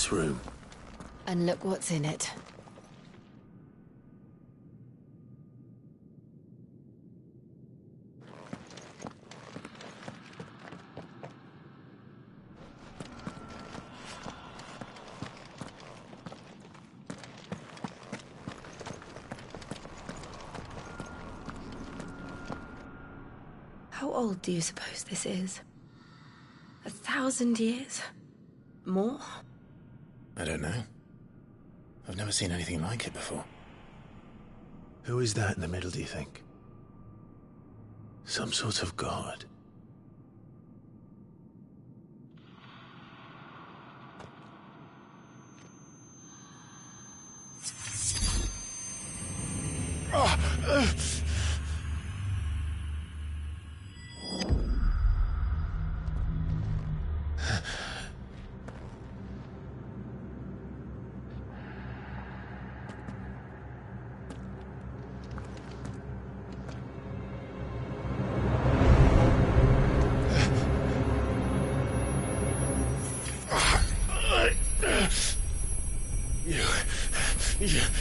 this room. And look what's in it. How old do you suppose this is? 1,000 years? More? I don't know. I've never seen anything like it before. Who is that in the middle, do you think? Some sort of god?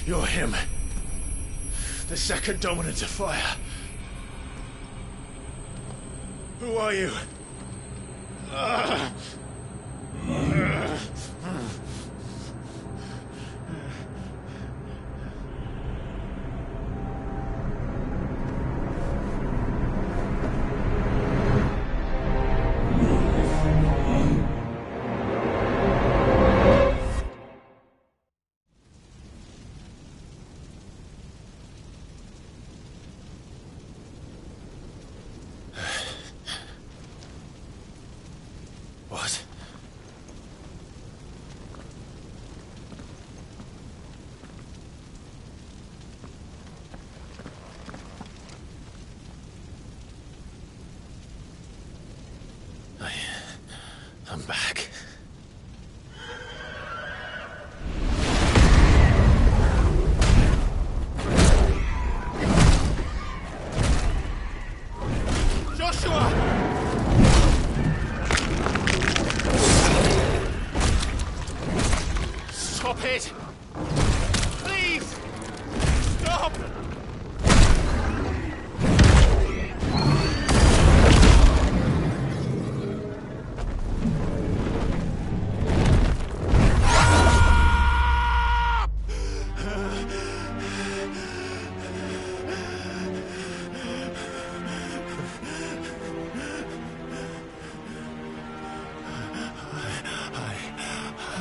You're him. The second dominant of fire. Who are you? What? I'm back. Stop it! Please! Stop!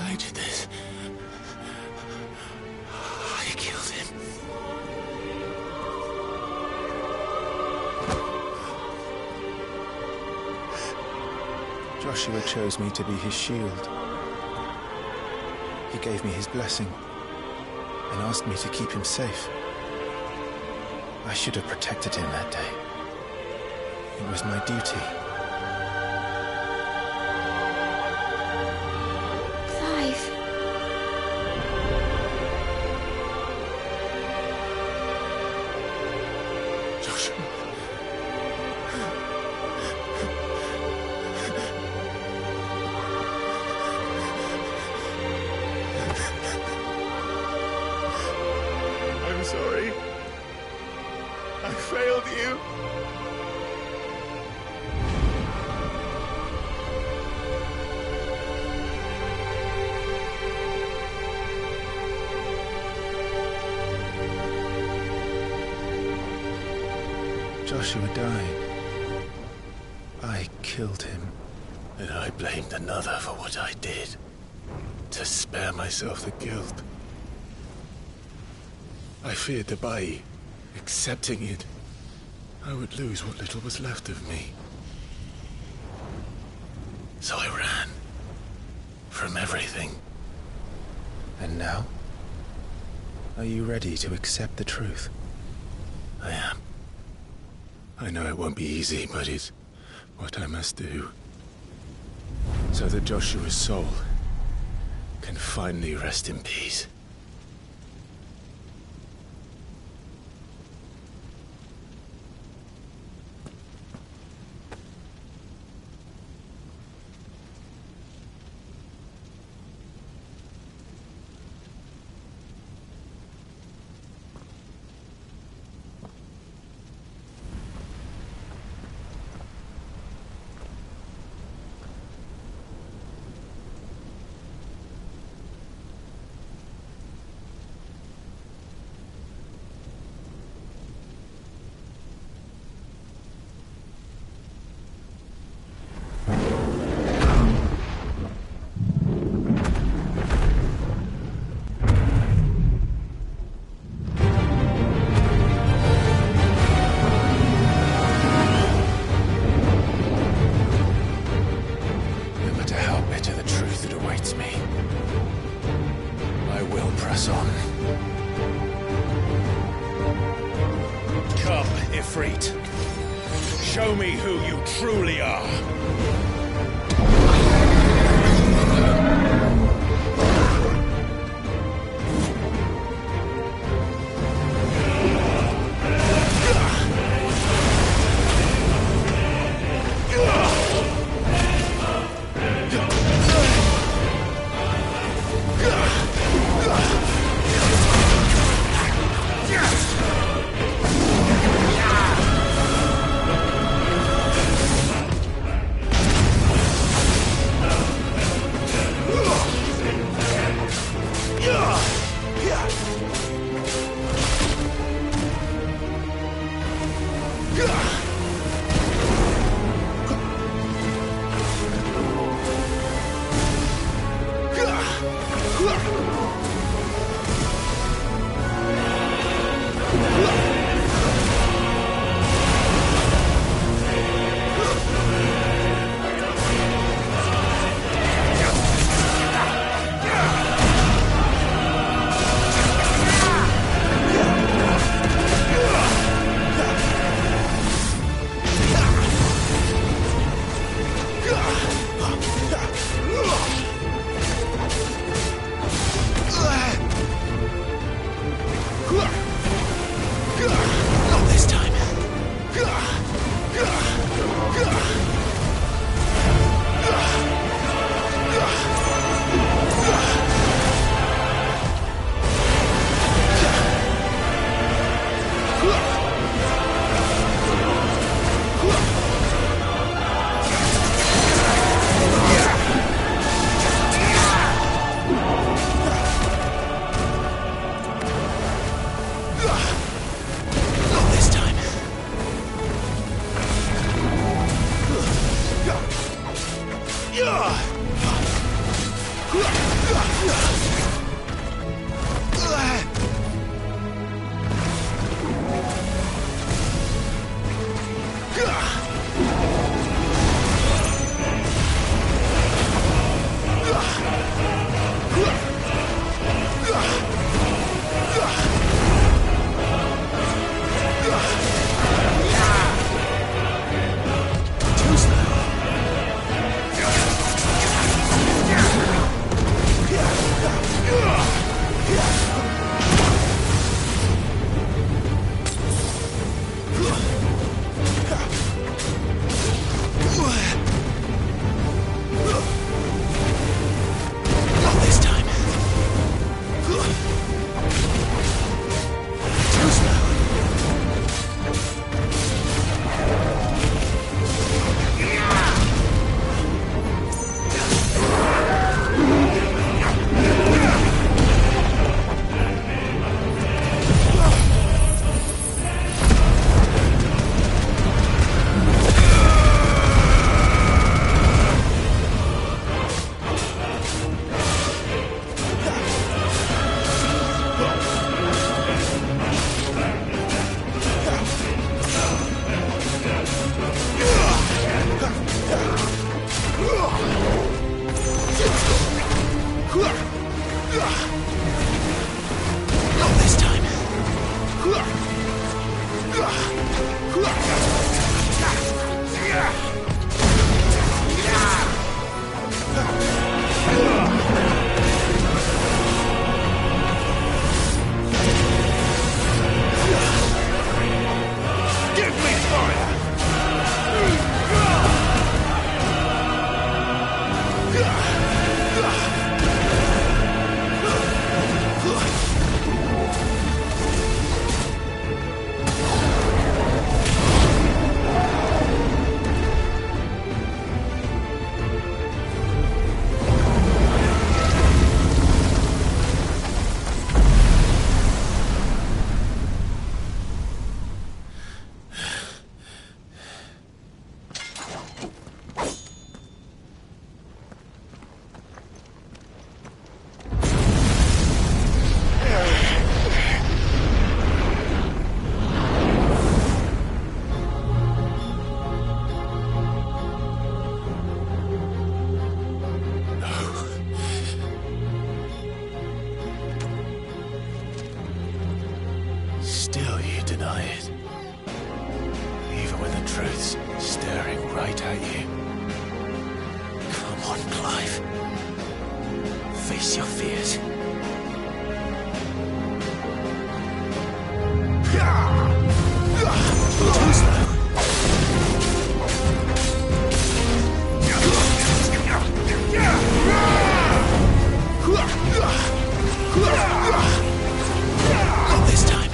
I did this. I killed him. Joshua chose me to be his shield. He gave me his blessing and asked me to keep him safe. I should have protected him that day. It was my duty. I'm sorry. I failed you. Joshua died. I killed him. And I blamed another for what I did, to spare myself the guilt. I feared that by accepting it, I would lose what little was left of me. So I ran from everything. And now? Are you ready to accept the truth? I am. I know it won't be easy, but it's what I must do. So that Joshua's soul can finally rest in peace. Ifrit. Show me who you truly are. Still you deny it. hard truths staring right at you. Come on, Clive. Face your fears. Too slow. Not this time.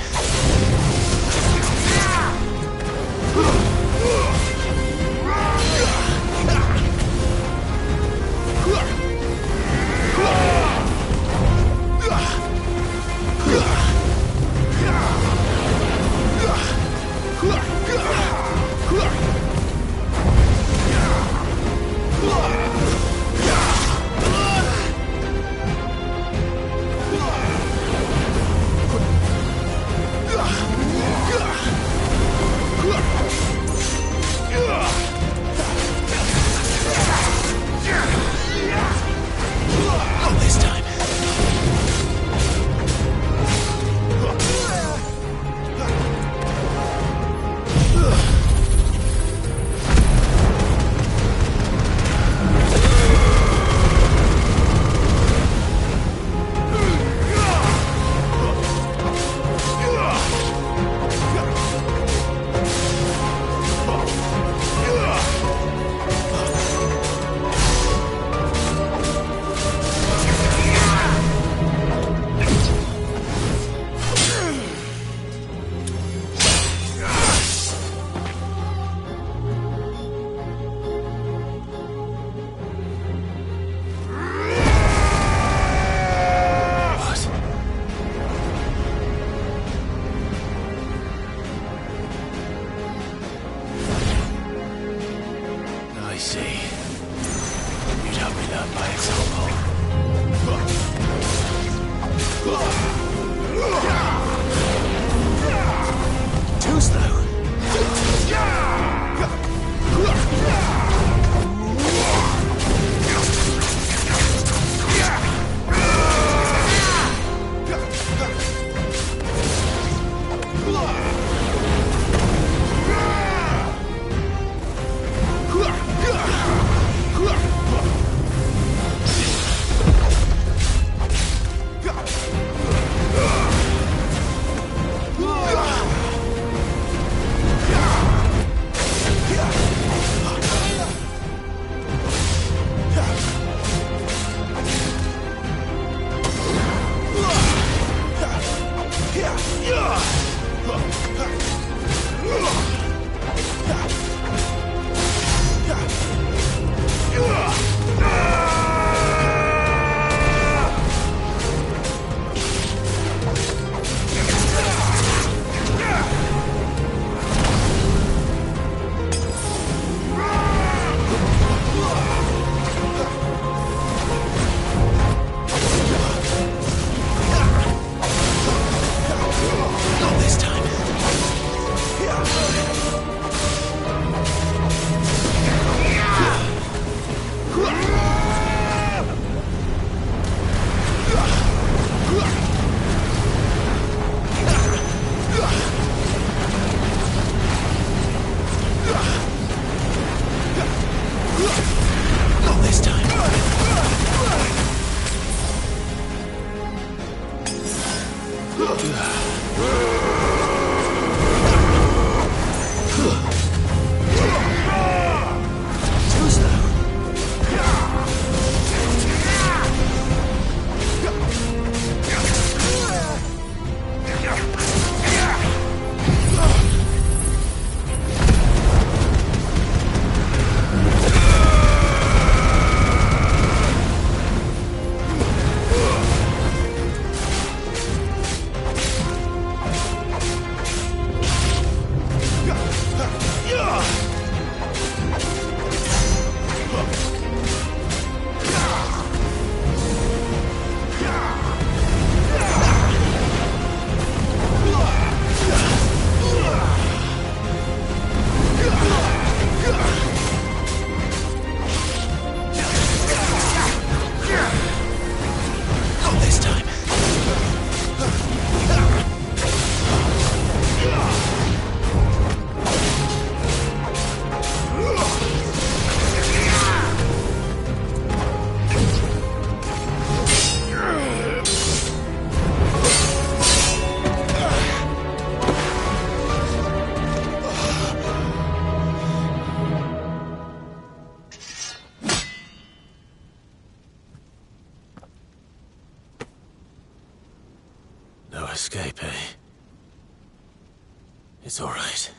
It's all right.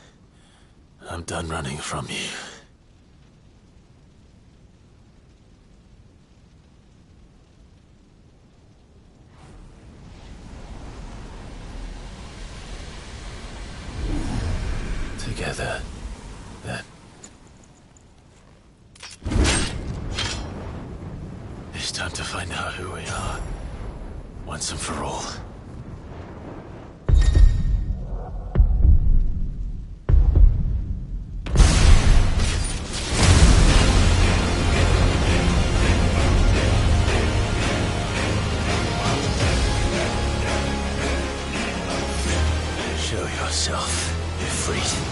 I'm done running from you. Together, then. It's time to find out who we are, once and for all. Show yourself, Ifrit.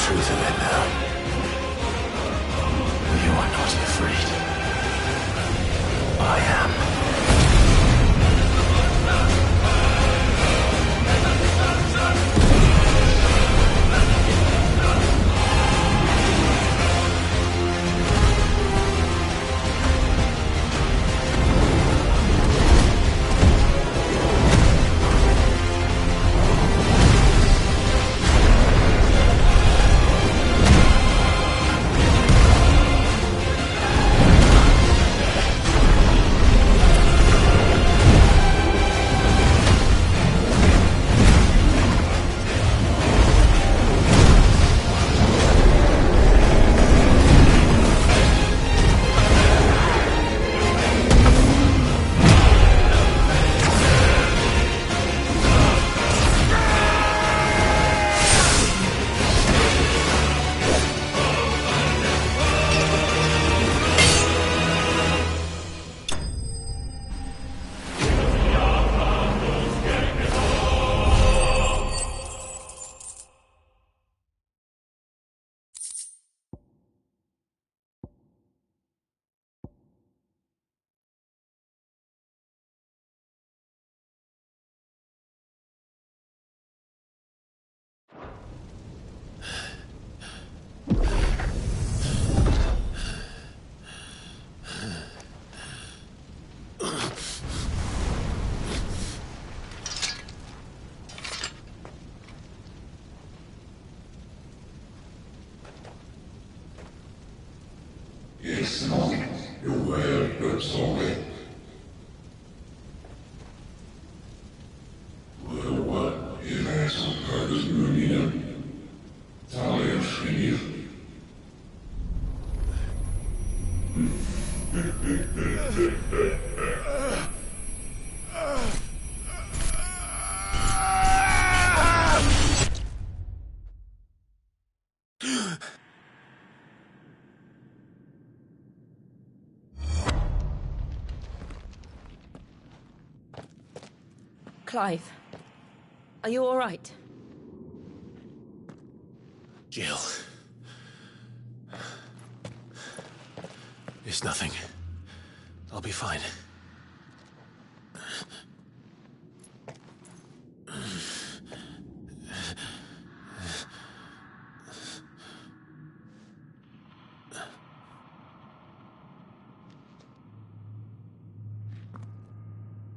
Truth of it now. You are not afraid. I am. It's not your word, but solid. What in asshole cardus munina? Talia Shrinir. Clive. Are you all right? Jill. It's nothing. I'll be fine.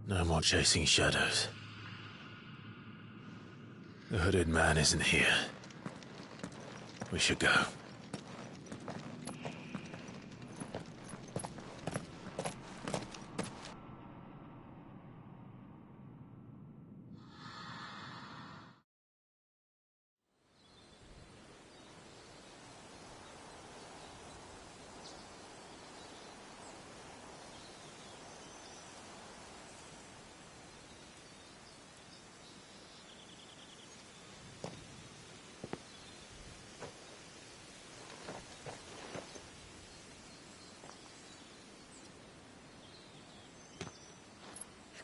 No more chasing shadows. The hooded man isn't here. We should go.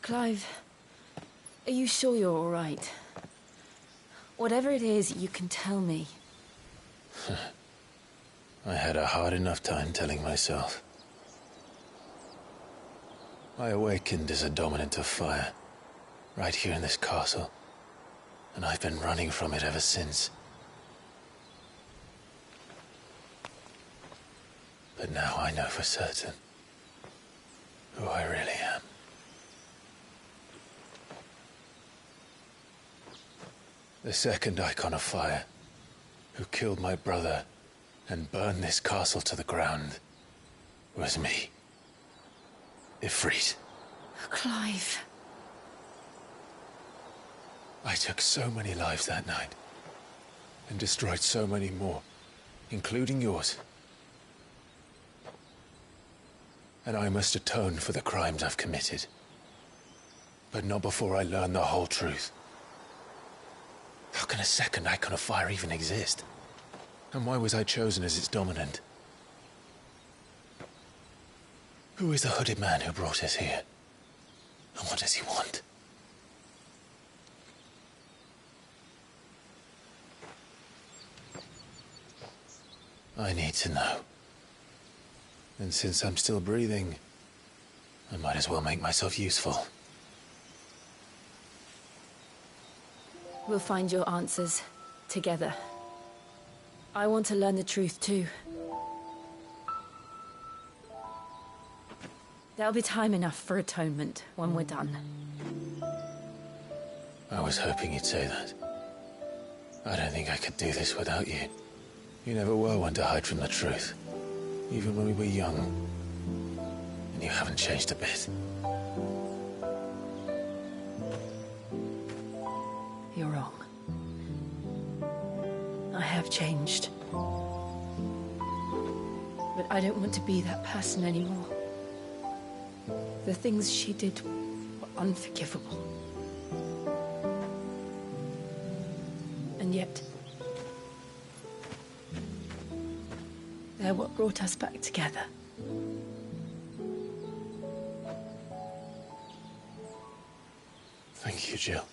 Clive, are you sure you're all right? Whatever it is, you can tell me. I had a hard enough time telling myself. I awakened as a dominant of fire, right here in this castle, and I've been running from it ever since. But now I know for certain who I really am. The second icon of fire, who killed my brother and burned this castle to the ground, was me. Ifrit. Clive. I took so many lives that night, and destroyed so many more, including yours. And I must atone for the crimes I've committed. But not before I learn the whole truth. How can a second icon of fire even exist? And why was I chosen as its dominant? Who is the hooded man who brought us here? And what does he want? I need to know. And since I'm still breathing, I might as well make myself useful. We'll find your answers together. I want to learn the truth too. There'll be time enough for atonement when we're done. I was hoping you'd say that. I don't think I could do this without you. You never were one to hide from the truth, even when we were young. And you haven't changed a bit. You're wrong. I have changed. But I don't want to be that person anymore. The things she did were unforgivable. And yet, they're what brought us back together. Thank you, Jill.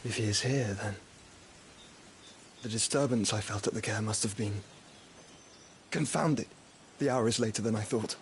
If he is here, then the disturbance I felt at the care must have been confounded. The hour is later than I thought.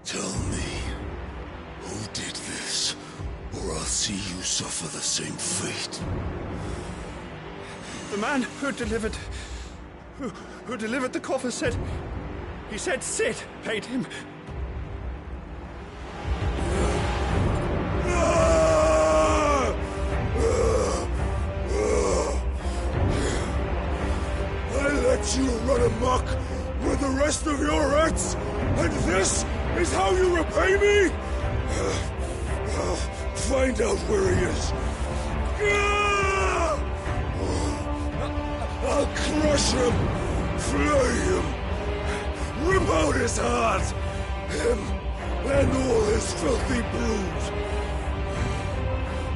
Tell me, who did this, or I'll see you suffer the same fate. The man who delivered the coffer said... He said Sid paid him. lets you run amok with the rest of your rats, and this is how you repay me? Find out where he is. I'll crush him, flay him, rip out his heart, him and all his filthy brood,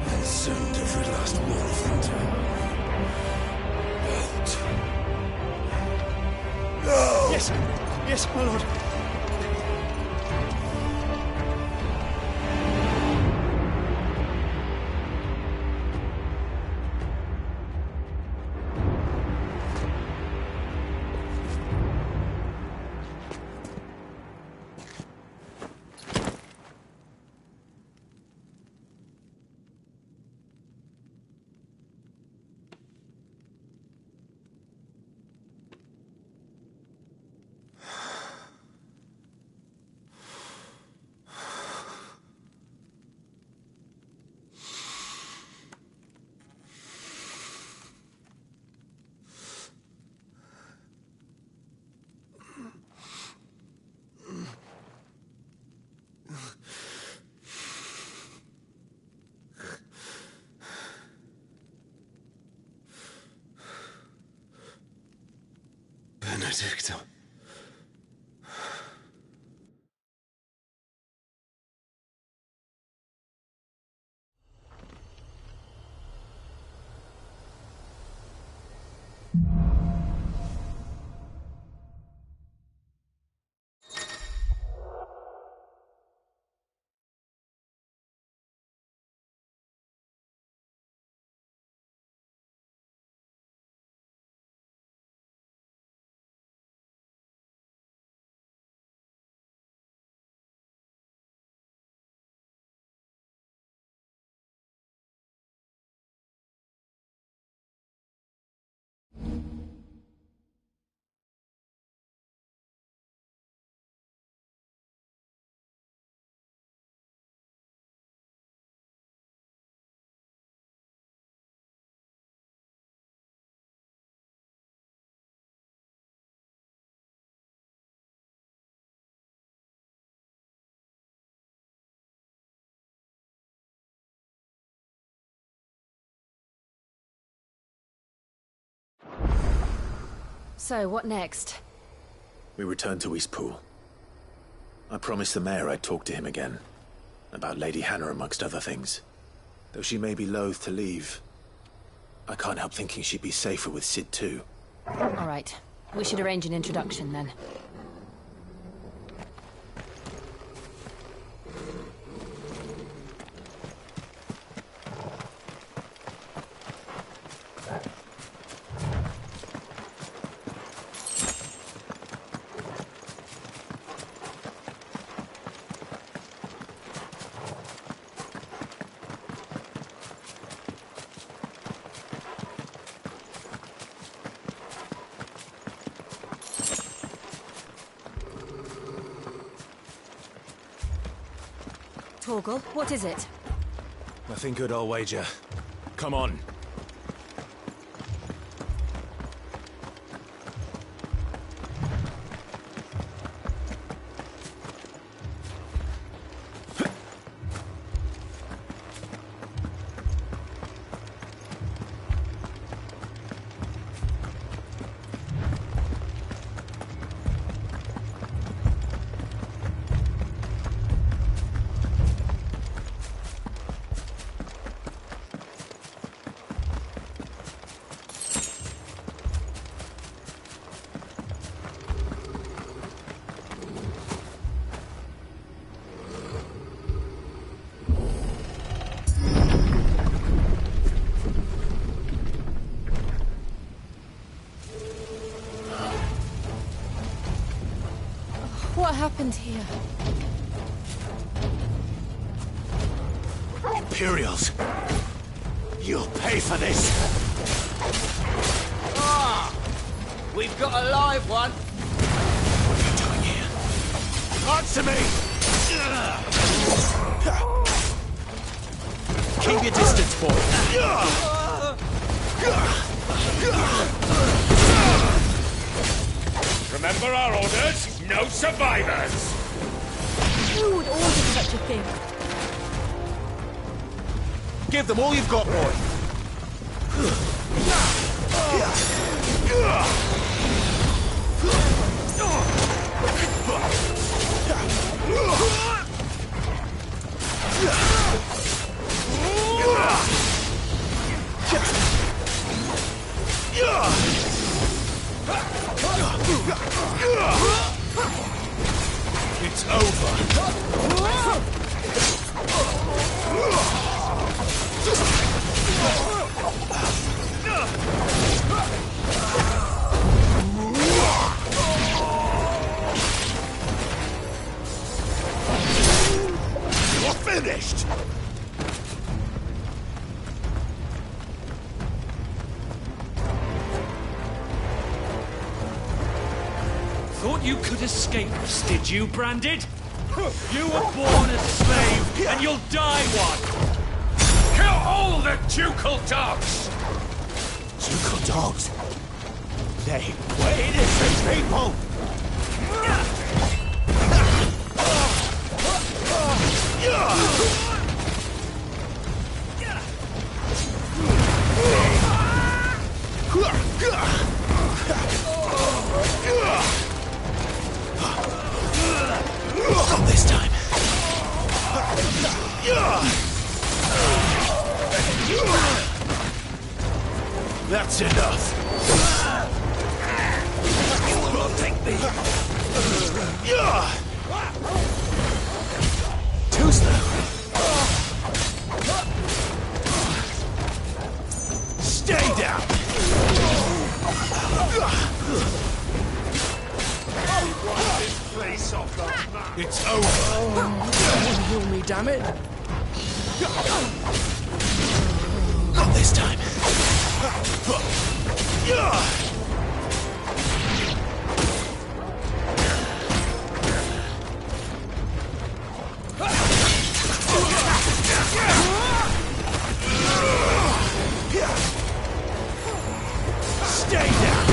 and send every last one of them to out. No! Yes, my lord. Benedicta. So, what next? We return to Eastpool. I promised the mayor I'd talk to him again. About Lady Hannah, amongst other things. Though she may be loath to leave, I can't help thinking she'd be safer with Sid too. All right. We should arrange an introduction, then. Torgal, what is it? Nothing good, I'll wager. Come on. What happened here? Imperials! You'll pay for this! Ah! We've got a live one! What are you doing here? Answer me! Keep your distance, boy! Remember our orders? No survivors! Who would order such a thing? Give them all you've got, boy. It's over. You're finished! Thought you could escape us, did you, Branded? You were born a slave, and you'll die one! Kill all the ducal dogs! Ducal dogs? They were innocent people! Not this time. That's enough. You will not take me. Too slow. Stay down. It's over. Heal me, damn it. Not this time. Stay down.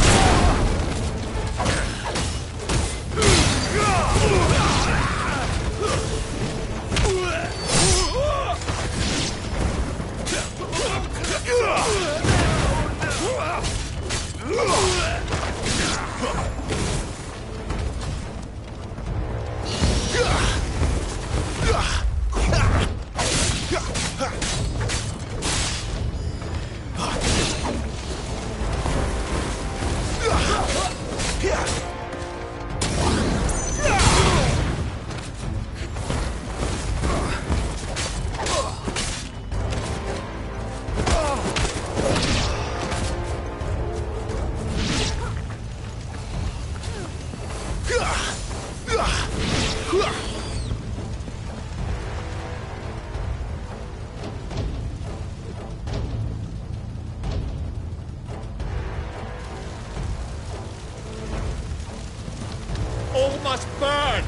All must burn!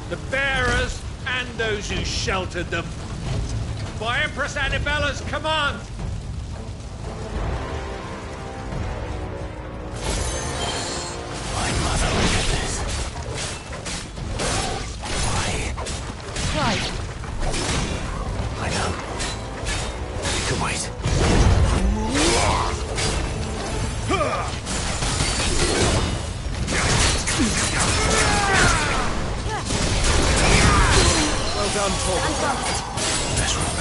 The bearers and those who sheltered them. By Empress Annabella's command! My mother, look at this. Why? Clive, I know. You can wait. Well done, Torvald. Let's roll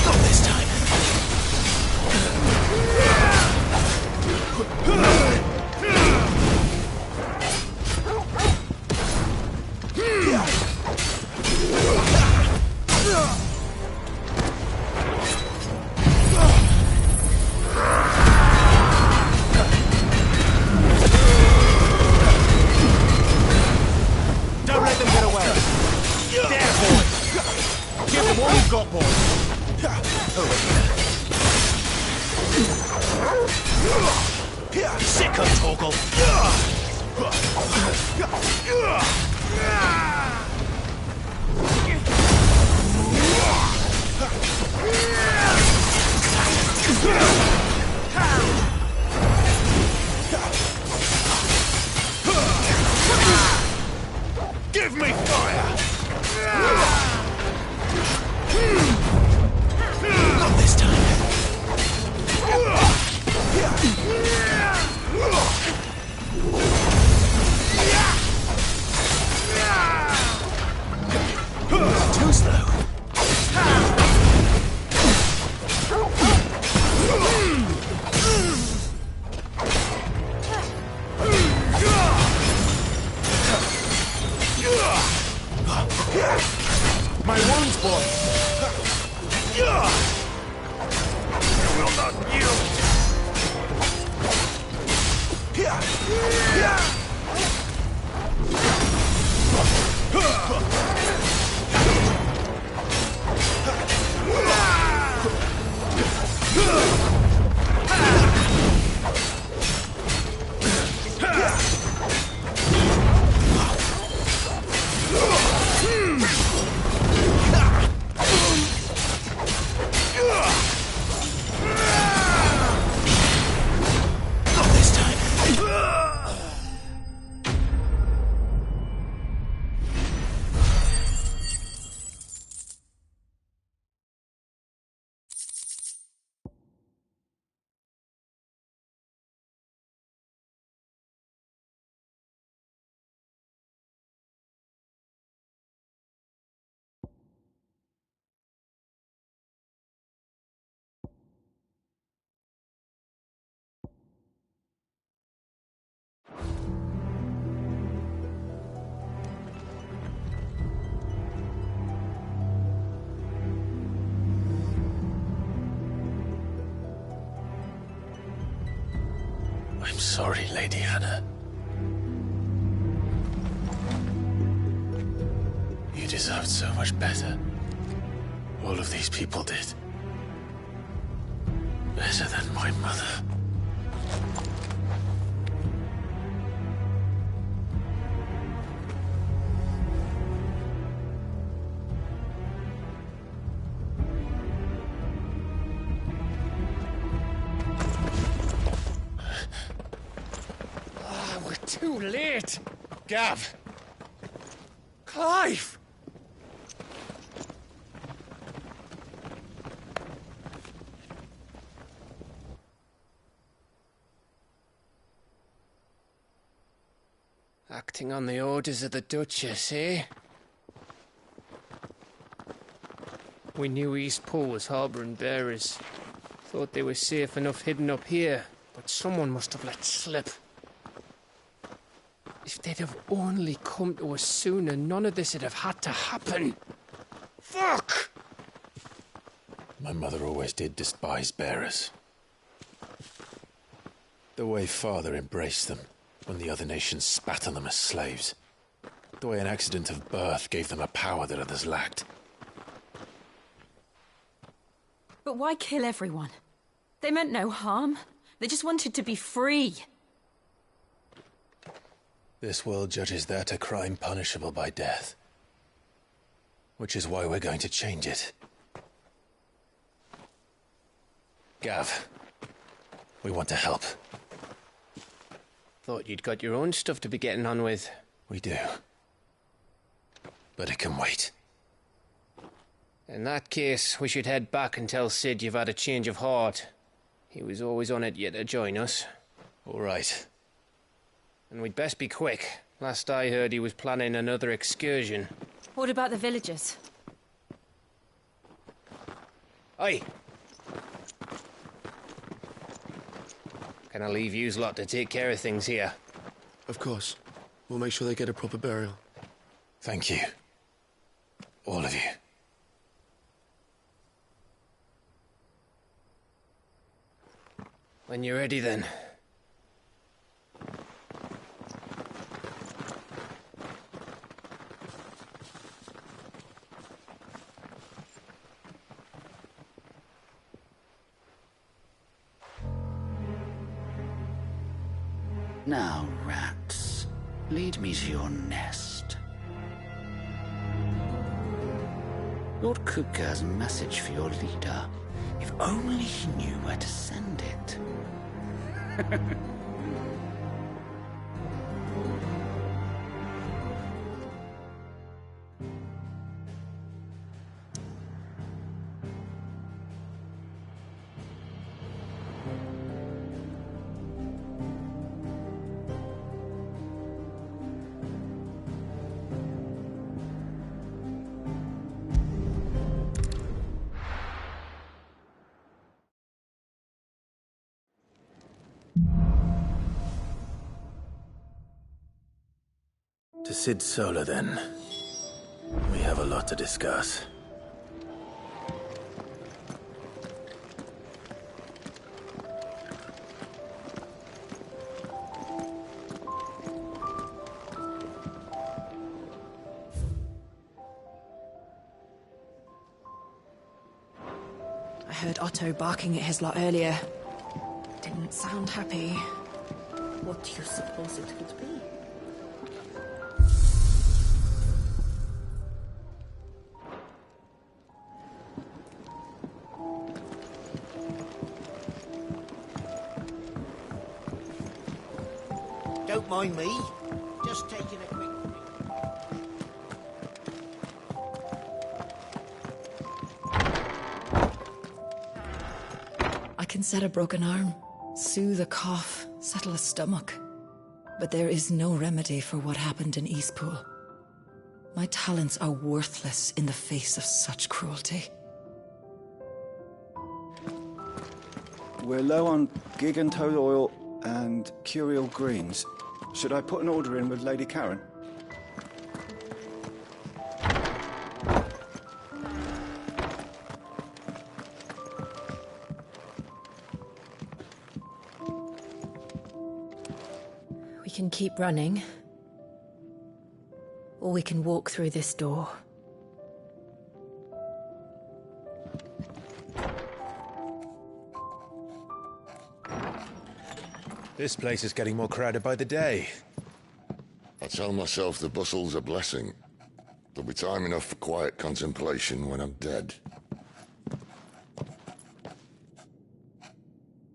Not this time. Don't let them get away. There, boy. Give them all you've got, boy. Sick of Torgal. Give me fire! Not this time. Too slow. My wounds, boy! You will not yield! Not this time. I'm sorry, Lady Hannah. You deserved so much better. All of these people did. Better than my mother. Too late! Gav! Clive! Acting on the orders of the Duchess, eh? We knew East Pool was harbouring bearers. Thought they were safe enough hidden up here, but someone must have let slip. If they'd have only come to us sooner, none of this would have had to happen. Fuck! My mother always did despise bearers. The way Father embraced them when the other nations spat on them as slaves. The way an accident of birth gave them a power that others lacked. But why kill everyone? They meant no harm. They just wanted to be free. This world judges that a crime punishable by death. Which is why we're going to change it. Gav, we want to help. Thought you'd got your own stuff to be getting on with. We do. But it can wait. In that case, we should head back and tell Sid you've had a change of heart. He was always on it yet to join us. All right. And we'd best be quick. Last I heard, he was planning another excursion. What about the villagers? Aye. Can I leave yous lot to take care of things here? Of course. We'll make sure they get a proper burial. Thank you. All of you. When you're ready, then. Now, rats, lead me to your nest. Lord Kuka has a message for your leader. If only he knew where to send it. To Sid Solar, then. We have a lot to discuss. I heard Otto barking at his lot earlier. Didn't sound happy. What do you suppose it could be? Don't mind me. Just taking a quick... I can set a broken arm, soothe a cough, settle a stomach. But there is no remedy for what happened in Eastpool. My talents are worthless in the face of such cruelty. We're low on gig and toad oil and curial greens. Should I put an order in with Lady Karen? We can keep running, or we can walk through this door. This place is getting more crowded by the day. I tell myself the bustle's a blessing. There'll be time enough for quiet contemplation when I'm dead.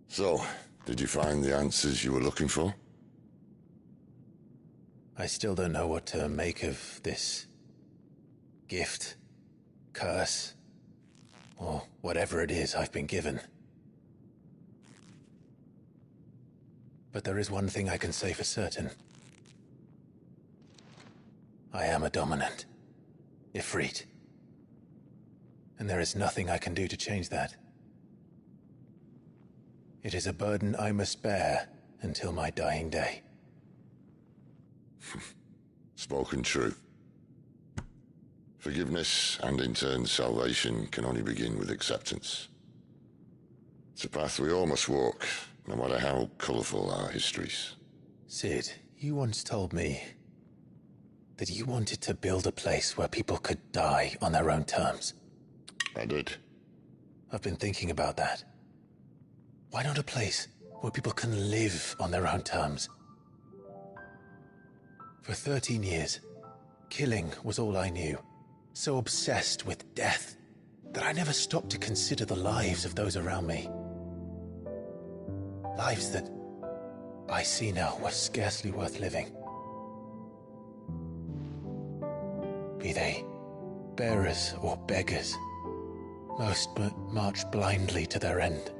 So, did you find the answers you were looking for? I still don't know what to make of this gift, curse, or whatever it is I've been given. But there is one thing I can say for certain. I am a dominant, Ifrit. And there is nothing I can do to change that. It is a burden I must bear until my dying day. Spoken true. Forgiveness and in turn salvation can only begin with acceptance. It's a path we all must walk, no matter how colourful our histories. Sid, you once told me that you wanted to build a place where people could die on their own terms. I did. I've been thinking about that. Why not a place where people can live on their own terms? For 13 years, killing was all I knew. So obsessed with death that I never stopped to consider the lives of those around me. Lives that I see now were scarcely worth living. Be they bearers or beggars, most march blindly to their end,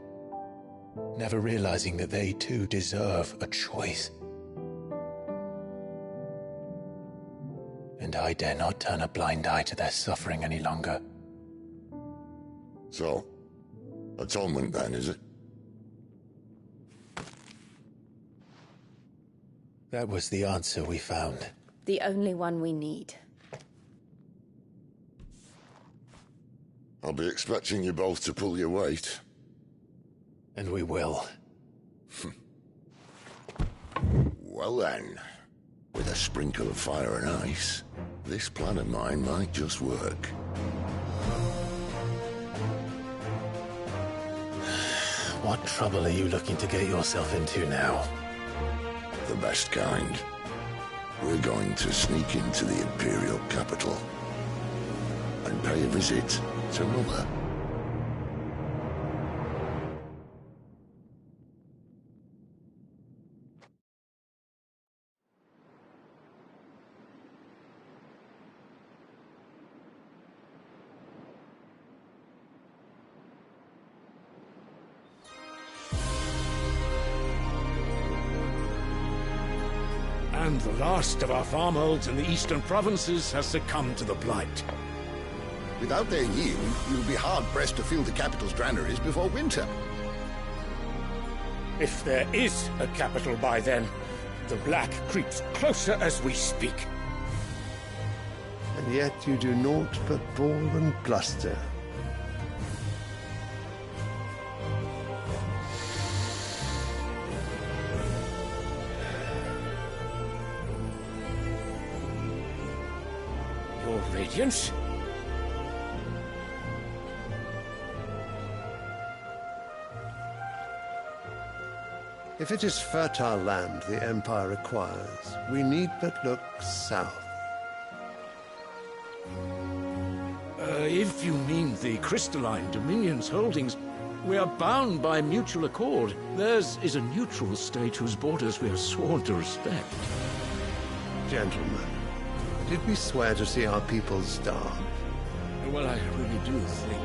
never realizing that they too deserve a choice. And I dare not turn a blind eye to their suffering any longer. So, atonement then, is it? That was the answer we found. The only one we need. I'll be expecting you both to pull your weight. And we will. Well then, with a sprinkle of fire and ice, this plan of mine might just work. What trouble are you looking to get yourself into now? The best kind. We're going to sneak into the Imperial capital and pay a visit to Mother. And the last of our farmholds in the eastern provinces has succumbed to the blight. Without their yield, you'll be hard-pressed to fill the capital's granaries before winter. If there is a capital by then, the black creeps closer as we speak. yet you do naught but bawl and bluster. Your Radiance? If it is fertile land the Empire requires, we need but look south. If you mean the crystalline Dominion's holdings, we are bound by mutual accord. Theirs is a neutral state whose borders we are sworn to respect. Gentlemen, did we swear to see our people starve? Well, I really do think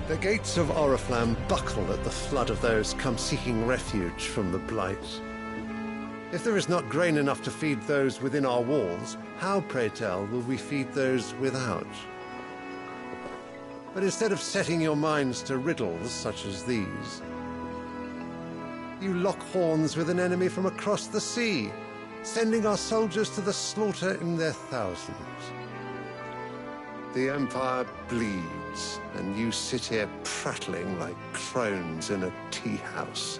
The gates of Oriflamme buckle at the flood of those come seeking refuge from the Blight. If there is not grain enough to feed those within our walls, how, pray tell, will we feed those without? But instead of setting your minds to riddles such as these, you lock horns with an enemy from across the sea, sending our soldiers to the slaughter in their thousands. The Empire bleeds, and you sit here prattling like crones in a tea house.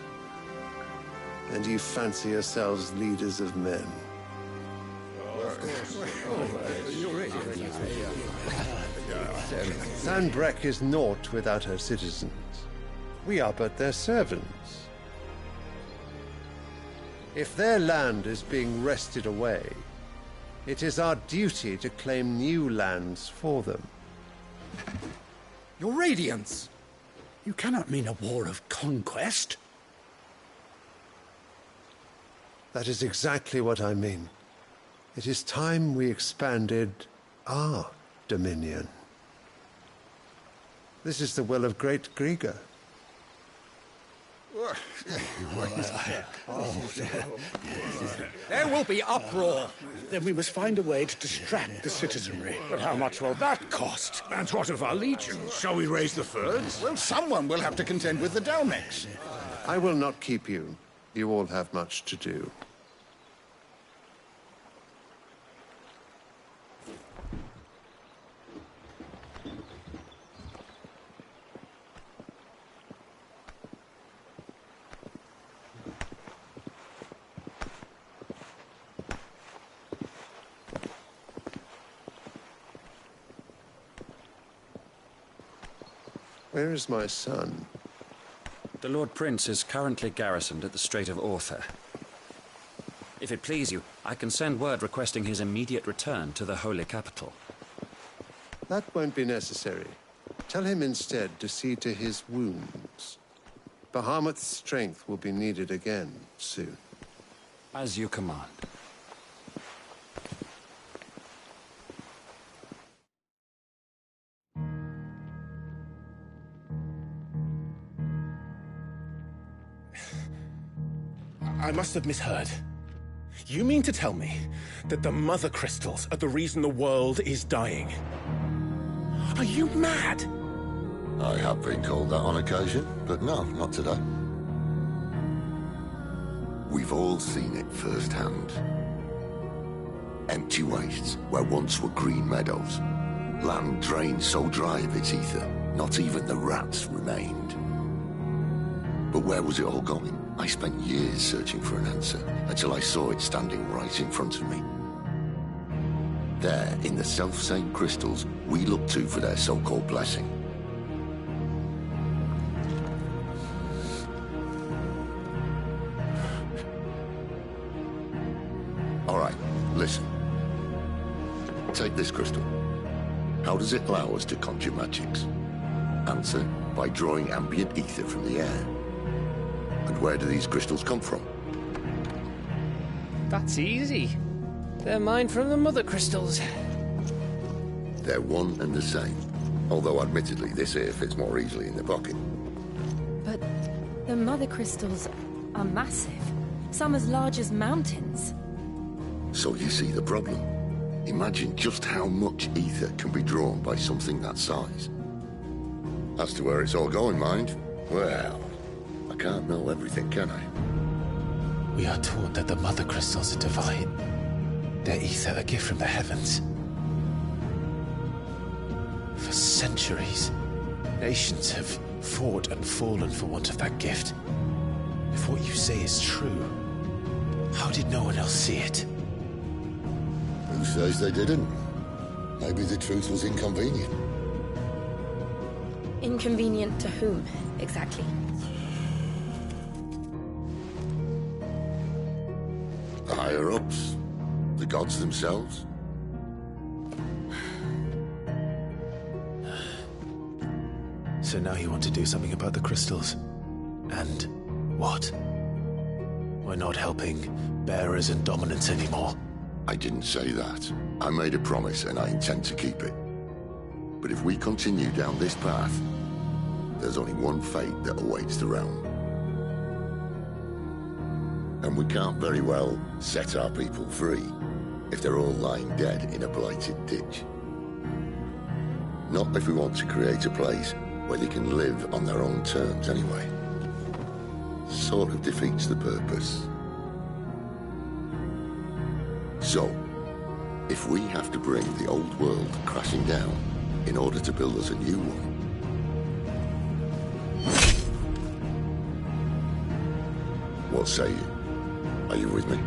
And you fancy yourselves leaders of men. Sanbreque is naught without her citizens. We are but their servants. If their land is being wrested away, it is our duty to claim new lands for them. Your Radiance! You cannot mean a war of conquest. That is exactly what I mean. It is time we expanded our dominion. This is the will of great Grieger. There will be uproar. Then we must find a way to distract the citizenry. But how much will that cost? And what of our legions? Shall we raise the thirds? Well, someone will have to contend with the Dalmex. I will not keep you. You all have much to do. Where is my son? The Lord Prince is currently garrisoned at the Strait of Orther. If it please you, I can send word requesting his immediate return to the Holy Capital. That won't be necessary. Tell him instead to see to his wounds. Bahamut's strength will be needed again soon. As you command. I must have misheard. You mean to tell me that the Mother Crystals are the reason the world is dying? Are you mad? I have been called that on occasion, but no, not today. We've all seen it firsthand. Empty wastes where once were green meadows. Land drained so dry of its ether, not even the rats remained. But where was it all going? I spent years searching for an answer, until I saw it standing right in front of me. There, in the self-same crystals we look to for their so-called blessing. All right, listen. Take this crystal. How does it allow us to conjure magics? Answer, by drawing ambient ether from the air. And where do these crystals come from? That's easy. They're mined from the Mother Crystals. They're one and the same. Although, admittedly, this here fits more easily in the pocket. But the Mother Crystals are massive. Some as large as mountains. So you see the problem. Imagine just how much ether can be drawn by something that size. As to where it's all going, mind, Well, I can't know everything, can I? We are taught that the Mother Crystals are divine. Their ether a gift from the heavens. For centuries, nations have fought and fallen for want of that gift. If what you say is true, how did no one else see it? Who says they didn't? Maybe the truth was inconvenient. Inconvenient to whom, exactly? The higher-ups? The gods themselves? So now you want to do something about the crystals? And what? We're not helping bearers and dominants anymore. I didn't say that. I made a promise and I intend to keep it. But if we continue down this path, there's only one fate that awaits the realm. And we can't very well set our people free if they're all lying dead in a blighted ditch. Not if we want to create a place where they can live on their own terms anyway. Sort of defeats the purpose. So, if we have to bring the old world crashing down in order to build us a new one, what say you? Are you with me?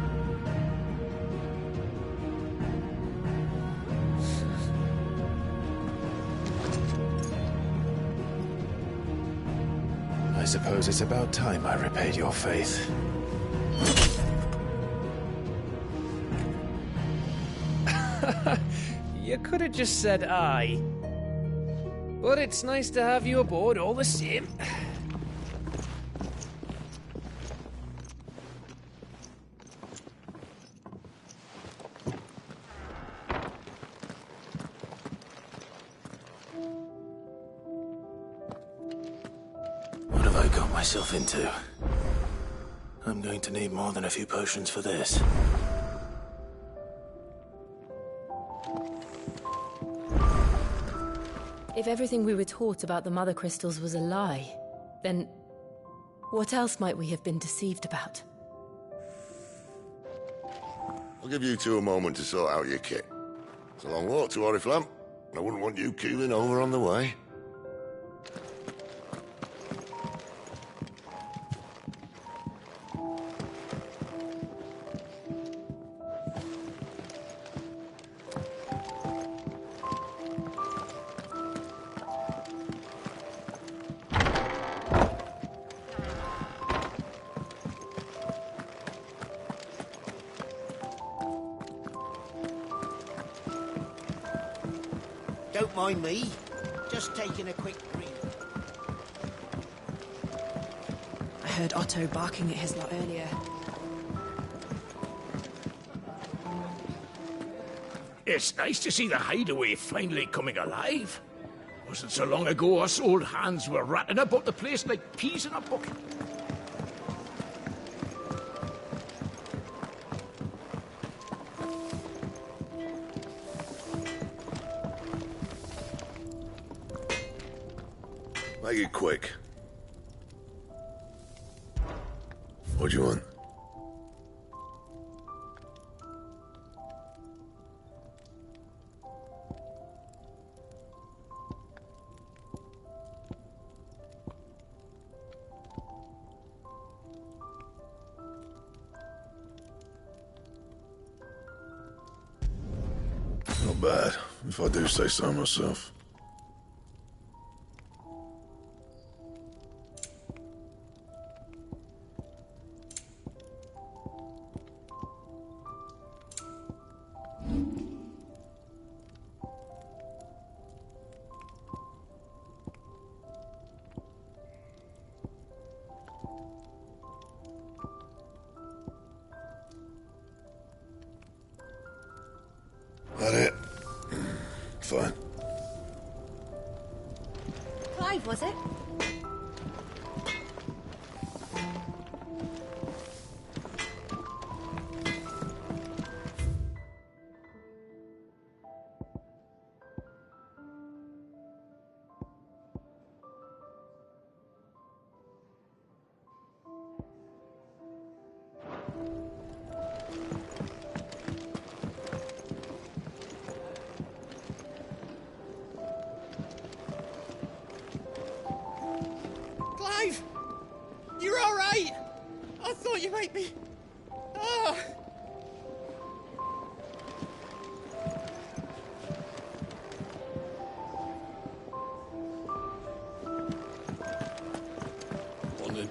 I suppose it's about time I repaid your faith. You could have just said aye. But it's nice to have you aboard all the same. What have I got myself into? I'm going to need more than a few potions for this. If everything we were taught about the Mother Crystals was a lie, then what else might we have been deceived about? I'll give you two a moment to sort out your kit. It's a long walk to Oriflamme, and I wouldn't want you keeling over on the way. Don't mind me. Just taking a quick breather. I heard Otto barking at his lot earlier. It's nice to see the hideaway finally coming alive. Wasn't so long ago us old hands were ratting about the place like peas in a bucket. Make it quick. What do you want? Not bad, if I do say so myself. That it? Fine. Clive, was it?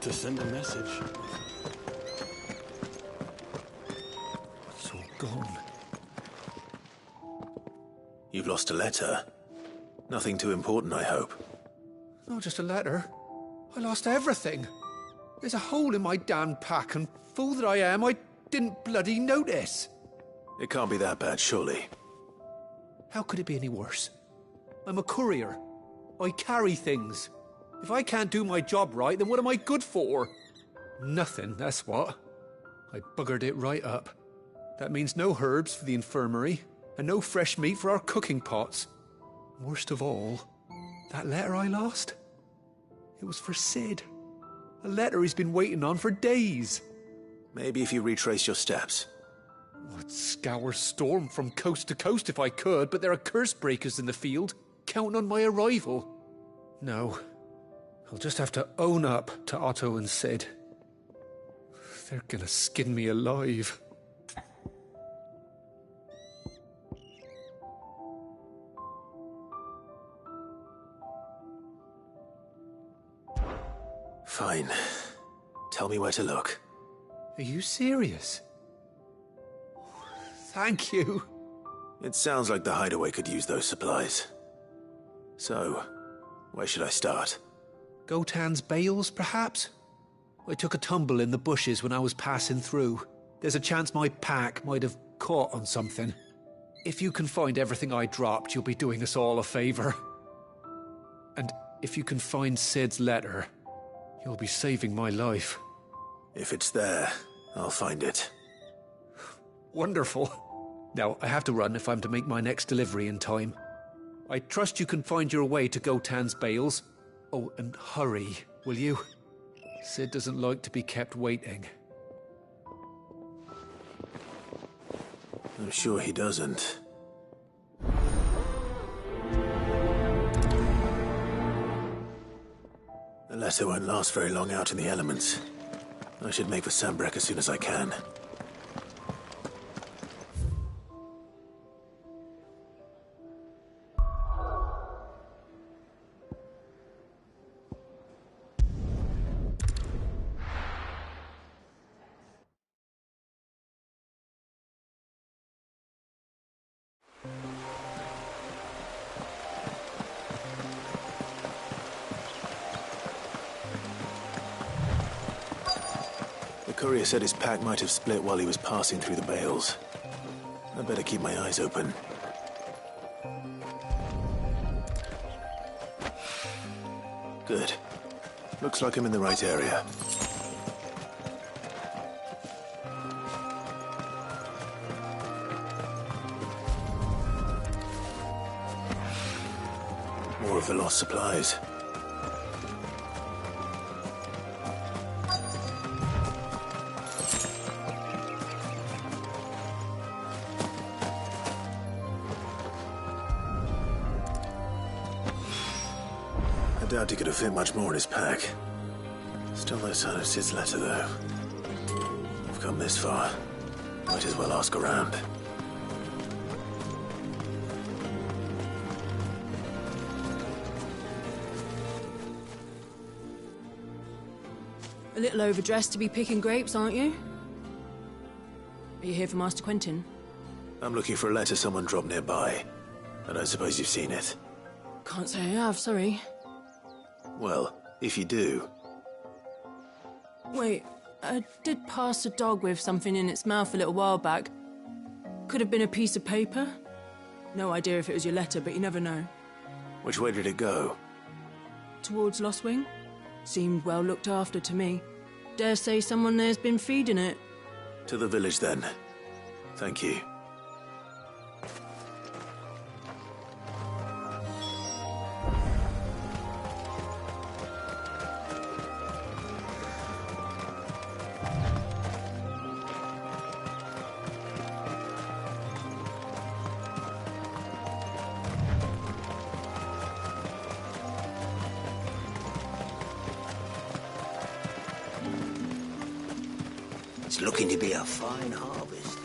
meant to send a message. It's all gone. You've lost a letter. Nothing too important, I hope. Not just a letter. I lost everything. There's a hole in my damn pack, and fool that I am, I didn't bloody notice. It can't be that bad, surely. How could it be any worse? I'm a courier. I carry things. If I can't do my job right, then what am I good for? Nothing, that's what. I buggered it right up. That means no herbs for the infirmary, and no fresh meat for our cooking pots. Worst of all, that letter I lost? It was for Sid. A letter he's been waiting on for days. Maybe if you retrace your steps. I'd scour Storm from coast to coast if I could, but there are curse breakers in the field, counting on my arrival. No. I'll just have to own up to Otto and Sid. They're gonna skin me alive. Fine. Tell me where to look. Are you serious? Thank you. It sounds like the hideaway could use those supplies. So, where should I start? Gotan's bales, perhaps? I took a tumble in the bushes when I was passing through. There's a chance my pack might have caught on something. If you can find everything I dropped, you'll be doing us all a favor. And if you can find Sid's letter, you'll be saving my life. If it's there, I'll find it. Wonderful. Now, I have to run if I'm to make my next delivery in time. I trust you can find your way to Gotan's bales. Oh, and hurry, will you? Sid doesn't like to be kept waiting. I'm sure he doesn't. The letter won't last very long out in the elements. I should make for Sambrek as soon as I can. The courier said his pack might have split while he was passing through the bales. I better keep my eyes open. Good. Looks like I'm in the right area. More of the lost supplies. I doubt he could have fit much more in his pack. Still no sign of Sid's letter, though. I've come this far. Might as well ask around. A little overdressed to be picking grapes, aren't you? Are you here for Master Quentin? I'm looking for a letter someone dropped nearby. I don't suppose you've seen it. Can't say I have, sorry. Well, if you do... Wait, I did pass a dog with something in its mouth a little while back. Could have been a piece of paper. No idea if it was your letter, but you never know. Which way did it go? Towards Lostwing? Seemed well looked after to me. Dare say someone there's been feeding it. To the village, then. Thank you. It's looking to be a fine harvest.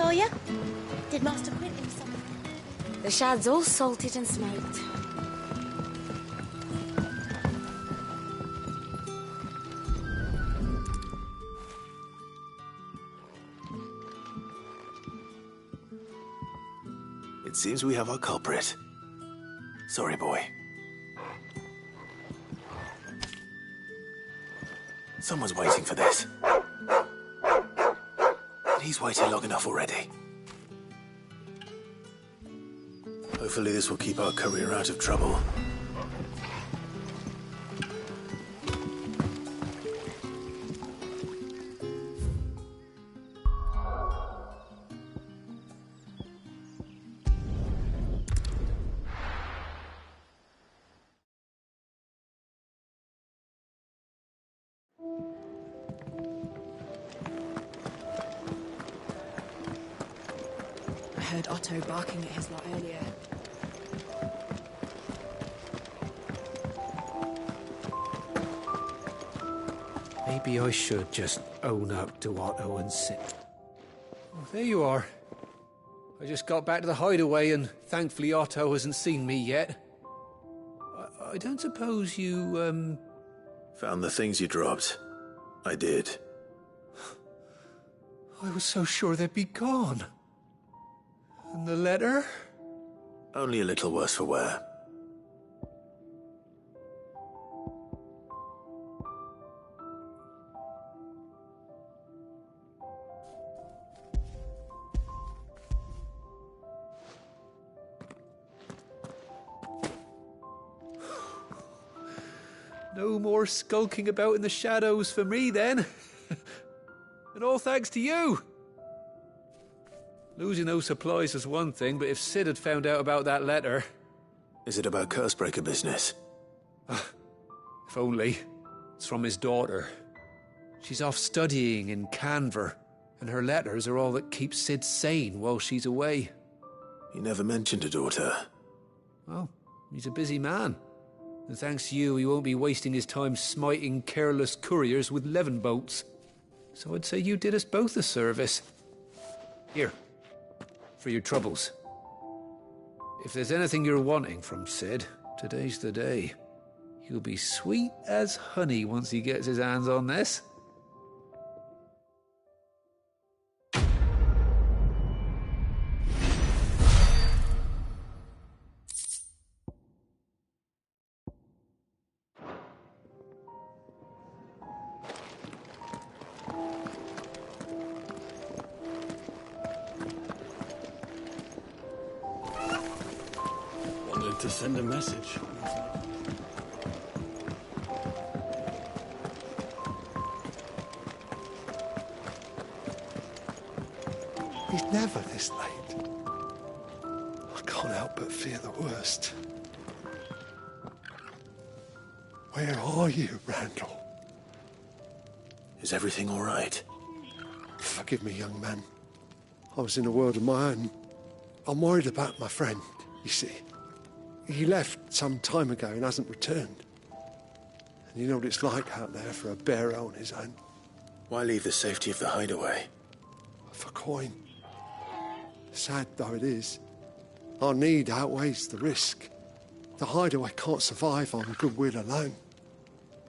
are you? Did Master Quint leave something? The shad's all salted and smoked. It seems we have our culprit. Sorry, boy. Someone's waiting for this. And he's waited long enough already. Hopefully this will keep our courier out of trouble. I heard Otto barking at his lot earlier. Maybe I should just own up to Otto and sit. Oh, there you are. I just got back to the hideaway and thankfully Otto hasn't seen me yet. I don't suppose you, Found the things you dropped. I did. I was so sure they'd be gone. And the letter? Only a little worse for wear. No more skulking about in the shadows for me, then. And all thanks to you. Losing those supplies is one thing, but if Sid had found out about that letter... Is it about Cursebreaker business? If only. It's from his daughter. She's off studying in Canver, and her letters are all that keeps Sid sane while she's away. He never mentioned a daughter. Well, he's a busy man. And thanks to you, he won't be wasting his time smiting careless couriers with levin bolts. So I'd say you did us both a service. Here, for your troubles. If there's anything you're wanting from Sid, today's the day. He'll be sweet as honey once he gets his hands on this. Wanted to send a message. He's never this late. I can't help but fear the worst. Where are you, Randall? Is everything all right? Forgive me, young man. I was in a world of my own. I'm worried about my friend, you see. He left some time ago and hasn't returned. And you know what it's like out there for a bearer on his own. Why leave the safety of the hideaway? For coin. Sad though it is, our need outweighs the risk. The hideaway can't survive on goodwill alone.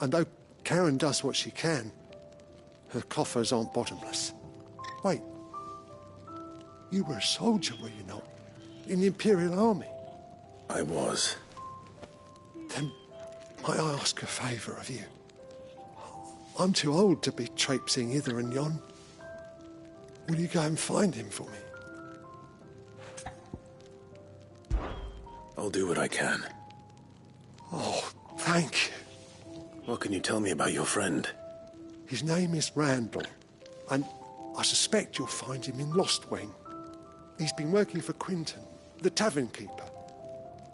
And though Karen does what she can, her coffers aren't bottomless. Wait, you were a soldier, were you not? In the Imperial Army? I was. Then might I ask a favour of you? I'm too old to be traipsing hither and yon. Will you go and find him for me? I'll do what I can. Oh, thank you. What can you tell me about your friend? His name is Randall, and I suspect you'll find him in Lost Wing. He's been working for Quinton, the tavern keeper.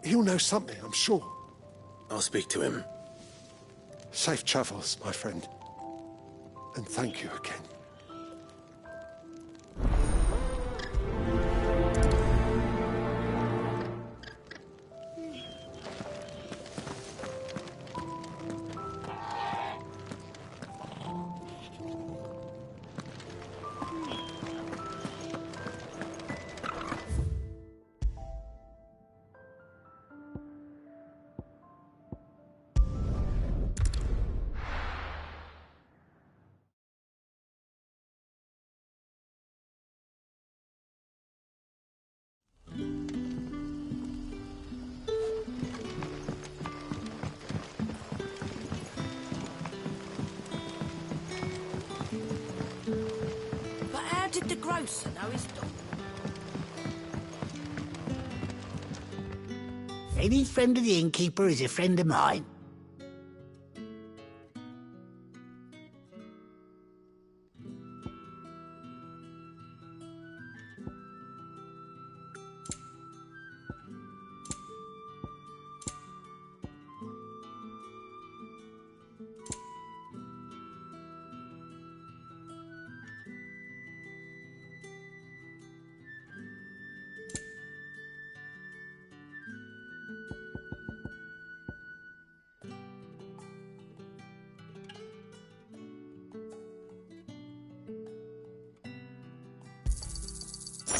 He'll know something, I'm sure. I'll speak to him. Safe travels, my friend. And thank you again. did the grocer know his dog? Any friend of the innkeeper is a friend of mine.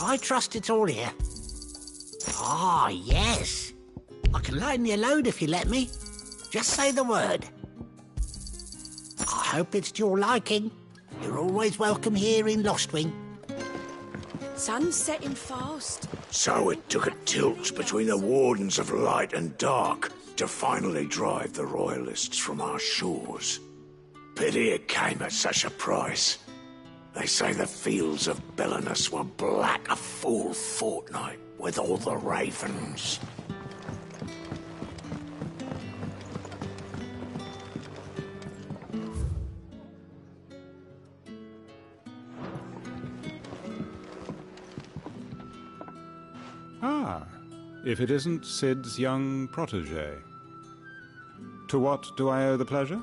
I trust it's all here. Ah, yes. I can lighten your load if you let me. Just say the word. I hope it's to your liking. You're always welcome here in Lostwing. Sun's setting fast. So it took a tilt between the Wardens of Light and Dark to finally drive the Royalists from our shores. Pity it came at such a price. They say the fields of Belenus were black a full fortnight with all the ravens. Ah, if it isn't Sid's young protege. To what do I owe the pleasure?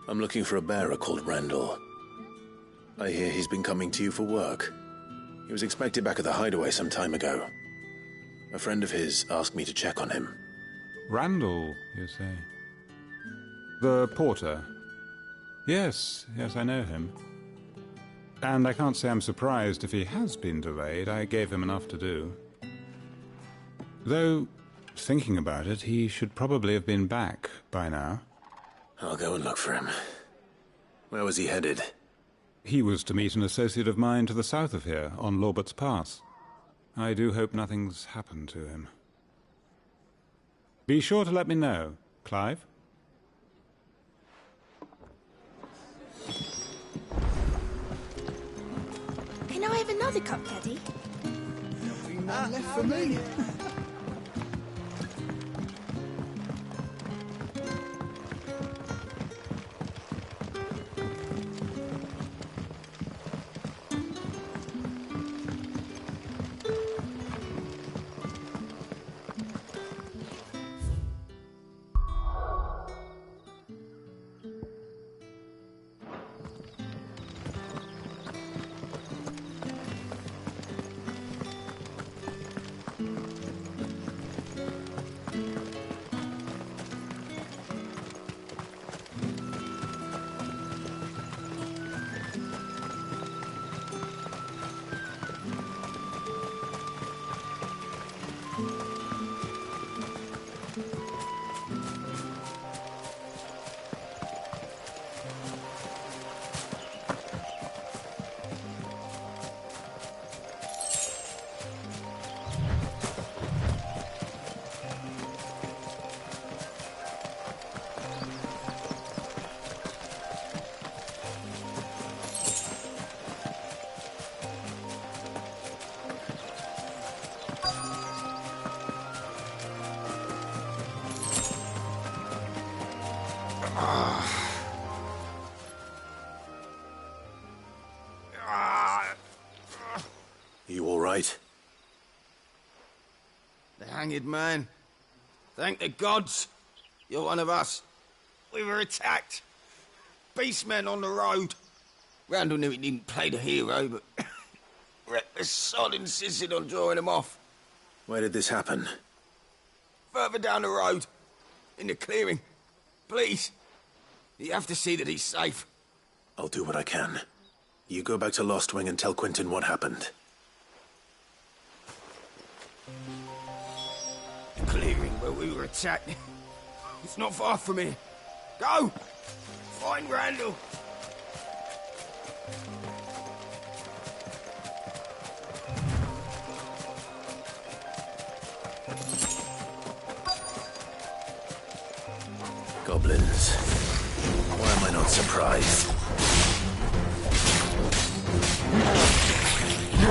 I'm looking for a bearer called Randall. I hear he's been coming to you for work. He was expected back at the hideaway some time ago. A friend of his asked me to check on him. Randall, you say? The porter? Yes, I know him. And I can't say I'm surprised if he has been delayed. I gave him enough to do. Though, thinking about it, he should probably have been back by now. I'll go and look for him. Where was he headed? He was to meet an associate of mine to the south of here, on Lorbert's Pass. I do hope nothing's happened to him. Be sure to let me know, Clive. Can I have another cup, Daddy? Nothing left for me. You all right? The hanged man. Thank the gods. You're one of us. We were attacked. Beastmen on the road. Randall knew he didn't play the hero, but reckless sod insisted on drawing him off. Where did this happen? Further down the road. In the clearing. Please. You have to see that he's safe. I'll do what I can. You go back to Lostwing and tell Quentin what happened. The clearing where we were attacked. It's not far from here. Go! Find Randall! Goblins. Why am I not surprised? Not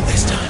this time.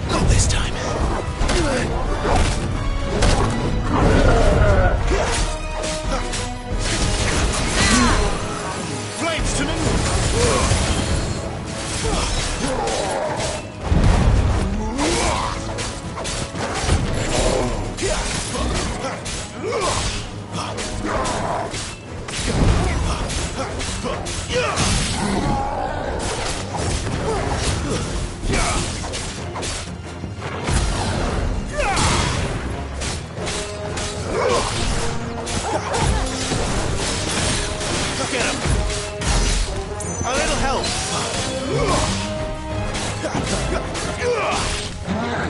Not this time. Flames to me! Get him! A little help!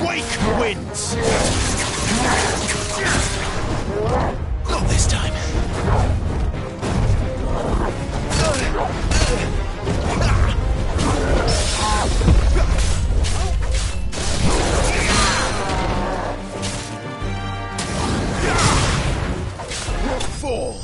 Wake wins! Not this time. Fall!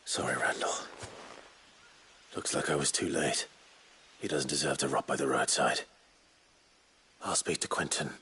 Sorry, Randall. Looks like I was too late. He doesn't deserve to rot by the roadside. I'll speak to Quentin.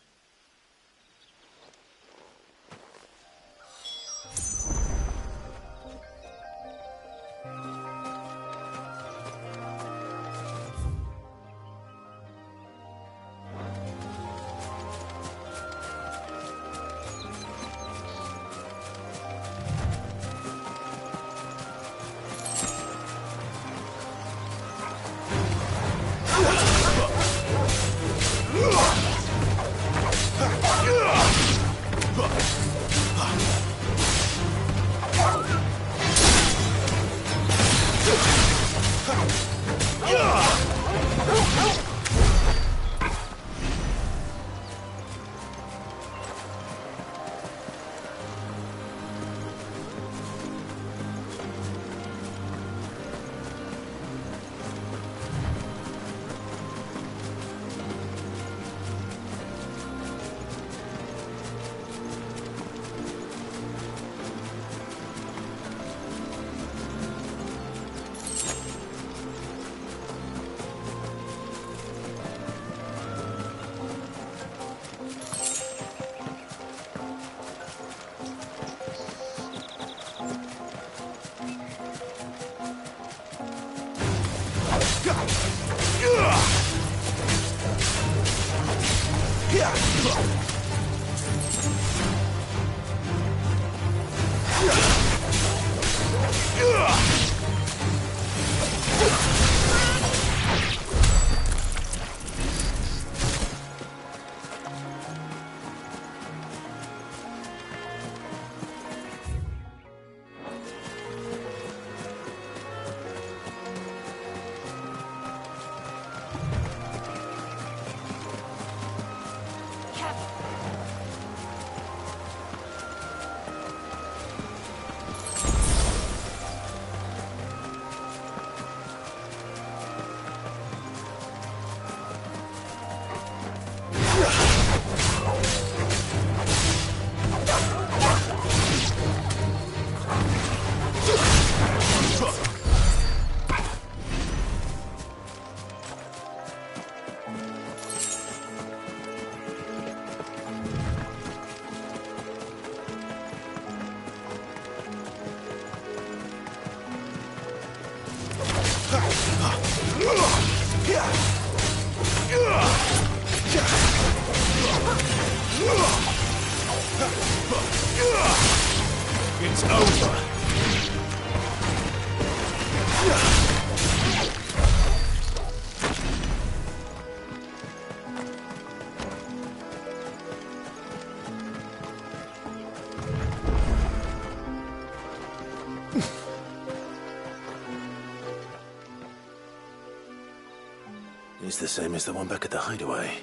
It's the same as the one back at the hideaway.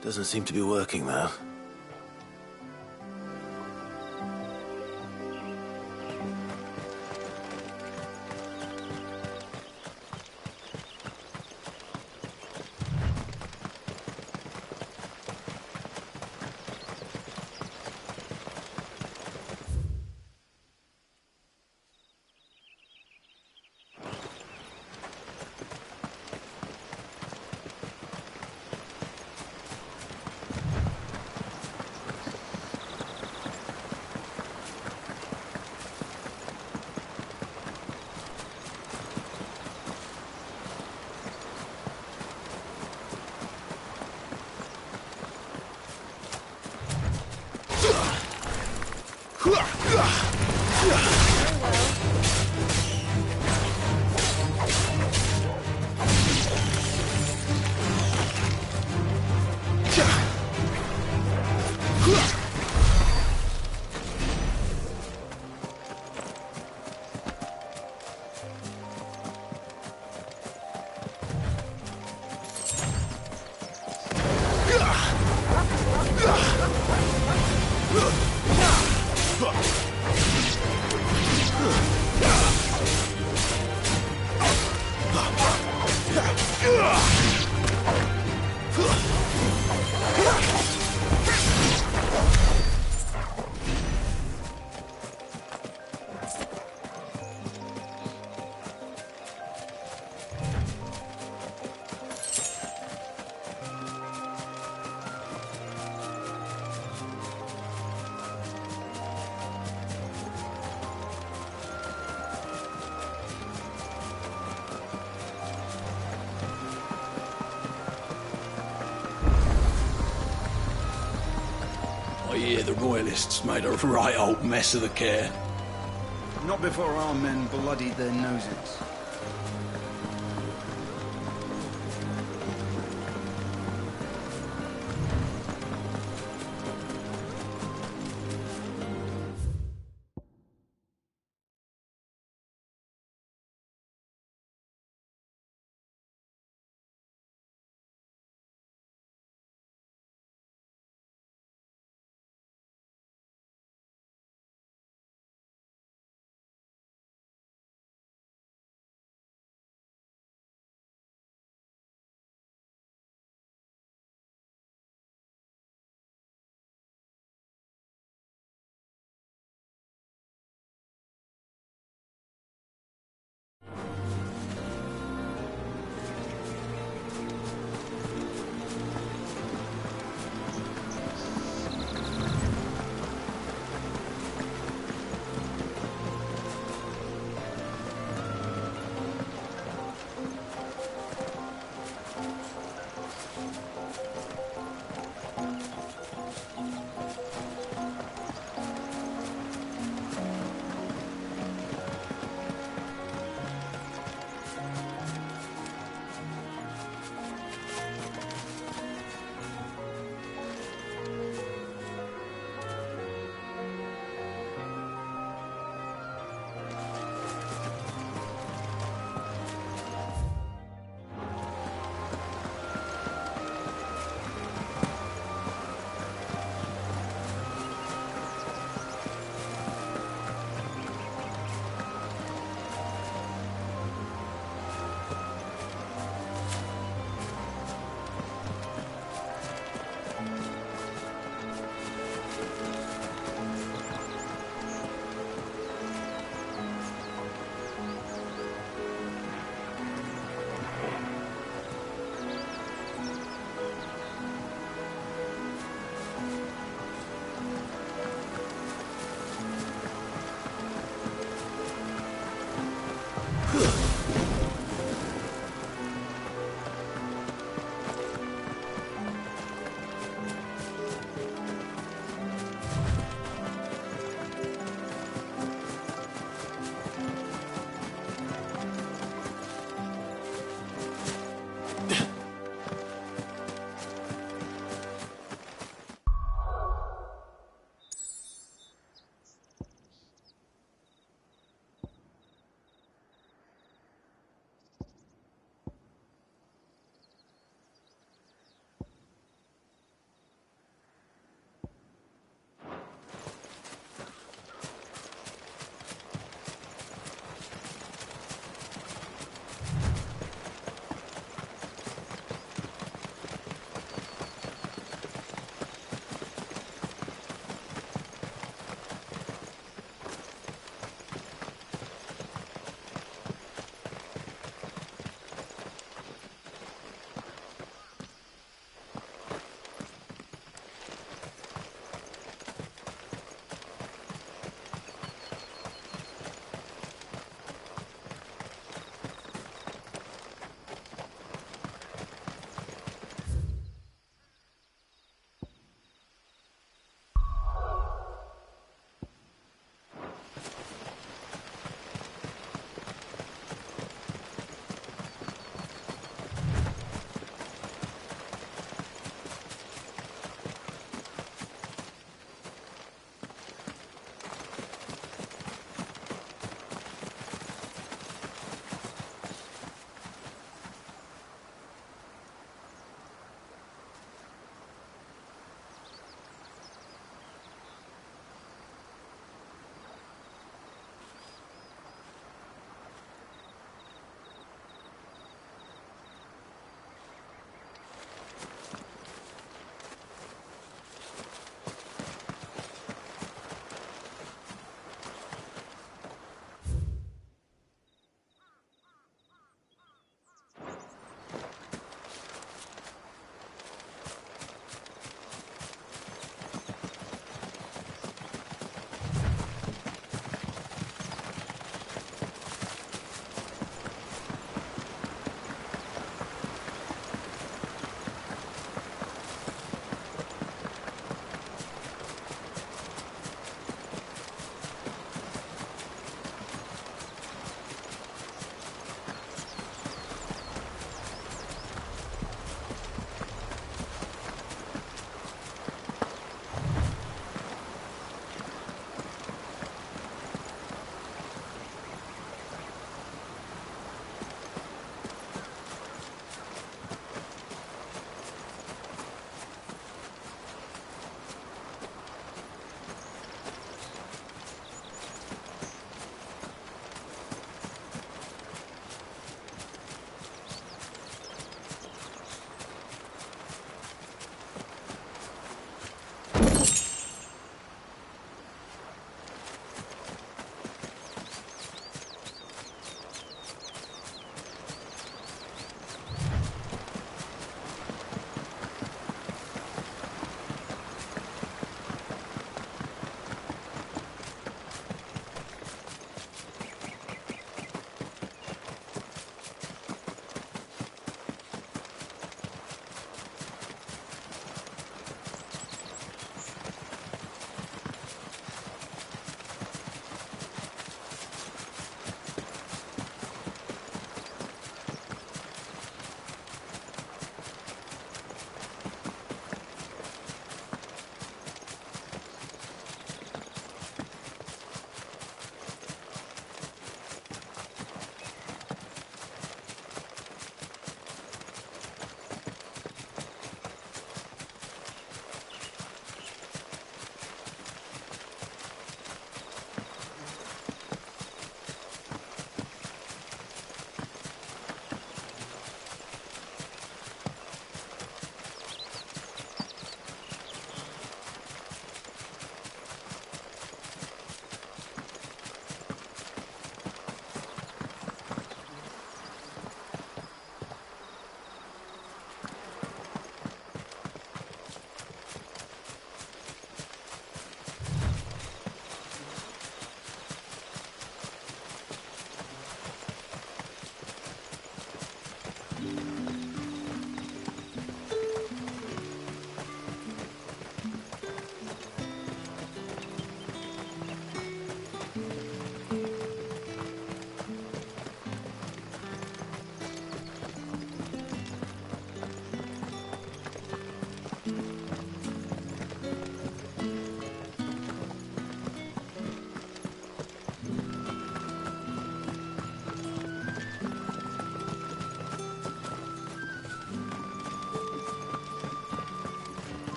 Doesn't seem to be working, though. I hear the Royalists made a right old mess of the care. Not before our men bloodied their noses.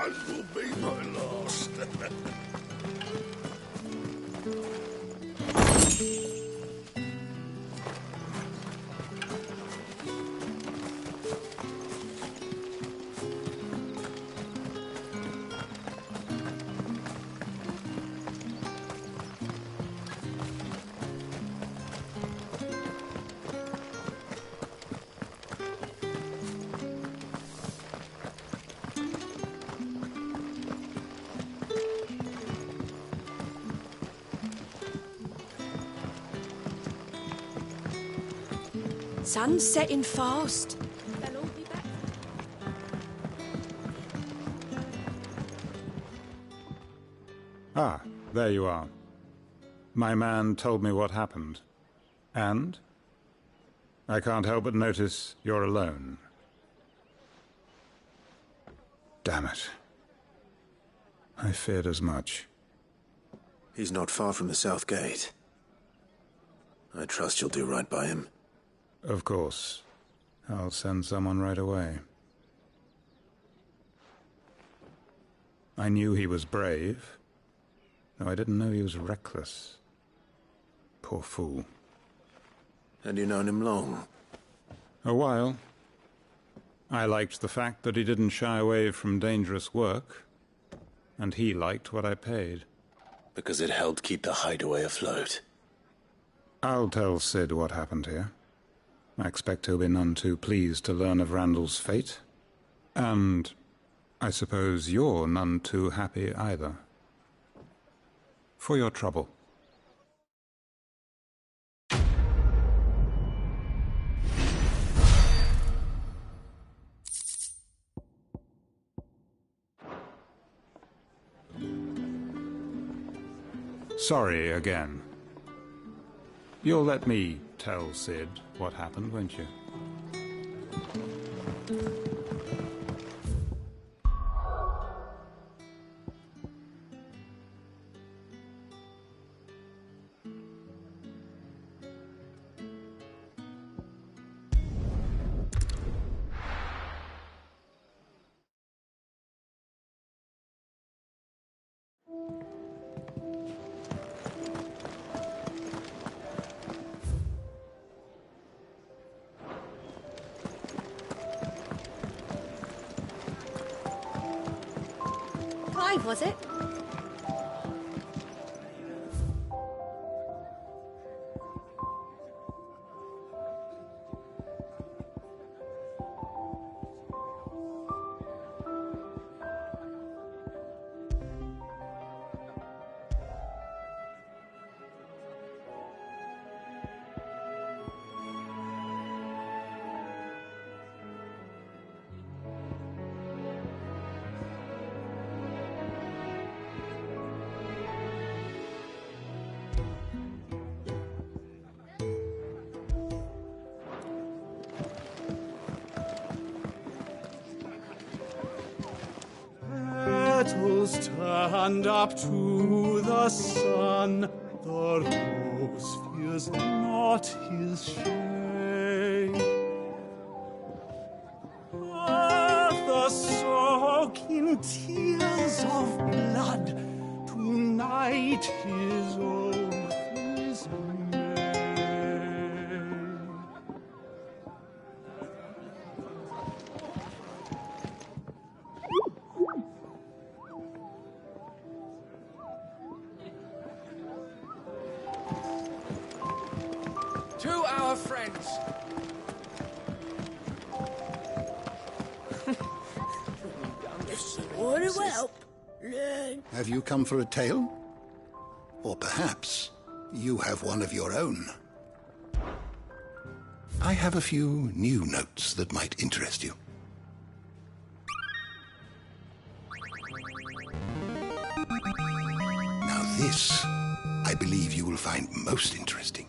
one will be my last. Sun's setting fast. They'll all be back. Ah, there you are. My man told me what happened. And? I can't help but notice you're alone. Damn it. I feared as much. He's not far from the South Gate. I trust you'll do right by him. Of course. I'll send someone right away. I knew he was brave, though I didn't know he was reckless. Poor fool. And you known him long? A while. I liked the fact that he didn't shy away from dangerous work, and he liked what I paid. Because it helped keep the hideaway afloat. I'll tell Sid what happened here. I expect he'll be none too pleased to learn of Randall's fate. And I suppose you're none too happy either. For your trouble. Sorry again. You'll let me tell Sid what happened, won't you? Was it? Stand up to the sun, the rose fears not his shade. Earth soak in tears of blood, tonight his oath is made. To our friends. If you want to help, learn. Have you come for a tale? Or perhaps you have one of your own. I have a few new notes that might interest you. Now this, I believe you will find most interesting.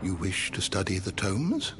You wish to study the tomes?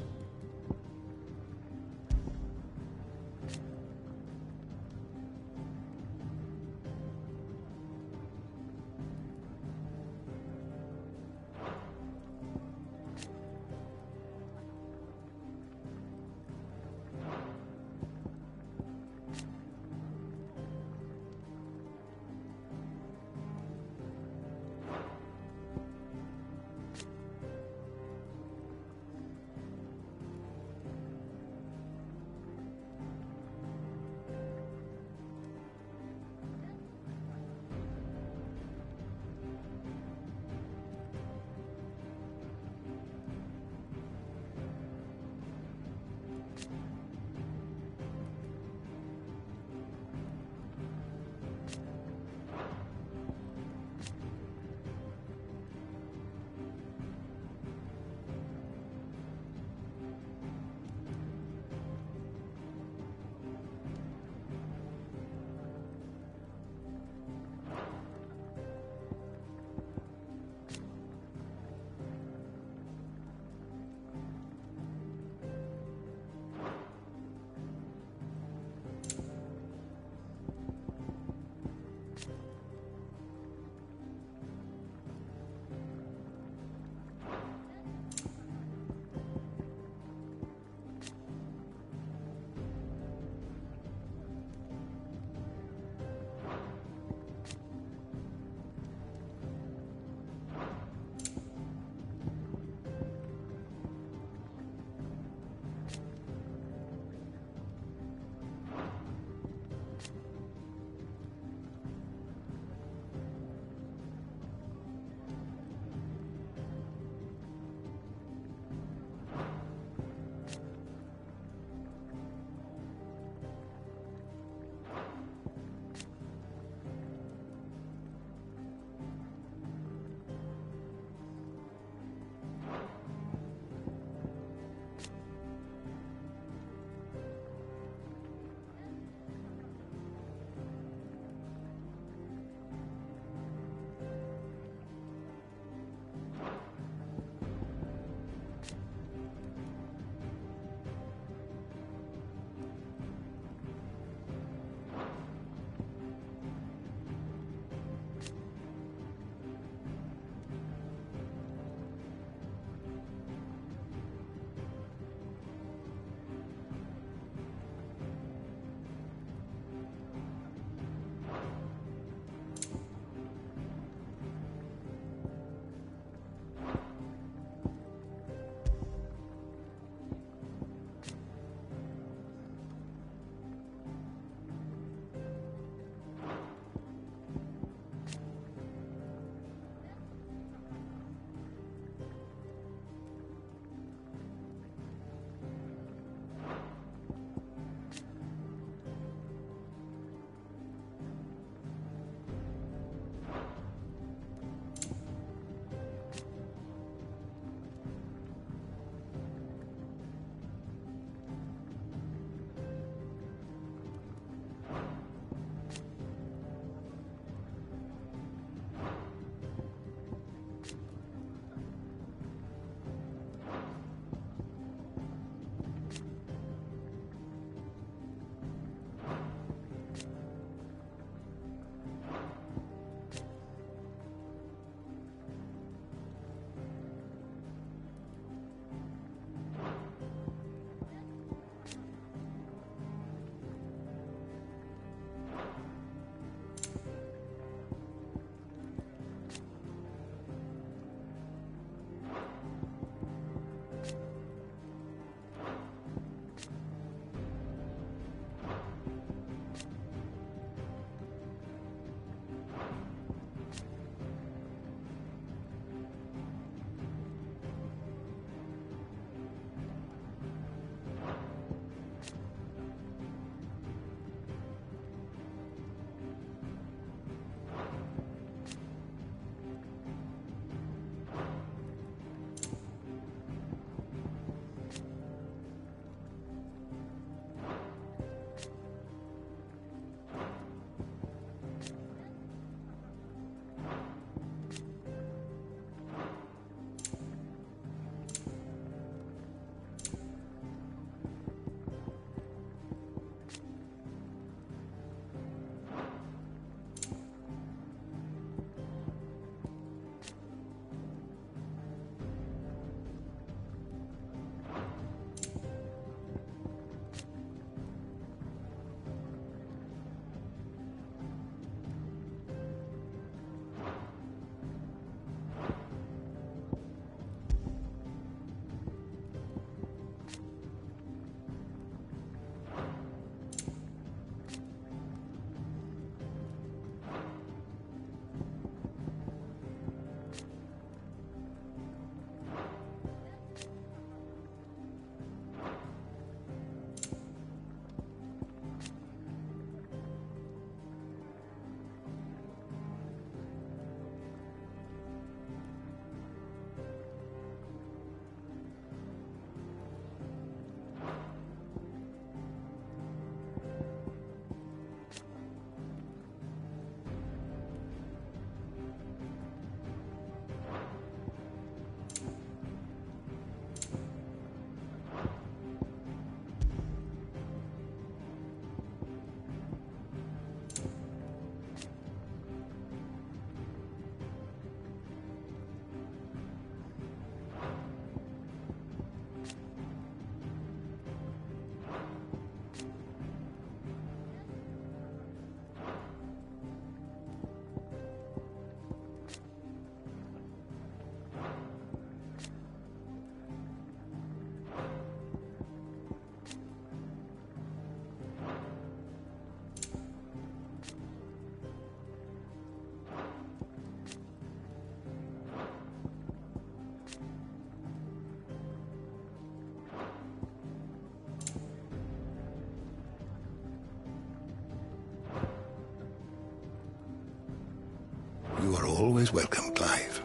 always welcome, Clive.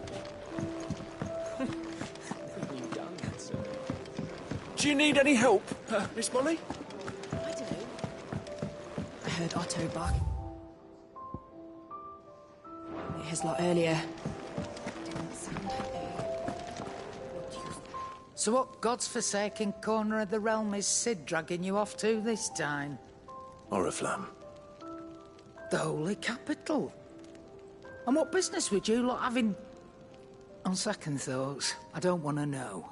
Do you need any help, Miss Molly? I do. I heard Otto bark at his lot earlier. Didn't sound happy. So what god's-forsaken corner of the realm is Sid dragging you off to this time? Oriflamme. The Holy Capital. And what business would you lot have in... On second thoughts, I don't want to know.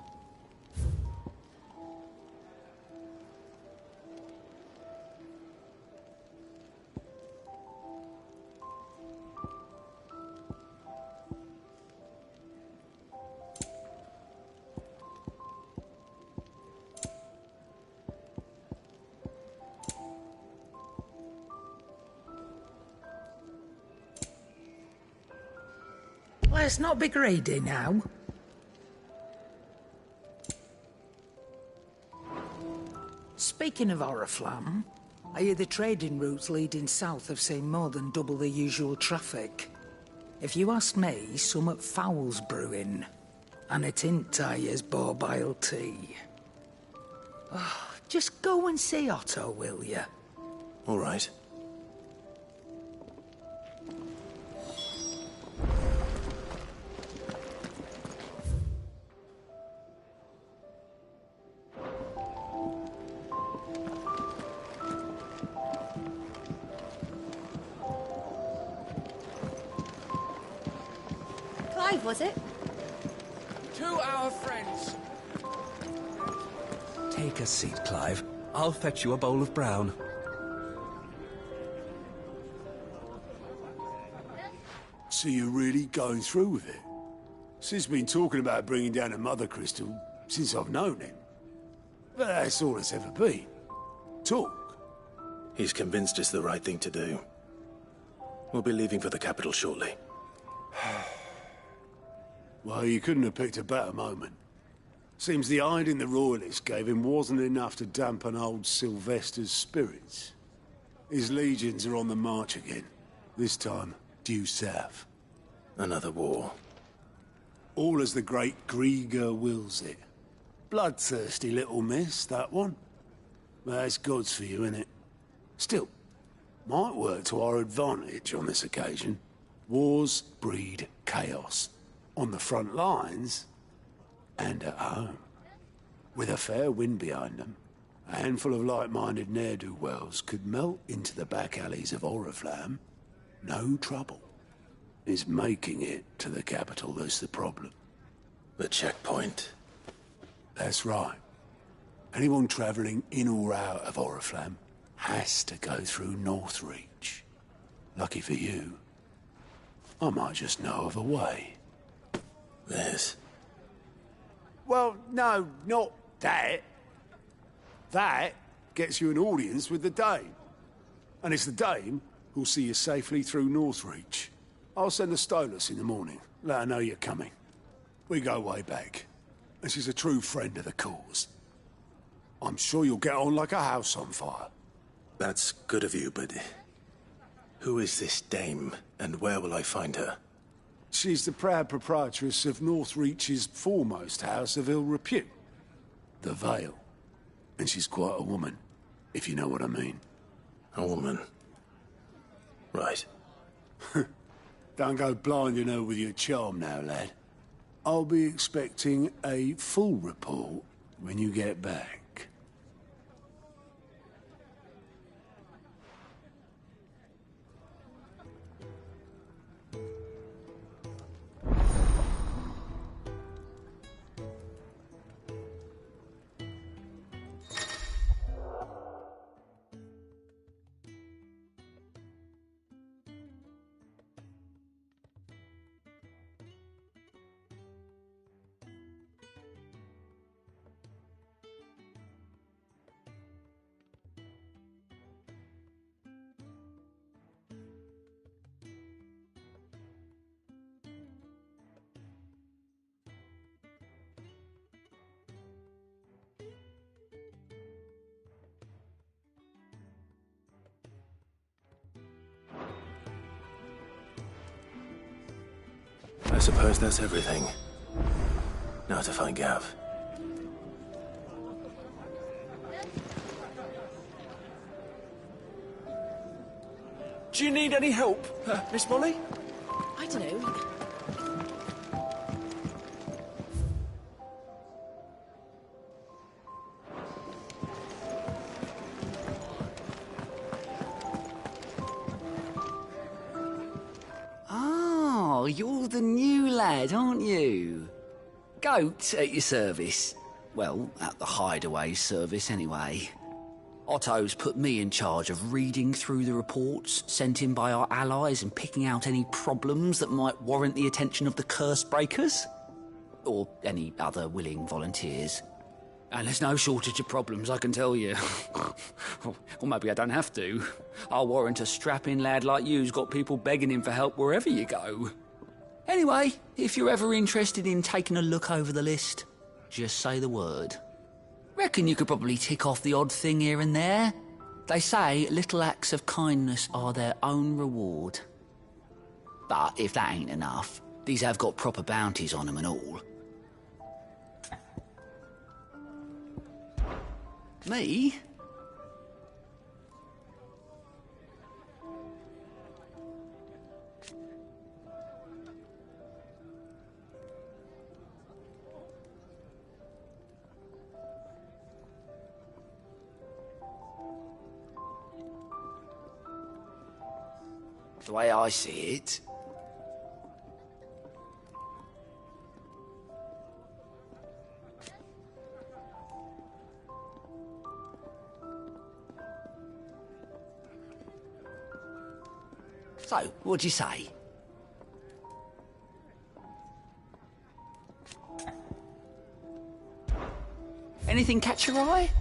Let's not be greedy now. Speaking of Oriflamme, I hear the trading routes leading south have seen more than double the usual traffic. If you ask me, summat foul's brewing. And it ain't Tyre's borbile tea. Oh, just go and see Otto, will you? All right. Clive, was it? To our friends. Take a seat, Clive. I'll fetch you a bowl of brown. So you're really going through with it? Sid's been talking about bringing down a mother crystal since I've known him. But that's all it's ever been. Talk. He's convinced it's the right thing to do. We'll be leaving for the capital shortly. Well, you couldn't have picked a better moment. Seems the hiding the Royalists gave him wasn't enough to dampen old Sylvester's spirits. His legions are on the march again. This time, due south. Another war. All as the great Grieger wills it. Bloodthirsty little miss, that one. But that's God's for you, innit? Still, might work to our advantage on this occasion. Wars breed chaos. On the front lines, and at home. With a fair wind behind them, a handful of like-minded ne'er-do-wells could melt into the back alleys of Oriflamme. No trouble. It's making it to the capital that's the problem. The checkpoint. That's right. Anyone travelling in or out of Oriflamme has to go through Northreach. Lucky for you, I might just know of a way. This? Well, no, not that. That gets you an audience with the Dame. And it's the Dame who'll see you safely through Northreach. I'll send a Stolas in the morning. Let her know you're coming. We go way back. And she's a true friend of the cause. I'm sure you'll get on like a house on fire. That's good of you, but... who is this Dame, and where will I find her? She's the proud proprietress of Northreach's foremost house of ill repute, the Vale. And she's quite a woman, if you know what I mean. A woman? Right. Don't go blinding her with your charm now, lad. I'll be expecting a full report when you get back. I suppose that's everything. Now to find Gav. Do you need any help, Miss Molly? I don't know. Oh, you're the new lad, aren't you? Goat at your service. Well, at the Hideaway service, anyway. Otto's put me in charge of reading through the reports sent in by our allies and picking out any problems that might warrant the attention of the curse breakers. Or any other willing volunteers. And there's no shortage of problems, I can tell you. Or maybe I don't have to. I'll warrant a strapping lad like you's got people begging him for help wherever you go. Anyway, if you're ever interested in taking a look over the list, just say the word. Reckon you could probably tick off the odd thing here and there. They say little acts of kindness are their own reward. But if that ain't enough, these have got proper bounties on them and all. Me? The way I see it, so, what'd you say? Anything catch your eye?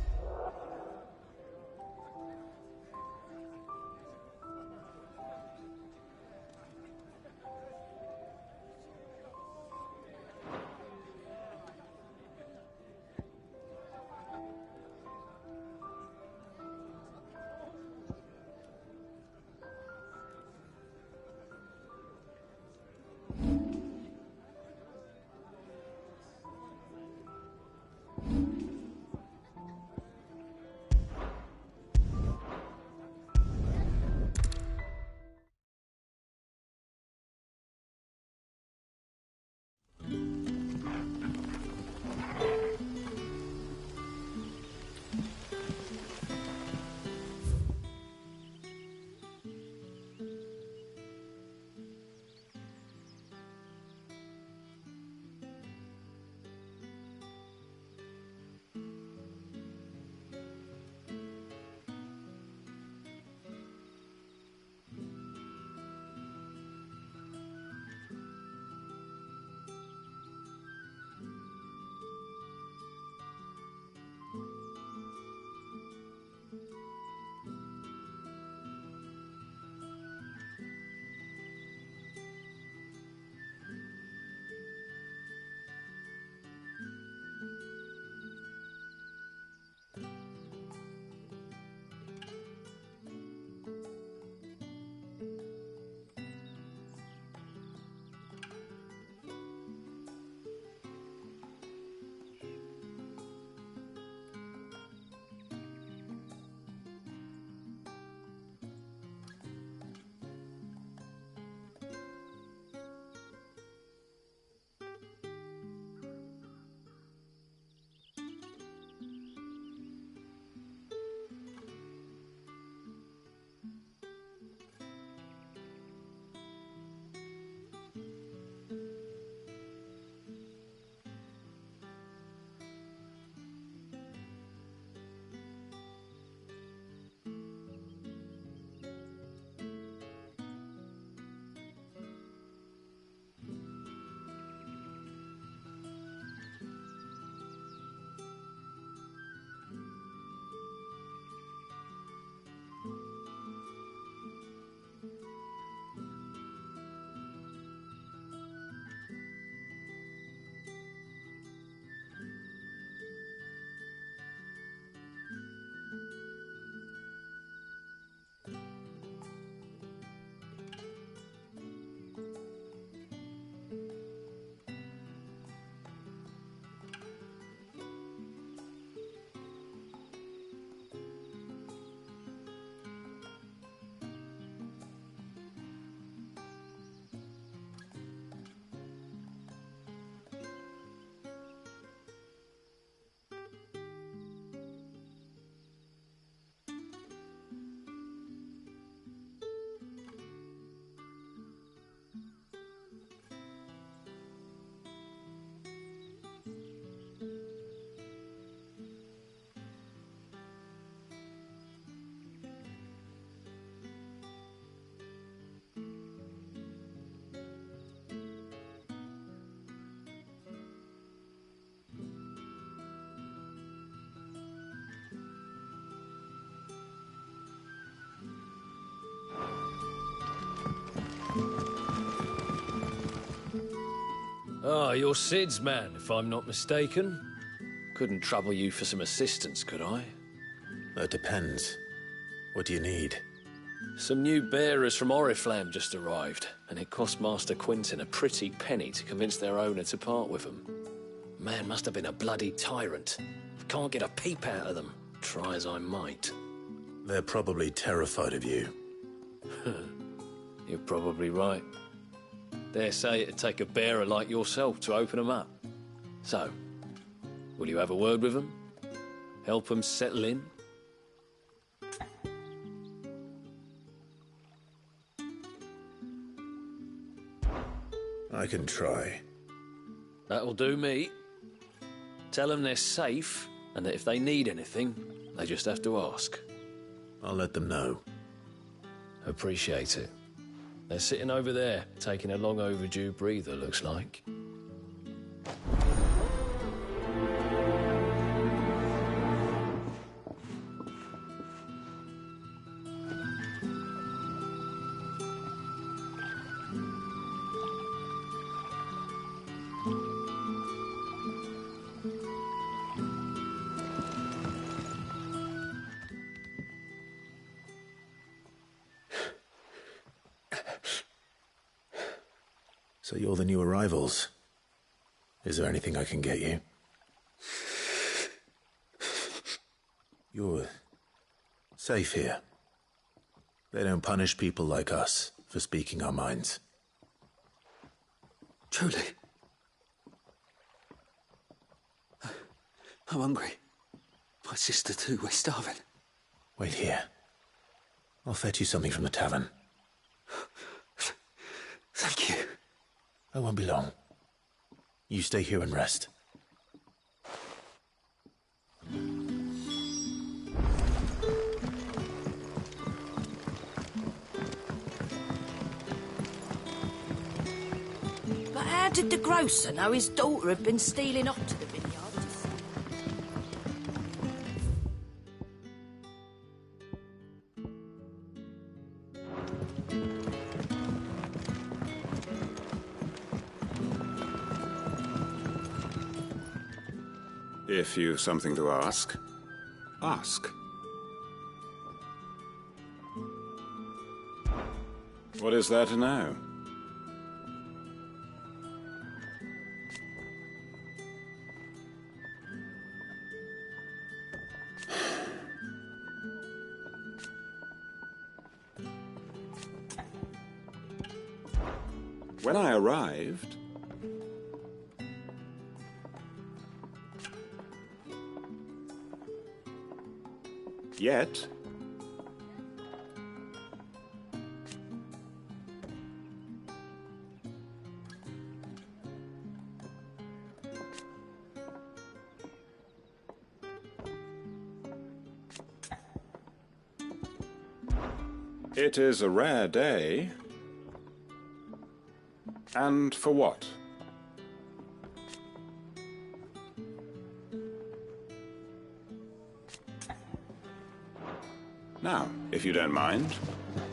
Ah, you're Sid's man, if I'm not mistaken. Couldn't trouble you for some assistance, could I? That depends. What do you need? Some new bearers from Oriflamme just arrived, and it cost Master Quintin a pretty penny to convince their owner to part with them. Man must have been a bloody tyrant. Can't get a peep out of them, try as I might. They're probably terrified of you. You're probably right. Dare say it'd take a bearer like yourself to open them up. So, will you have a word with them? Help them settle in? I can try. That'll do me. Tell them they're safe, and that if they need anything, they just have to ask. I'll let them know. Appreciate it. They're sitting over there, taking a long overdue breather, looks like. So you're the new arrivals. Is there anything I can get you? You're safe here. They don't punish people like us for speaking our minds. Truly. I'm hungry. My sister too, we're starving. Wait here. I'll fetch you something from the tavern. Thank you. I won't be long. You stay here and rest. But how did the grocer know his daughter had been stealing off to the vineyard? If you've something to ask, ask. What is there to know? When I arrived, yet it is a rare day. And for what? Now, if you don't mind,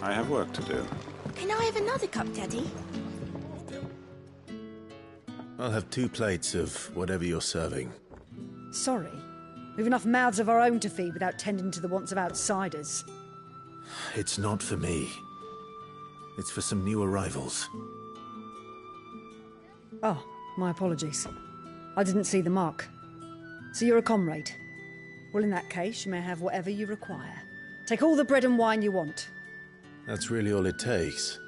I have work to do. Can I have another cup, Daddy? I'll have 2 plates of whatever you're serving. Sorry. We've enough mouths of our own to feed without tending to the wants of outsiders. It's not for me. It's for some new arrivals. Oh, my apologies. I didn't see the mark. So you're a comrade? Well, in that case, you may have whatever you require. Take all the bread and wine you want. That's really all it takes.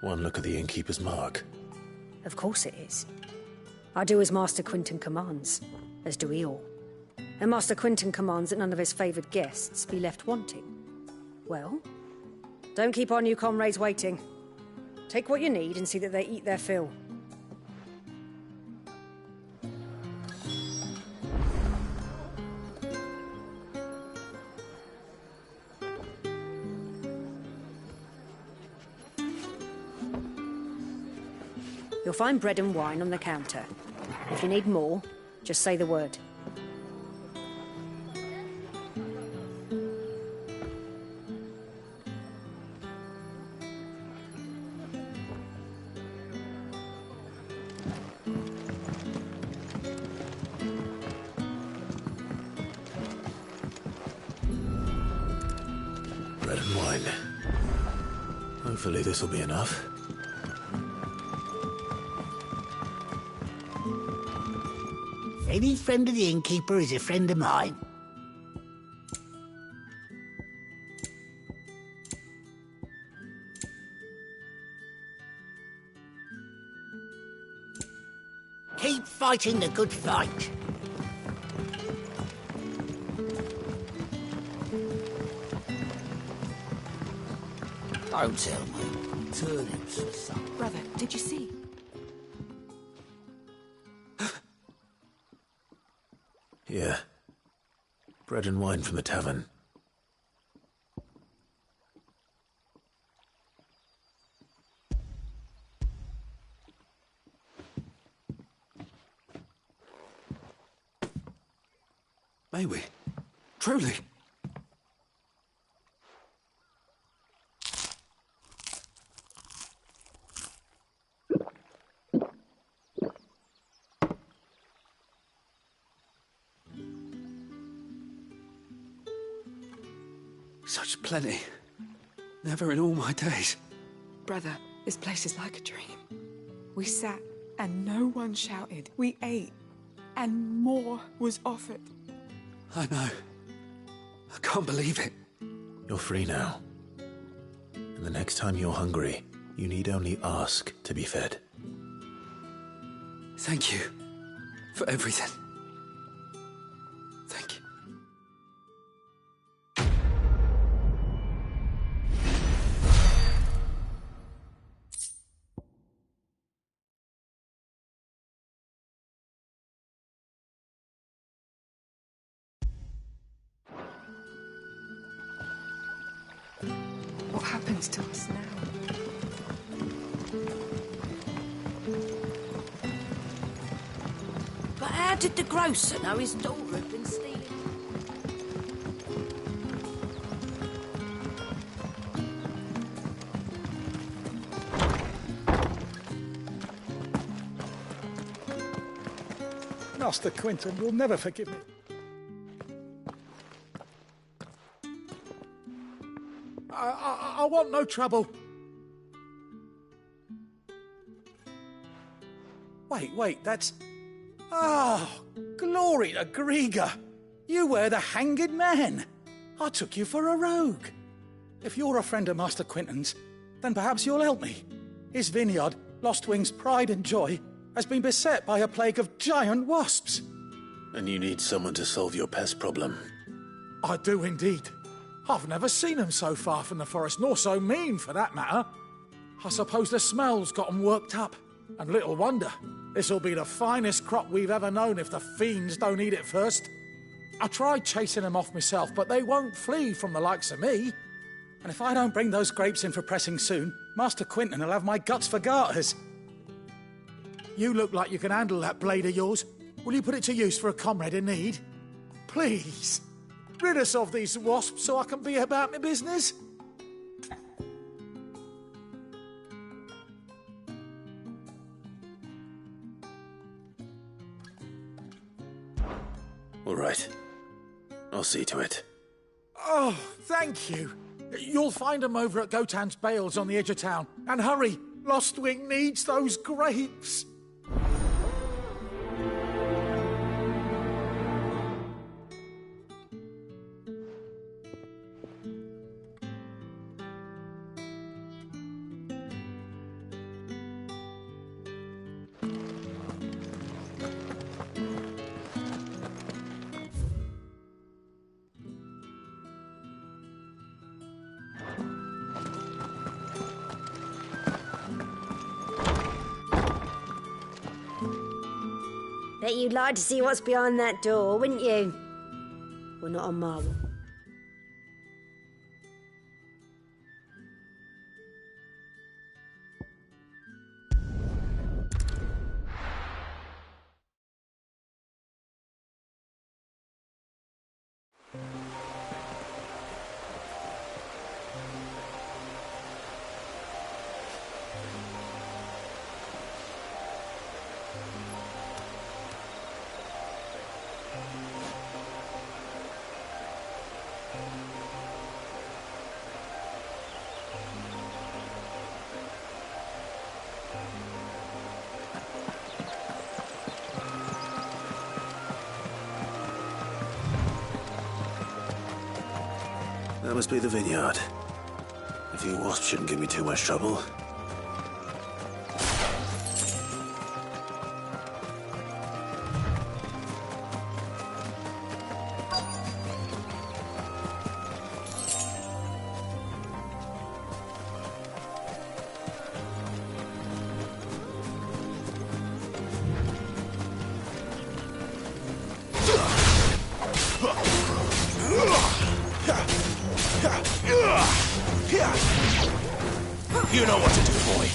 One look at the innkeeper's mark. Of course it is. I do as Master Quintin commands, as do we all. And Master Quintin commands that none of his favoured guests be left wanting. Well, don't keep our new comrades waiting. Take what you need and see that they eat their fill. You'll find bread and wine on the counter. If you need more, just say the word. Bread and wine. Hopefully this will be enough. Any friend of the innkeeper is a friend of mine. Keep fighting the good fight. Don't tell me. Turnips or something. Brother, did you see? Yeah. Bread and wine from the tavern. May we? Truly? Such plenty. Never in all my days. Brother, this place is like a dream. We sat and no one shouted. We ate and more was offered. I know. I can't believe it. You're free now. And the next time you're hungry, you need only ask to be fed. Thank you for everything. Thank you. What happens to us now? But how did the grocer know his daughter had been stealing? Master Quentin will never forgive me. I want no trouble. Wait, that's... Oh, glory to Grieger. You were the hanged man. I took you for a rogue. If you're a friend of Master Quentin's, then perhaps you'll help me. His vineyard, Lostwing's pride and joy, has been beset by a plague of giant wasps. And you need someone to solve your pest problem. I do indeed. I've never seen them so far from the forest, nor so mean, for that matter. I suppose the smell's got them worked up. And little wonder. This'll be the finest crop we've ever known if the fiends don't eat it first. I tried chasing them off myself, but they won't flee from the likes of me. And if I don't bring those grapes in for pressing soon, Master Quentin will have my guts for garters. You look like you can handle that blade of yours. Will you put it to use for a comrade in need? Please. Rid us of these wasps so I can be about my business. All right. I'll see to it. Oh, thank you. You'll find them over at Gotan's Bales on the edge of town. And hurry, Lostwing needs those grapes. Bet you'd like to see what's behind that door, wouldn't you? Well, not on marble. That must be the vineyard. A few wasps shouldn't give me too much trouble. You know what to do, boy.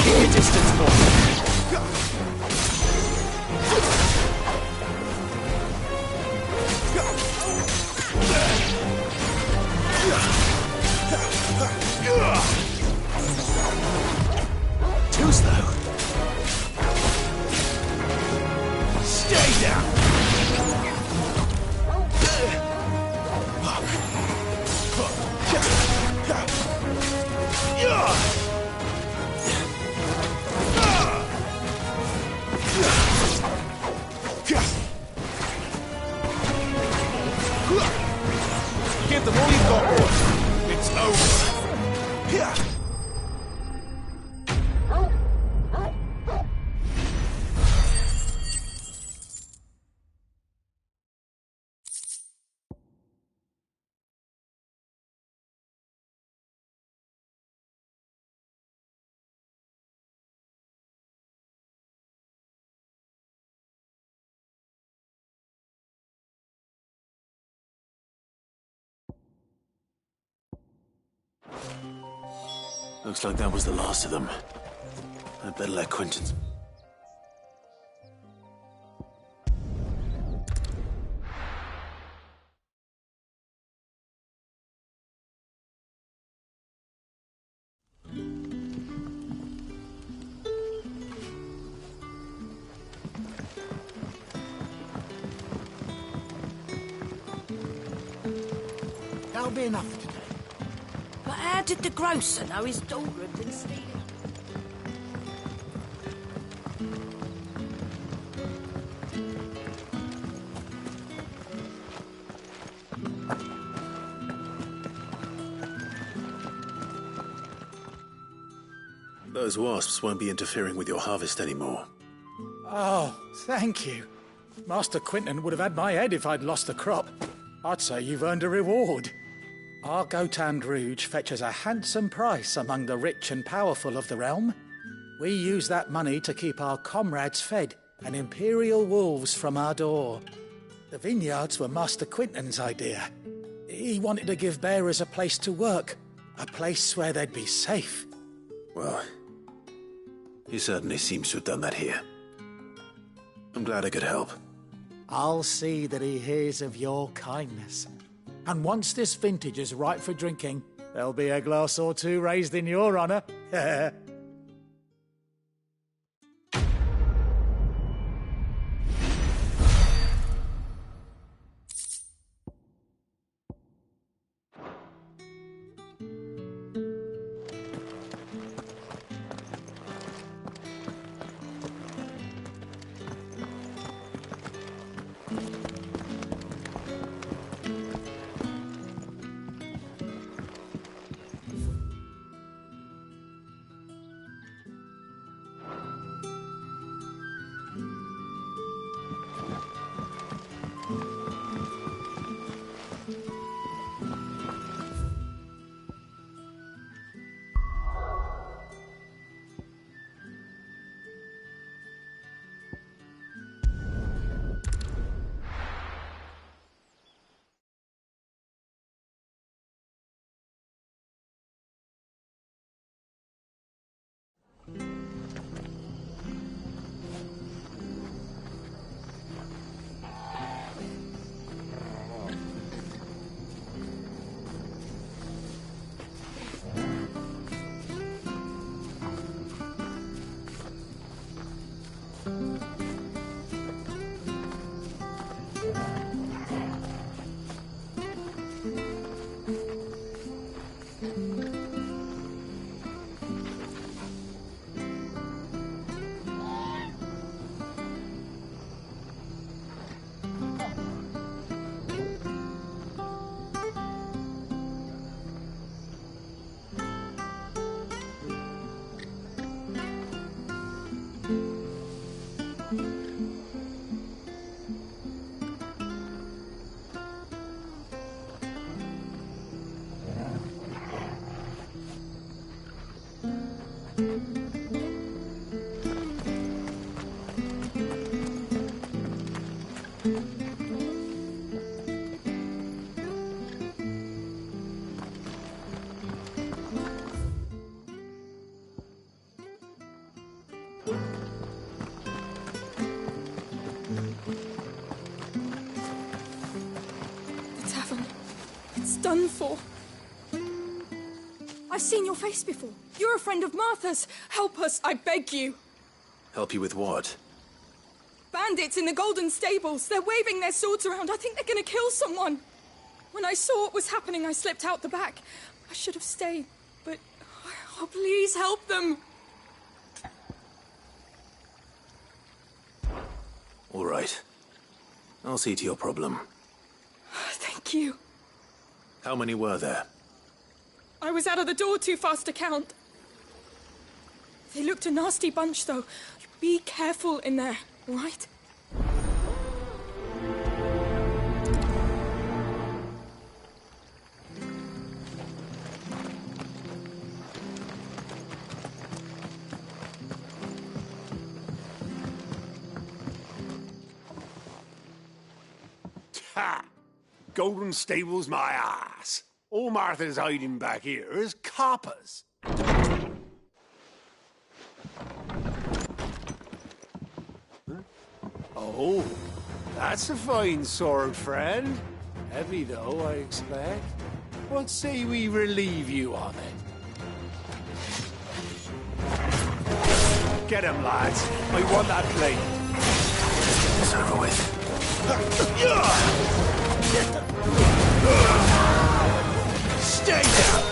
Keep your distance, boy. Too slow. Stay down. Give them all you've got, boy. It's over. Looks like that was the last of them. I'd better let Quentin... That'll be enough today. But how did the grocer know his daughter had been stealing? Those wasps won't be interfering with your harvest anymore. Oh, thank you. Master Quentin would have had my head if I'd lost the crop. I'd say you've earned a reward. Our Gotand Rouge fetches a handsome price among the rich and powerful of the realm. We use that money to keep our comrades fed and imperial wolves from our door. The vineyards were Master Quentin's idea. He wanted to give bearers a place to work, a place where they'd be safe. Well, he certainly seems to have done that here. I'm glad I could help. I'll see that he hears of your kindness. And once this vintage is ripe for drinking, there'll be a glass or two raised in your honour. Done for. I've seen your face before. You're a friend of Martha's. Help us, I beg you. Help you with what? Bandits in the Golden Stables. They're waving their swords around. I think they're going to kill someone. When I saw what was happening, I slipped out the back. I should have stayed, but... Oh, please help them. All right. I'll see to your problem. Thank you. How many were there? I was out of the door too fast to count. They looked a nasty bunch, though. Be careful in there, all right? Ha! Golden Stables my ass. All Martha's hiding back here is coppers. Huh? Oh, that's a fine sword, friend. Heavy, though, I expect. What say we relieve you of it? Get him, lads. I want that plate. It's over with. Stay down!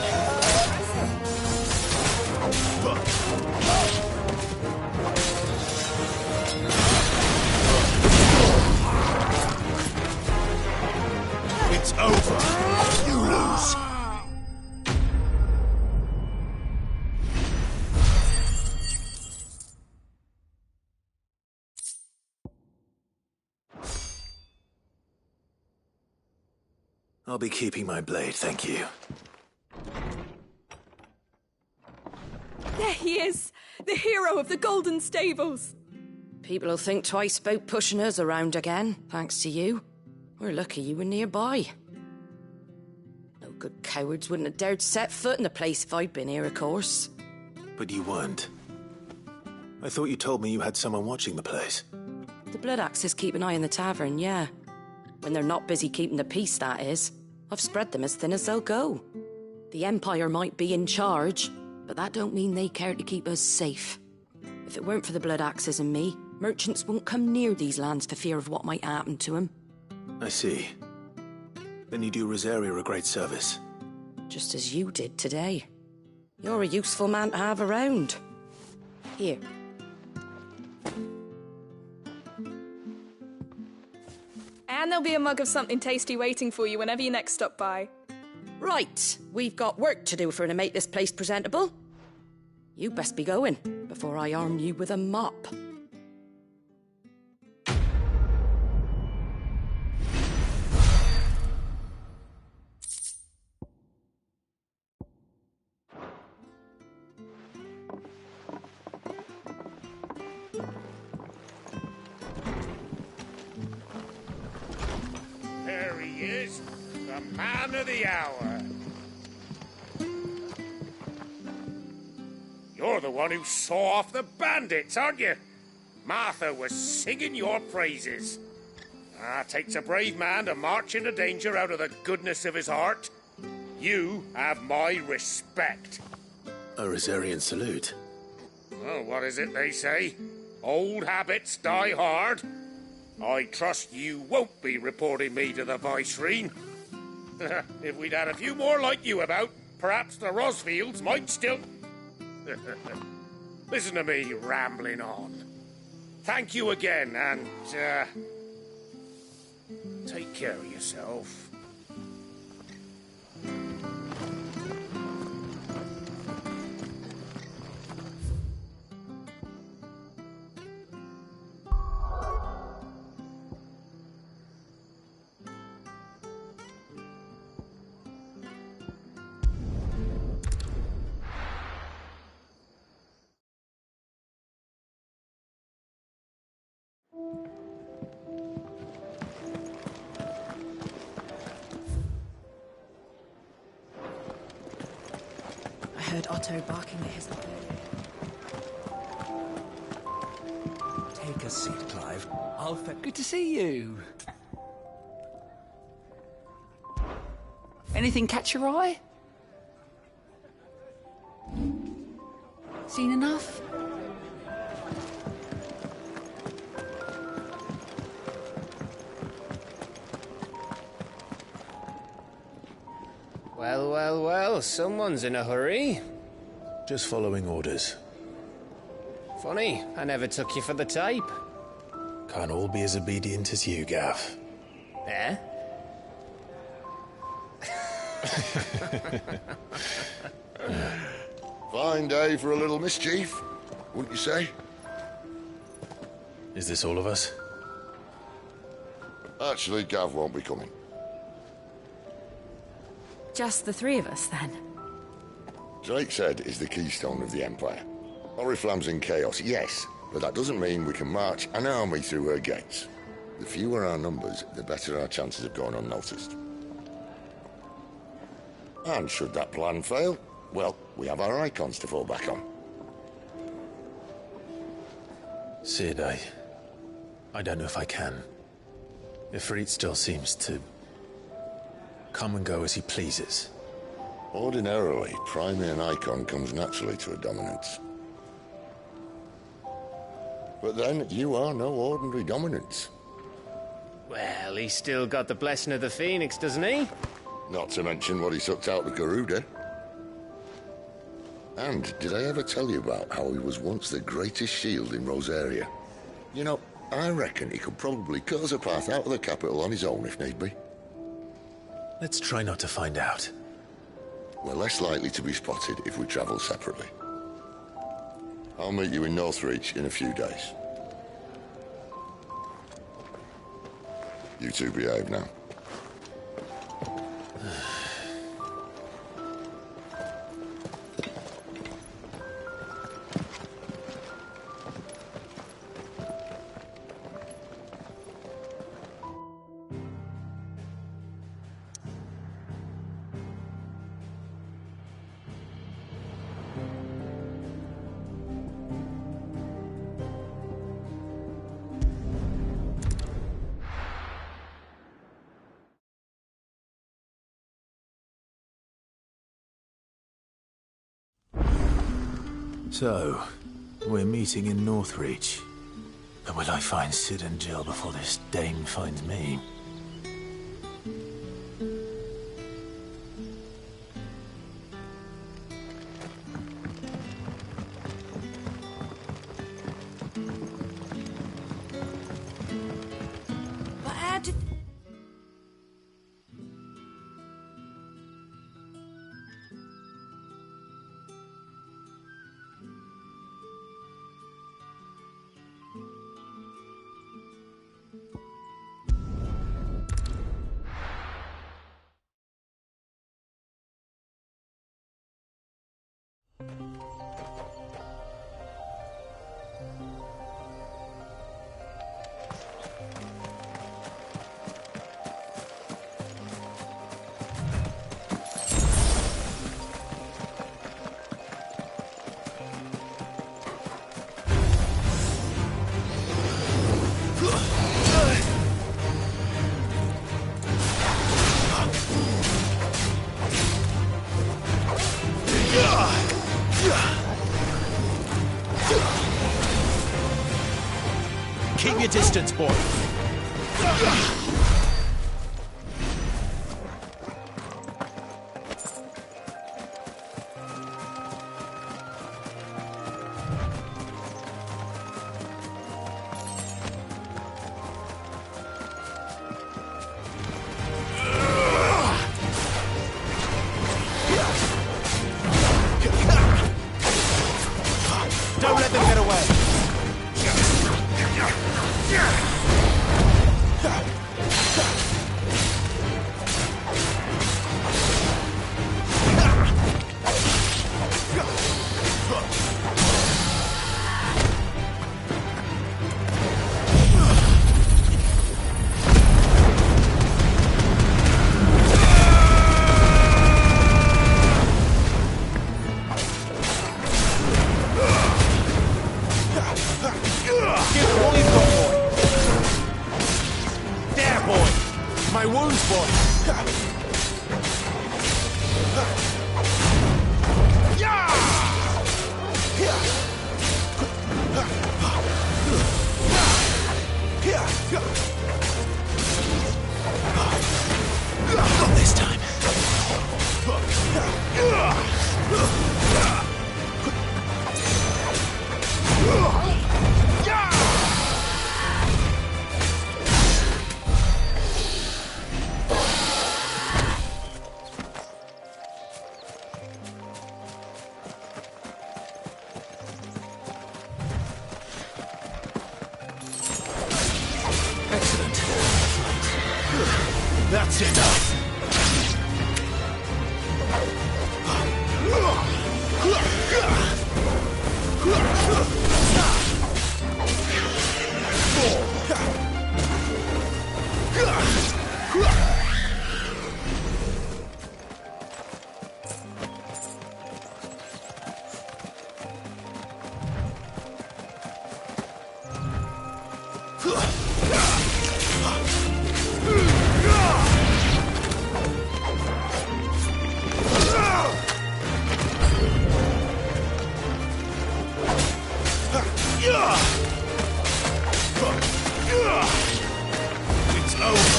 It's over. You lose. I'll be keeping my blade, thank you. There he is, the hero of the Golden Stables. People will think twice about pushing us around again, thanks to you. We're lucky you were nearby. No good cowards wouldn't have dared set foot in the place if I'd been here, of course. But you weren't. I thought you told me you had someone watching the place. The Blood Axes keep an eye on the tavern, yeah. When they're not busy keeping the peace, that is. I've spread them as thin as they'll go. The Empire might be in charge, but that don't mean they care to keep us safe. If it weren't for the Blood Axes and me, merchants wouldn't come near these lands for fear of what might happen to them. I see. Then you do Rosaria a great service. Just as you did today. You're a useful man to have around. Here. And there'll be a mug of something tasty waiting for you whenever you next stop by. Right, we've got work to do to make this place presentable. You best be going, before I arm you with a mop. There he is, the man of the hour. You're the one who saw off the bandits, aren't you? Martha was singing your praises. Takes a brave man to march into danger out of the goodness of his heart. You have my respect. A Rosarian salute. Oh, what is it they say? Old habits die hard. I trust you won't be reporting me to the Viceroy. If we'd had a few more like you about, perhaps the Rosfields might still... Listen to me rambling on. Thank you again, and, take care of yourself. I heard Otto barking at his lodge. Take a seat, Clive. Good to see you. Anything catch your eye? Seen enough? Well, well, well, someone's in a hurry. Just following orders. Funny, I never took you for the type. Can't all be as obedient as you, Gav. Eh? Fine day for a little mischief, wouldn't you say? Is this all of us? Actually, Gav won't be coming. Just the three of us, then? Drake's Head is the keystone of the Empire. Oriflamme's in chaos, yes, but that doesn't mean we can march an army through her gates. The fewer our numbers, the better our chances of going unnoticed. And should that plan fail, well, we have our icons to fall back on. Sid, I don't know if I can. Ifrit still seems to come and go as he pleases. Ordinarily, priming an icon comes naturally to a dominance. But then, you are no ordinary dominance. Well, he's still got the blessing of the Phoenix, doesn't he? Not to mention what he sucked out of Garuda. And did I ever tell you about how he was once the greatest shield in Rosaria? You know, I reckon he could probably cut us a path out of the capital on his own if need be. Let's try not to find out. We're less likely to be spotted if we travel separately. I'll meet you in Northreach in a few days. You two behave now. So, we're meeting in Northreach. But will I find Sid and Jill before this dame finds me? But how did... Keep your distance, boy. boy. My wounds, boy. Not this time. Excellent. That's enough. It's over.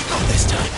Not this time.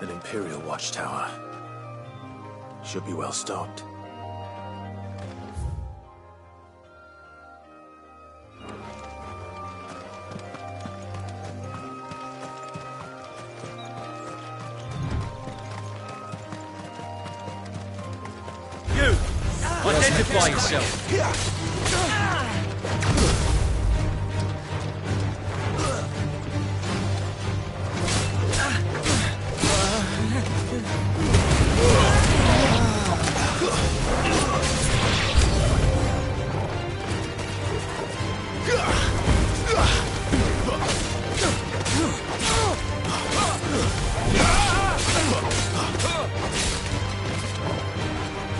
An Imperial watchtower. Should be well stocked. You! Identify yourself!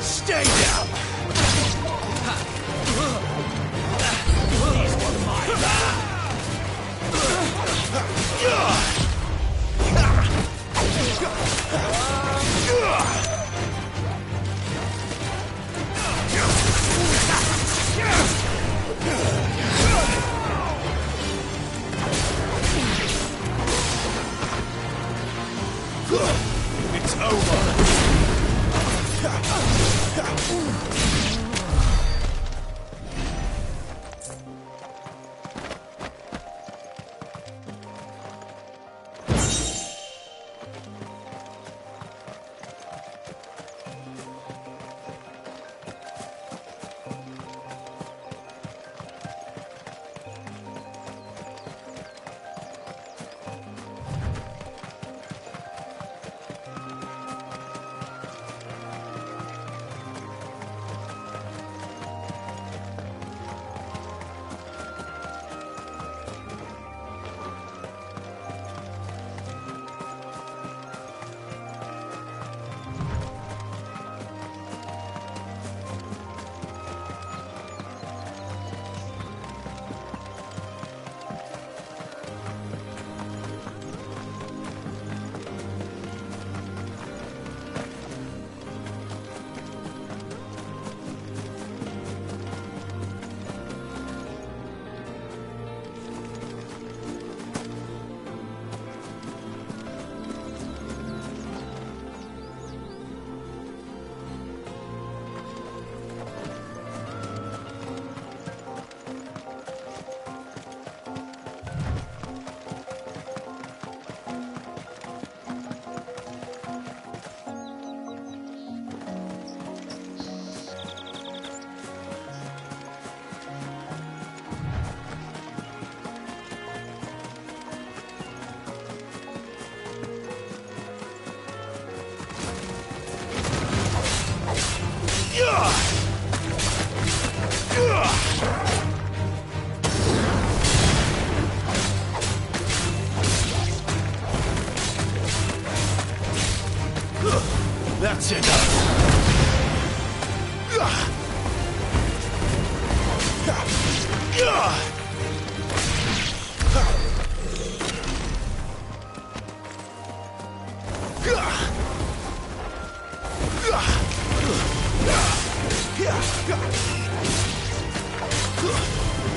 Stay down! It's over!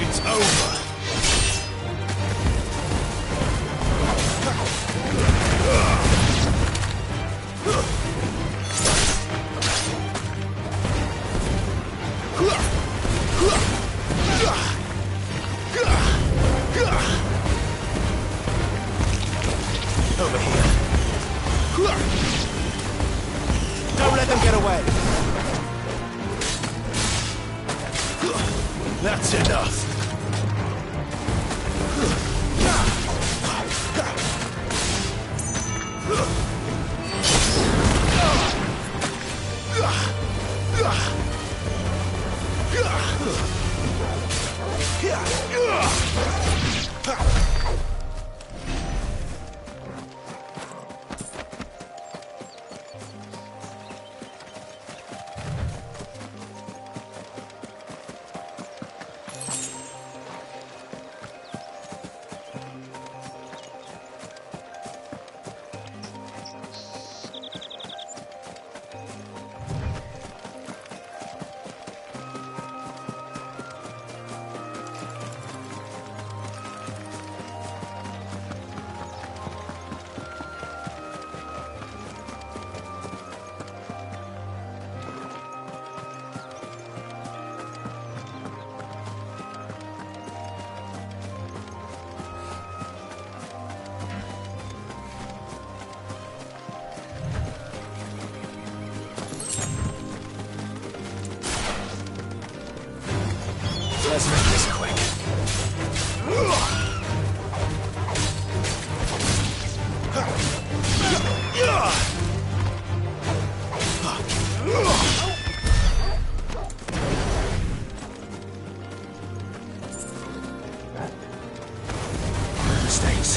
It's over. Over here. Don't let them get away. That's enough. Let's make this quick. Mistakes.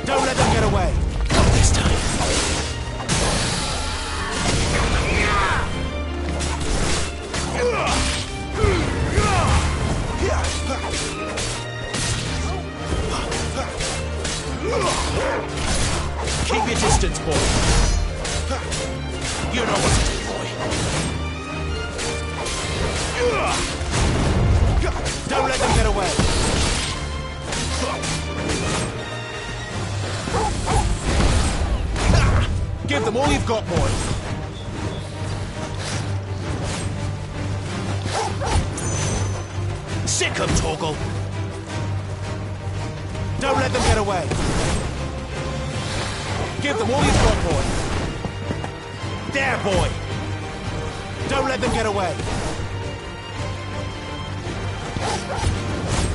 Don't let them get away. Not this time. Keep your distance, boy. You know what to do, boy. Don't let them get away. Give them all you've got, boy. Sick 'em, Torgal. Don't let them get away. Give them all you've got, boy. There, boy. Don't let them get away.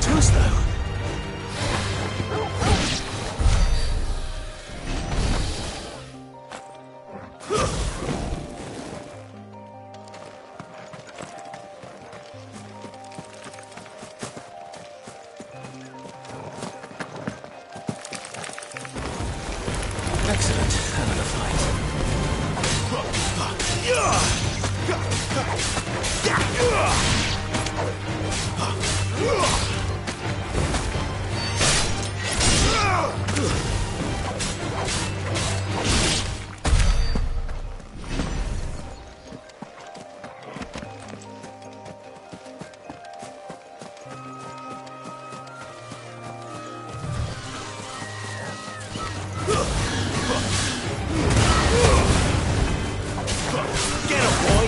Too slow. Excellent. Another fight. Get him, boy.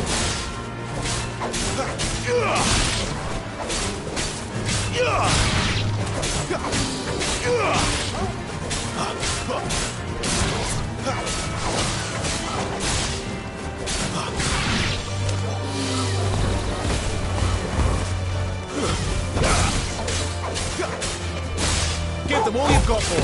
Give them all you've got, boy.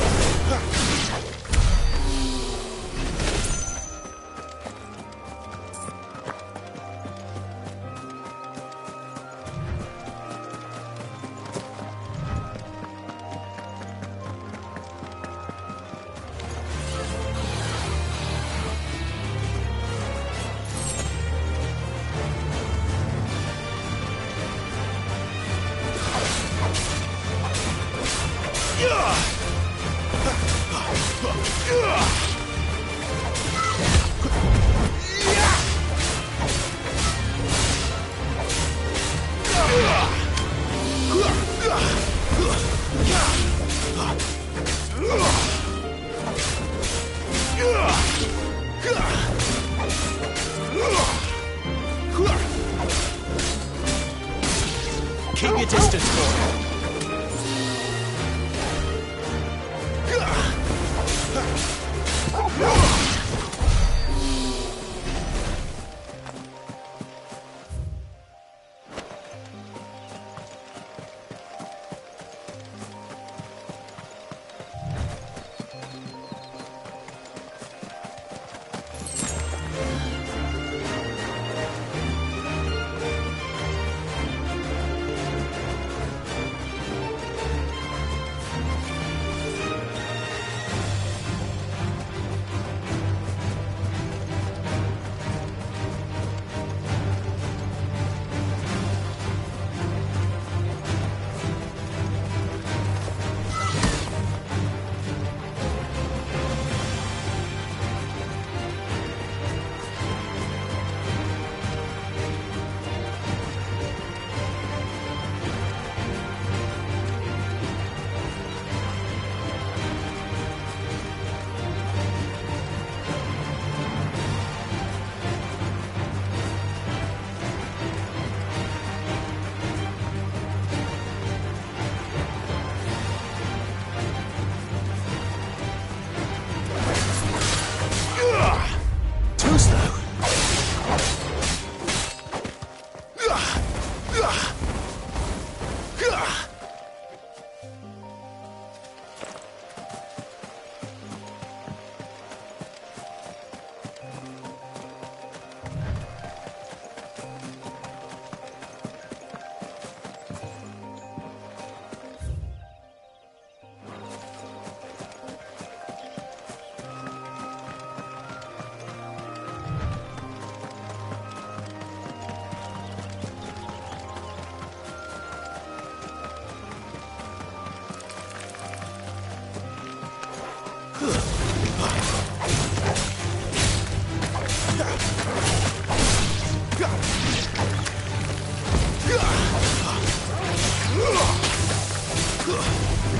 Keep your distance, boy.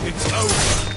It's over.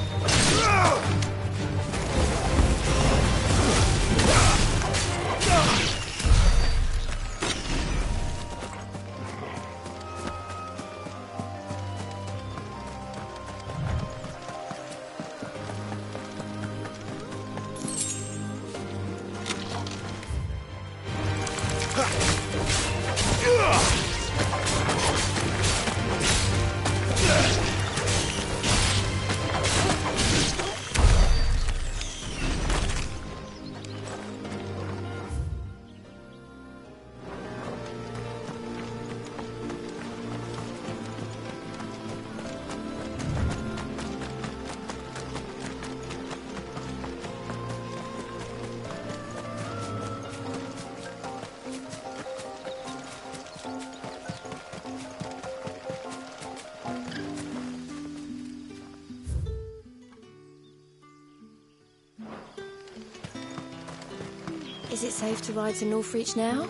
Is it safe to ride to Northreach now?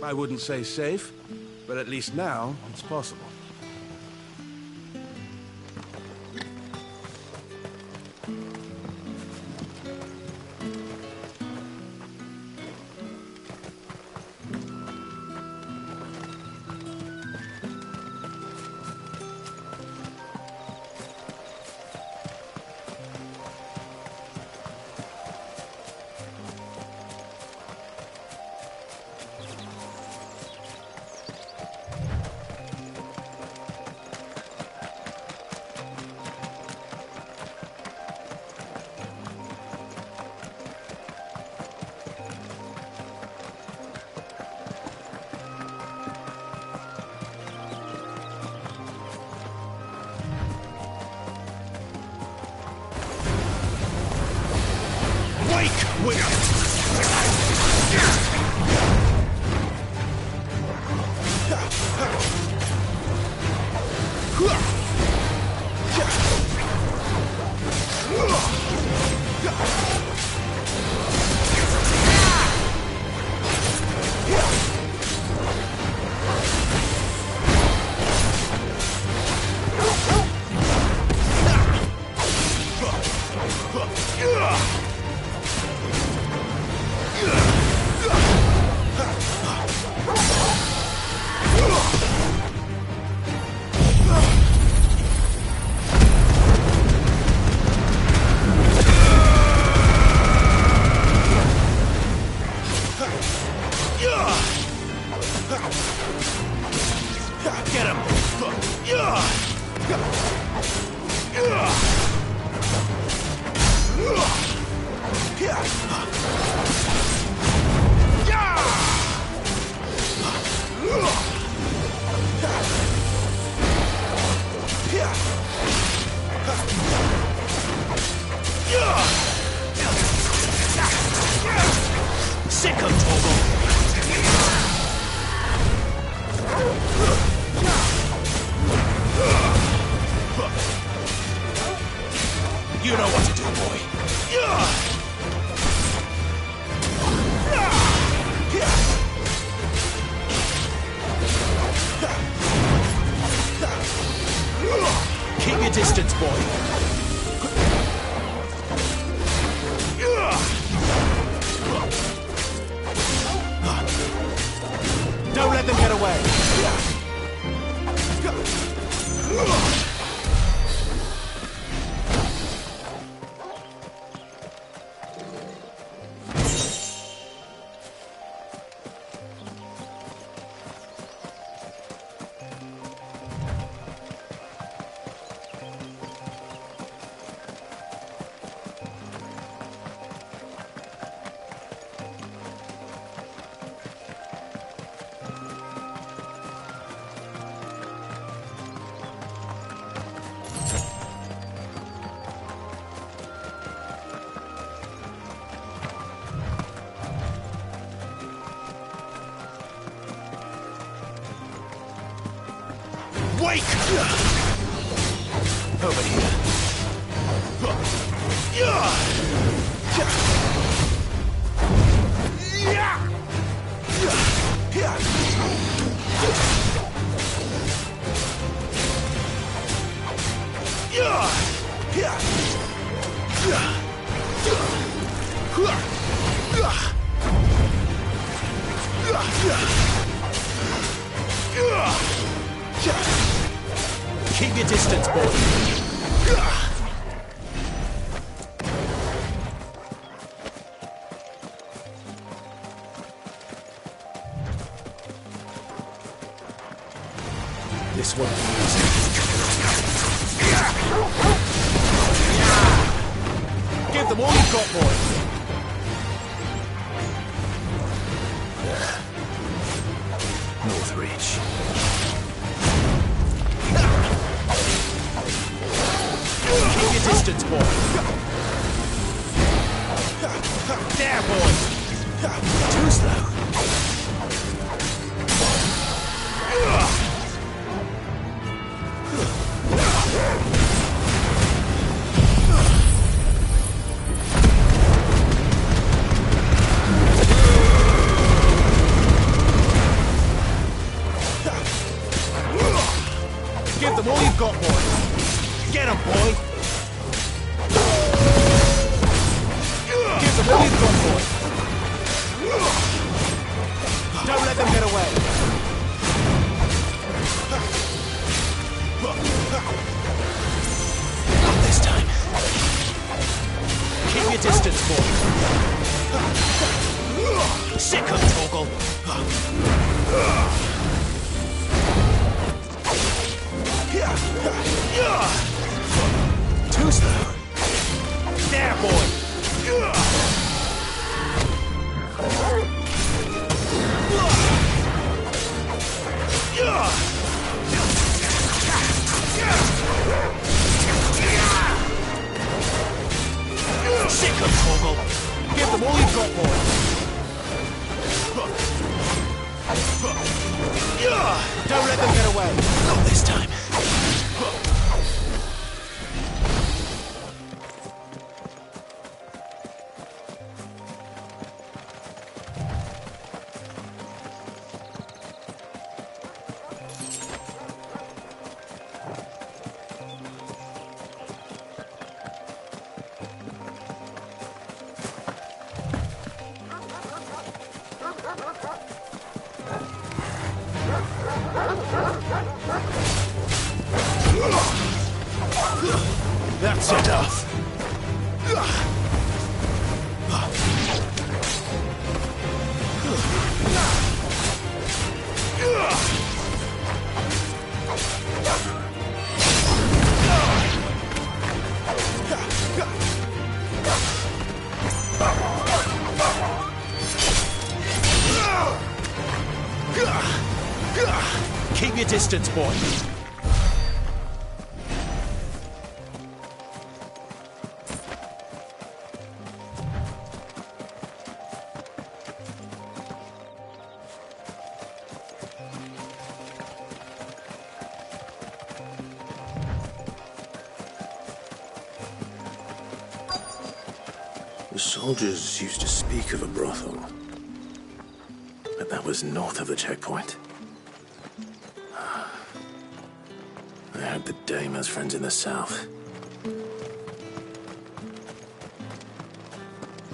I wouldn't say safe, but at least now it's possible. You know what to do, boy. Keep your distance, boy. Don't let them get away. Wake! Over here. Keep your distance, boy. This won't be easy. Give them all you've got, boy. Northreach. Keep your distance, boy. There, boy. Too slow. him, boy! Give them all you've got, boy! Don't let them get away! Not this time! Keep your distance, boy! Sick of Torgal! Too slow! There, boy! Sick of Torgal! Give them all you've got, boy! Don't let them get away! Not this time! That's enough. Keep your distance, boy. The soldiers used to speak of a brothel, but that was north of the checkpoint. I hope the dame has friends in the south.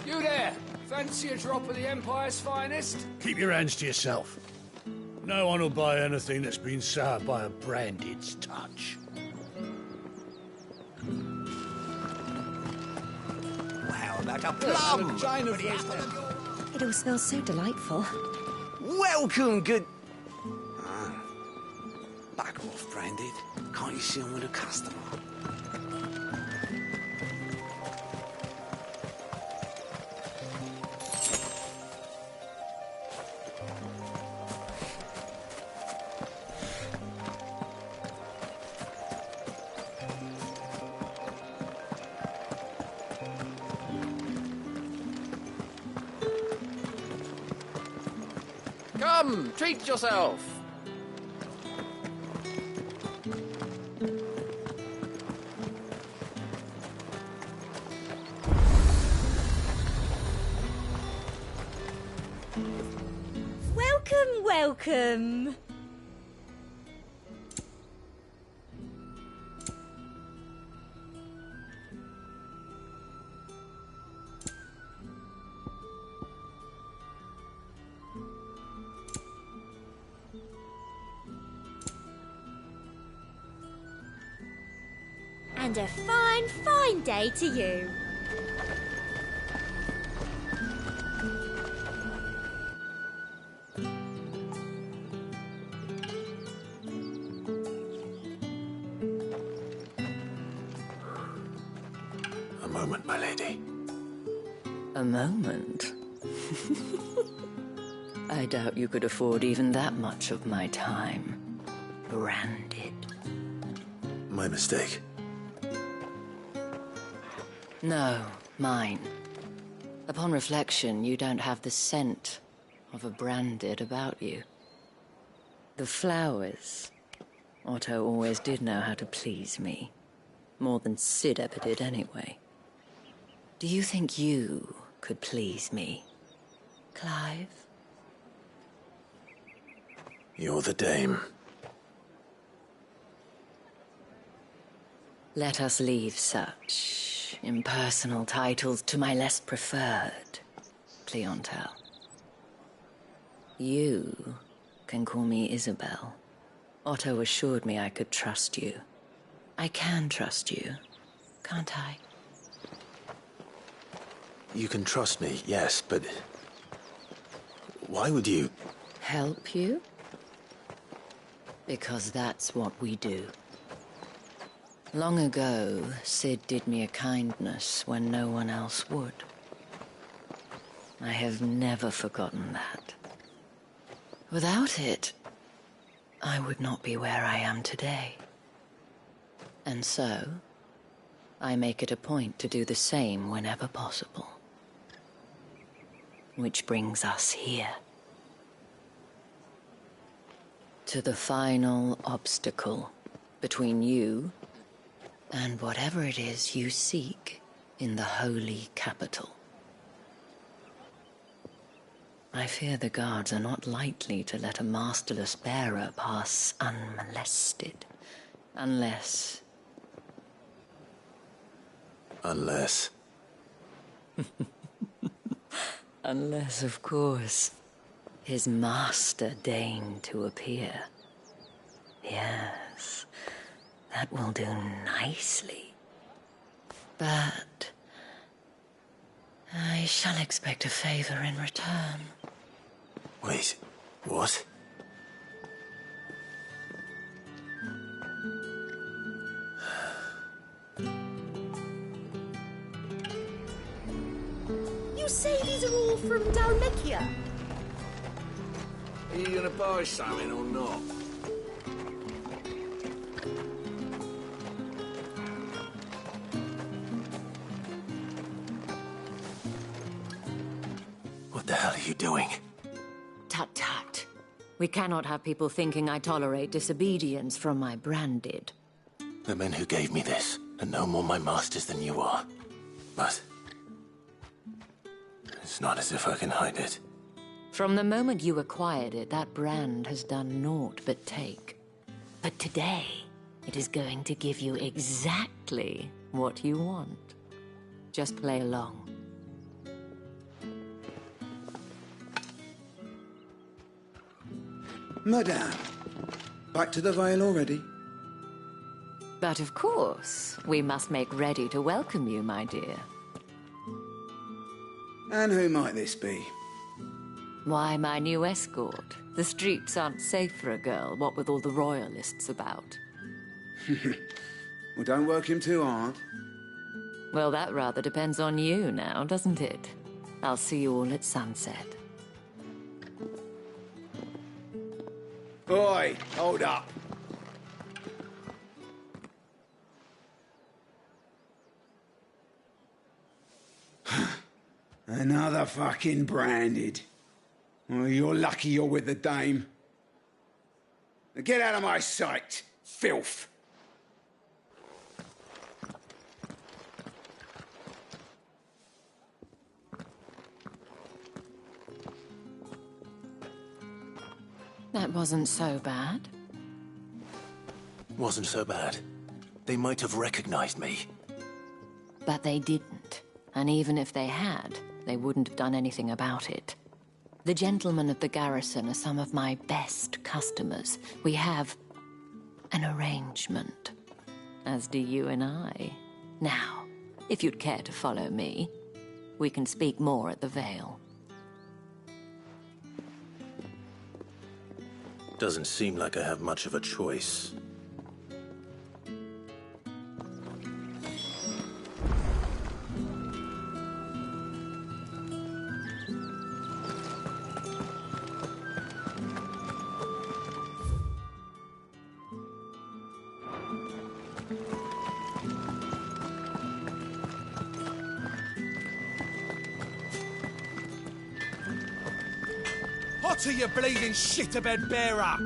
You there! Fancy a drop of the Empire's finest? Keep your hands to yourself. No one will buy anything that's been soured by a branded's touch. Wow, like a plum! It all smells so delightful. Welcome, good... Back off, Branded. Can't you see I'm with a customer? Come, treat yourself. Welcome, welcome. And a fine, fine day to you. A moment, my lady. A moment? I doubt you could afford even that much of my time. Branded. My mistake. No, mine. Upon reflection, you don't have the scent of a branded about you. The flowers. Otto always did know how to please me. More than Sid ever did anyway. Do you think you could please me, Clive? You're the dame. Let us leave such impersonal titles to my less preferred clientele. You can call me Isabel. Otto assured me I could trust you. I can trust you, can't I? You can trust me, yes, but... why would you... Help you? Because that's what we do. Long ago, Sid did me a kindness when no one else would. I have never forgotten that. Without it, I would not be where I am today. And so, I make it a point to do the same whenever possible. Which brings us here. To the final obstacle between you and whatever it is you seek in the holy capital. I fear the guards are not likely to let a masterless bearer pass unmolested. Unless... Unless... Unless, of course, his master deigned to appear. Yes, that will do nicely. But I shall expect a favor in return. Wait, what? You say these are all from Dalmekia? Are you gonna buy something or not? What the hell are you doing? Tut tut. We cannot have people thinking I tolerate disobedience from my branded. The men who gave me this are no more my masters than you are. But... it's not as if I can hide it. From the moment you acquired it, that brand has done naught but take. But today, it is going to give you exactly what you want. Just play along. Madame, back to the Vale already? But of course, we must make ready to welcome you, my dear. And who might this be? Why, my new escort. The streets aren't safe for a girl, what with all the royalists about. Well, don't work him too hard. Well, that rather depends on you now, doesn't it? I'll see you all at sunset. Oi, hold up. Another fucking branded. Well, you're lucky you're with the dame. Now get out of my sight, filth. That wasn't so bad. Wasn't so bad. They might have recognized me. But they didn't. And even if they had, they wouldn't have done anything about it. The gentlemen of the garrison are some of my best customers. We have an arrangement, as do you and I. Now, if you'd care to follow me, we can speak more at the Vale. Doesn't seem like I have much of a choice. What are you bleeding shit-a-bed bearer?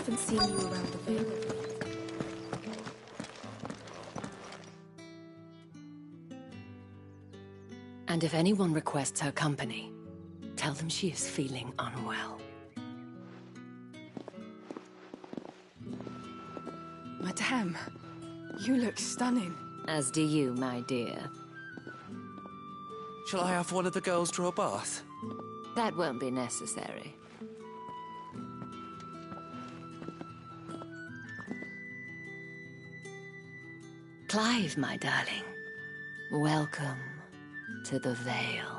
haven't seen you around the Vale. And if anyone requests her company, tell them she is feeling unwell. Madame, you look stunning. As do you, my dear. Shall I have one of the girls draw a bath? That won't be necessary. Clive, my darling. Welcome to the Vale.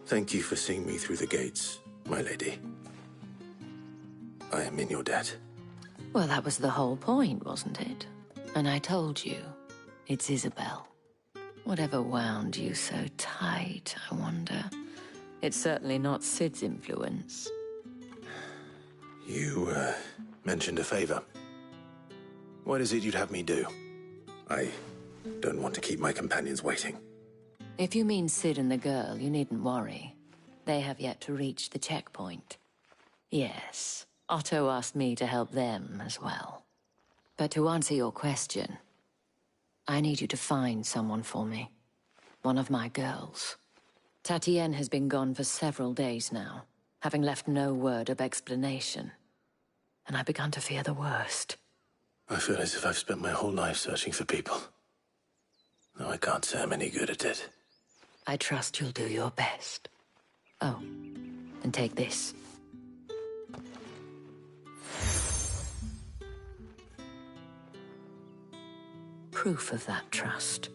Thank you for seeing me through the gates, my lady. I am in your debt. Well, that was the whole point, wasn't it? And I told you, it's Isabel. Whatever wound you so tight, I wonder. It's certainly not Sid's influence. You, mentioned a favor. What is it you'd have me do? I don't want to keep my companions waiting. If you mean Sid and the girl, you needn't worry. They have yet to reach the checkpoint. Yes, Otto asked me to help them as well. But to answer your question, I need you to find someone for me. One of my girls. Tatienne has been gone for several days now, having left no word of explanation. And I began to fear the worst. I feel as if I've spent my whole life searching for people. Though I can't say I'm any good at it. I trust you'll do your best. Oh, and take this. Proof of that trust.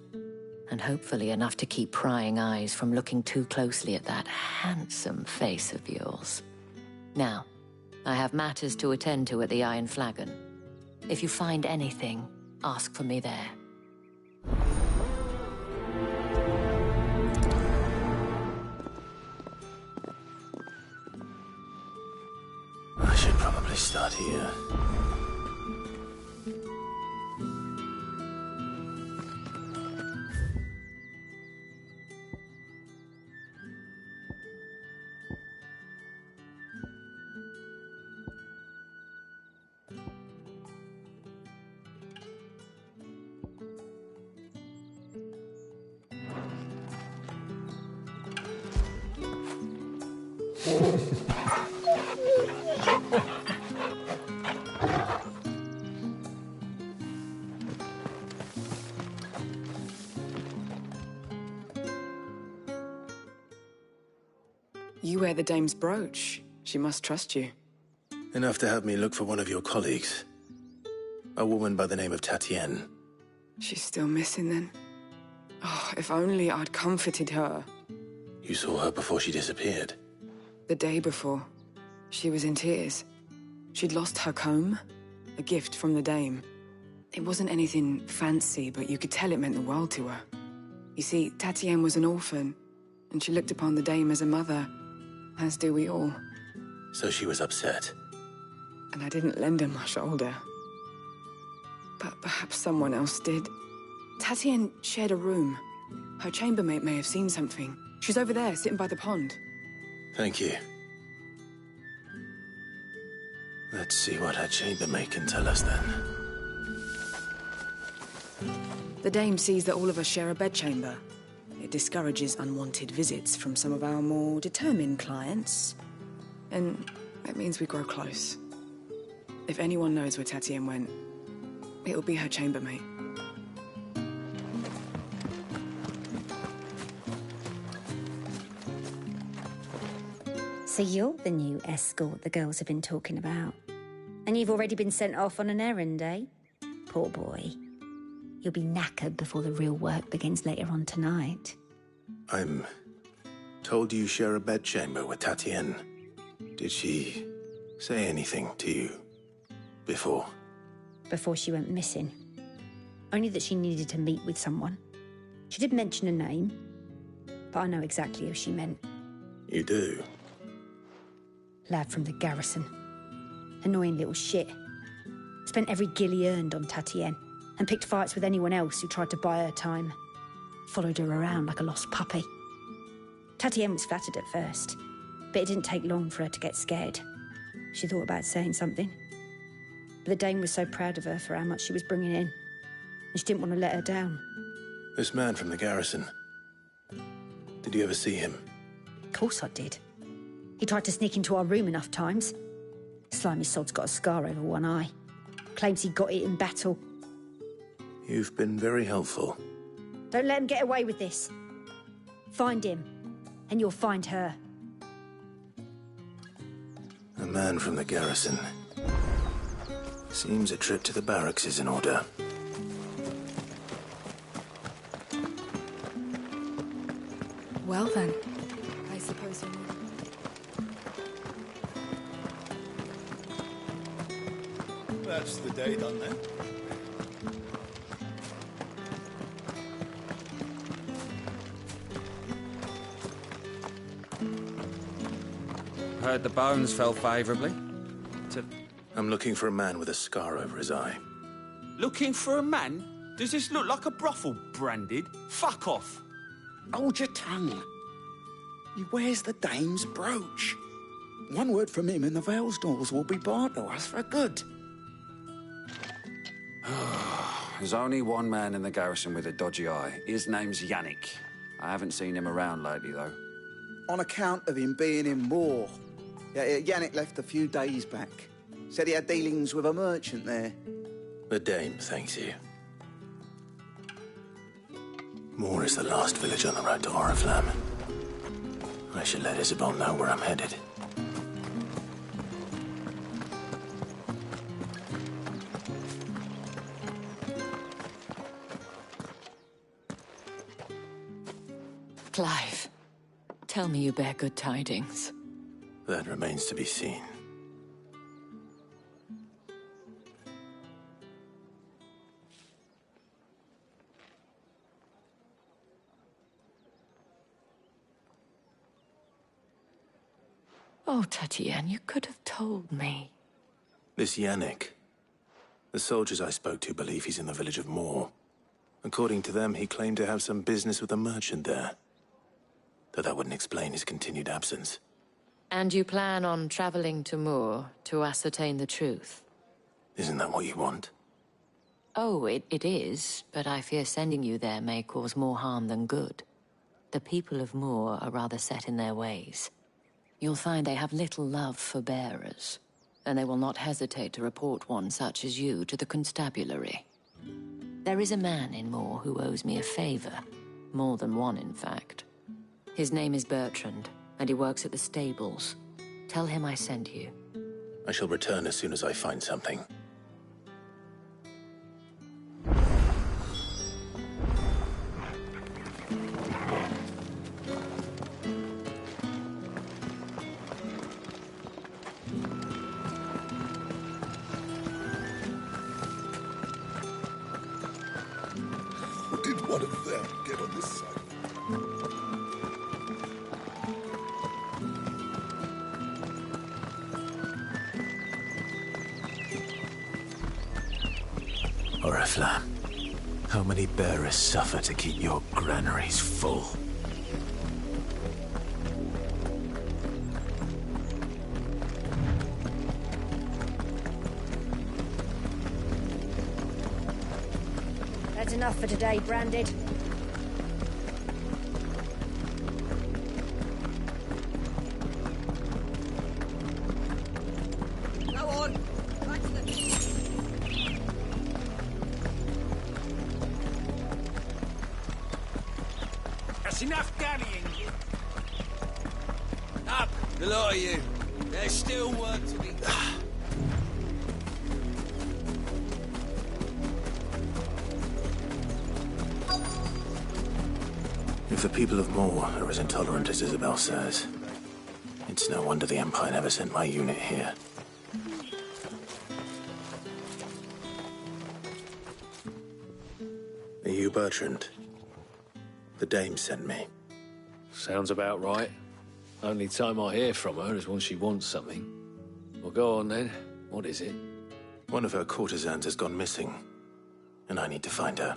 And hopefully enough to keep prying eyes from looking too closely at that handsome face of yours. Now, I have matters to attend to at the Iron Flagon. If you find anything, ask for me there. I should probably start here. You wear the dame's brooch. She must trust you. Enough to have me look for one of your colleagues. A woman by the name of Tatienne. She's still missing then. Oh, if only I'd comforted her. You saw her before she disappeared. The day before. She was in tears. She'd lost her comb, a gift from the dame. It wasn't anything fancy, but you could tell it meant the world to her. You see, Tatienne was an orphan, and she looked upon the dame as a mother, as do we all. So she was upset. And I didn't lend her my shoulder. But perhaps someone else did. Tatienne shared a room. Her chambermaid may have seen something. She's over there, sitting by the pond. Thank you. Let's see what her chambermaid can tell us then. The dame sees that all of us share a bedchamber. It discourages unwanted visits from some of our more determined clients. And it means we grow close. If anyone knows where Tatienne went, it'll be her chambermaid. So you're the new escort the girls have been talking about. And you've already been sent off on an errand, eh? Poor boy. You'll be knackered before the real work begins later on tonight. I'm told you share a bedchamber with Tatienne. Did she say anything to you before? Before she went missing. Only that she needed to meet with someone. She did mention a name, but I know exactly who she meant. You do? Lad from the garrison. Annoying little shit. Spent every guil he earned on Tatienne, and picked fights with anyone else who tried to buy her time. Followed her around like a lost puppy. Tatienne was flattered at first, but it didn't take long for her to get scared. She thought about saying something. But the Dame was so proud of her for how much she was bringing in, and she didn't want to let her down. This man from the garrison. Did you ever see him? Of course I did. He tried to sneak into our room enough times. Slimy sod's got a scar over one eye. Claims he got it in battle. You've been very helpful. Don't let him get away with this. Find him, and you'll find her. A man from the garrison. Seems a trip to the barracks is in order. Well then, I suppose you're... That's the day done then. Heard the bones fell favourably. I'm looking for a man with a scar over his eye. Looking for a man? Does this look like a brothel, Branded? Fuck off! Hold your tongue. He wears the Dame's brooch. One word from him and the Vale's doors will be barred to us for good. There's only one man in the garrison with a dodgy eye. His name's Yannick. I haven't seen him around lately, though. On account of him being in Moor. Yeah, Yannick left a few days back. Said he had dealings with a merchant there. The Dame thanks you. Moor is the last village on the road to Oriflamme. I should let Isabel know where I'm headed. Clive, tell me you bear good tidings. That remains to be seen. Oh, Tatienne, you could have told me. This Yannick. The soldiers I spoke to believe he's in the village of Moor. According to them, he claimed to have some business with a merchant there. Though that wouldn't explain his continued absence. And you plan on traveling to Moor to ascertain the truth? Isn't that what you want? Oh, it is, but I fear sending you there may cause more harm than good. The people of Moor are rather set in their ways. You'll find they have little love for bearers, and they will not hesitate to report one such as you to the constabulary. There is a man in Moor who owes me a favor. More than one, in fact. His name is Bertrand, and he works at the stables. Tell him I sent you. I shall return as soon as I find something. Did one of them get on this side? Oriflamme, how many bearers suffer to keep your granaries full? That's enough for today, Branded. Go on. Back to the... That's enough dallying. Up, the lot of you. There's still work to be done. If the people of Moor are as intolerant as Isabel says, it's no wonder the Empire never sent my unit here. Are you Bertrand? The Dame sent me. Sounds about right. Only time I hear from her is when she wants something. Well, go on then. What is it? One of her courtesans has gone missing, and I need to find her.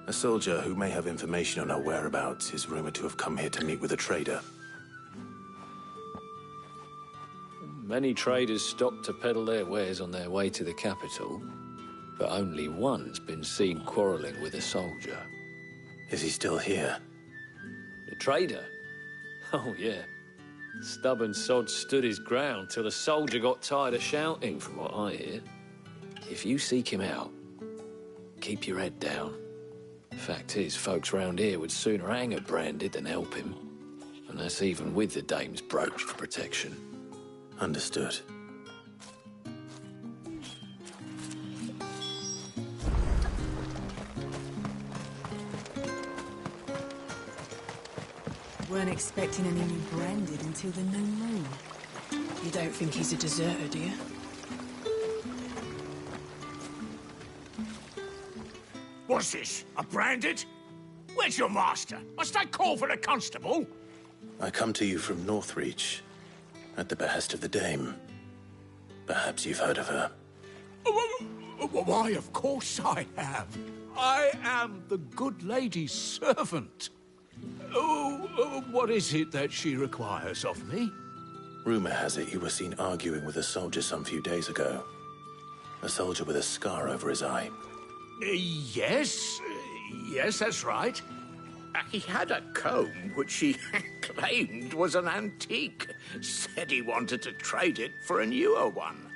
A soldier who may have information on her whereabouts is rumored to have come here to meet with a trader. Many traders stop to peddle their wares on their way to the capital, but only one's been seen quarreling with a soldier. Is he still here? The trader? Oh, yeah. Stubborn sod stood his ground till the soldier got tired of shouting, from what I hear. If you seek him out, keep your head down. Fact is, folks round here would sooner hang a branded than help him. And that's even with the dame's brooch for protection. Understood. Weren't expecting any new branded until the new moon. You don't think he's a deserter, do you? What's this? A branded? Where's your master? Must I call for the constable? I come to you from Northreach, at the behest of the Dame. Perhaps you've heard of her. Why, of course I have. I am the good lady's servant. What is it that she requires of me? Rumor has it you were seen arguing with a soldier some few days ago. A soldier with a scar over his eye. Yes, that's right. He had a comb which he claimed was an antique. Said he wanted to trade it for a newer one.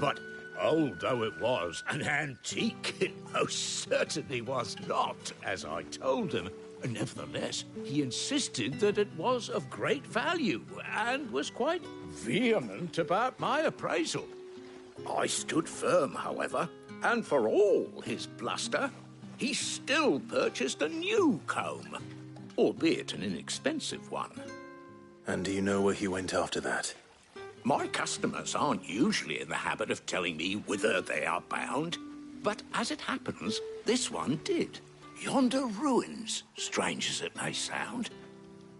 But old though it was, an antique it most certainly was not, as I told him. Nevertheless, he insisted that it was of great value and was quite vehement about my appraisal. I stood firm, however, and for all his bluster, he still purchased a new comb, albeit an inexpensive one. And do you know where he went after that? My customers aren't usually in the habit of telling me whither they are bound, but as it happens, this one did. Yonder ruins, strange as it may sound.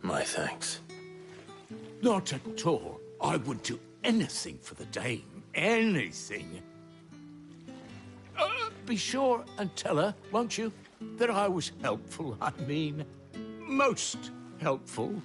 My thanks. Not at all. I would do anything for the Dame. Anything. Be sure and tell her, won't you, that I was helpful. I mean, most helpful.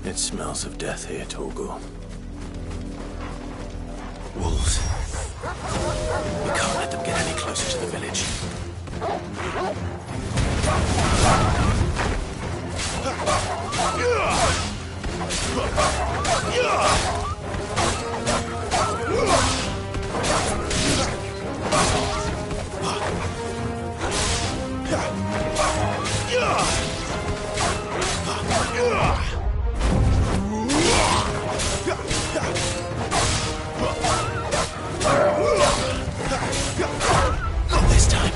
It smells of death here, Torgal. Wolves. We can't let them get any closer to the village. Not this time.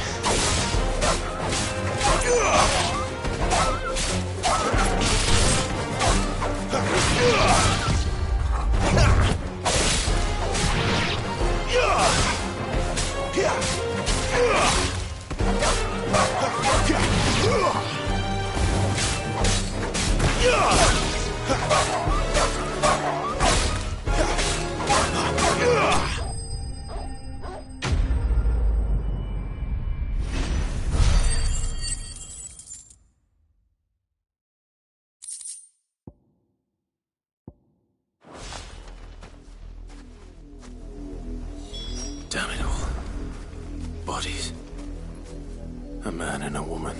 Damn it all. Bodies. A man and a woman.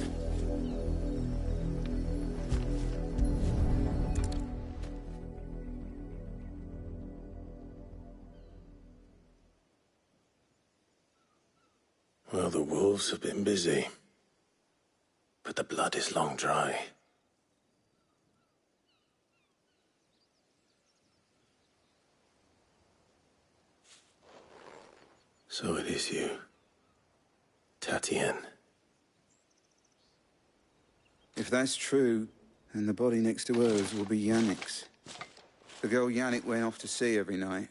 Well, the wolves have been busy. But the blood is long dry. So it is you, Tatienne. If that's true, then the body next to hers will be Yannick's. The girl Yannick went off to see every night.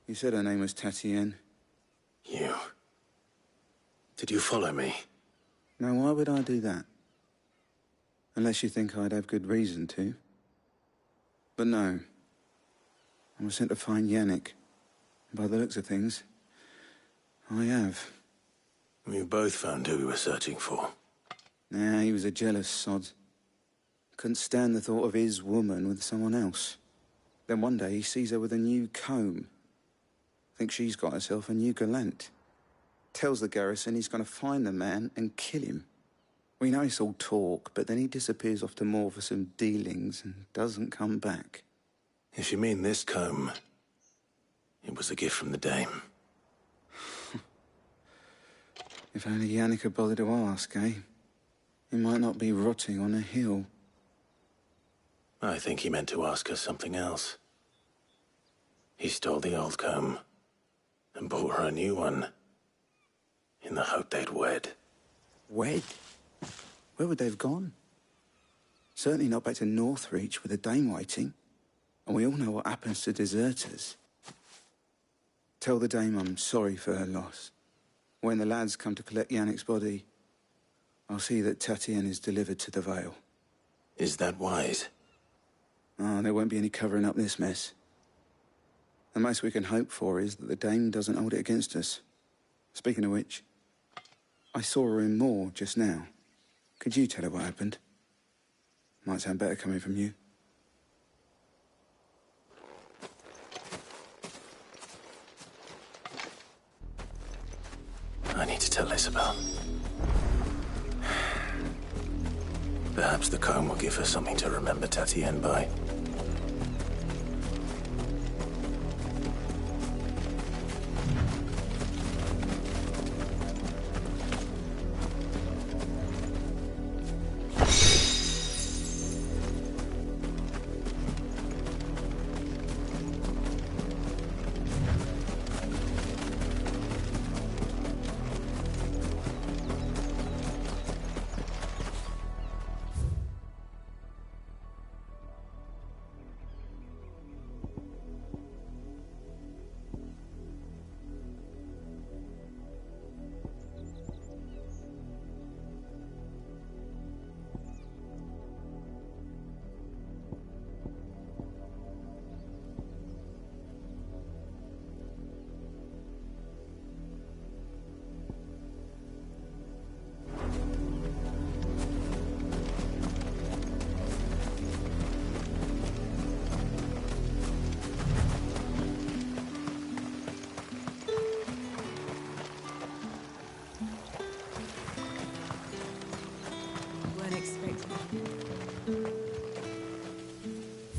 You said her name was Tatienne. You... Did you follow me? Now, why would I do that? Unless you think I'd have good reason to. But no. I was sent to find Yannick. By the looks of things, I have. We both found who we were searching for. Nah, he was a jealous sod. Couldn't stand the thought of his woman with someone else. Then one day he sees her with a new comb. Thinks she's got herself a new gallant. Tells the garrison he's going to find the man and kill him. We know it's all talk, but then he disappears off to Moor for some dealings and doesn't come back. If you mean this comb, it was a gift from the dame. If only Yannick had bothered to ask, eh? He might not be rotting on a hill. I think he meant to ask her something else. He stole the old comb and bought her a new one in the hope they'd wed. Wed? Where would they have gone? Certainly not back to Northreach with a dame waiting. And we all know what happens to deserters. Tell the dame I'm sorry for her loss. When the lads come to collect Yannick's body, I'll see that Tatienne is delivered to the Vale. Is that wise? Oh, there won't be any covering up this mess. The most we can hope for is that the dame doesn't hold it against us. Speaking of which, I saw her in Moor just now. Could you tell her what happened? Might sound better coming from you. I need to tell Isabel. Perhaps the comb will give her something to remember Tatienne by.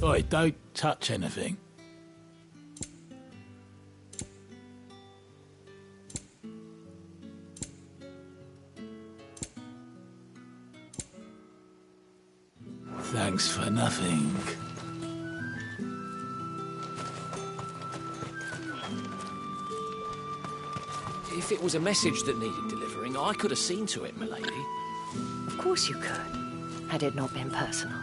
Oi, don't touch anything. Thanks for nothing. If it was a message that needed delivering, I could have seen to it, milady. Of course you could, had it not been personal.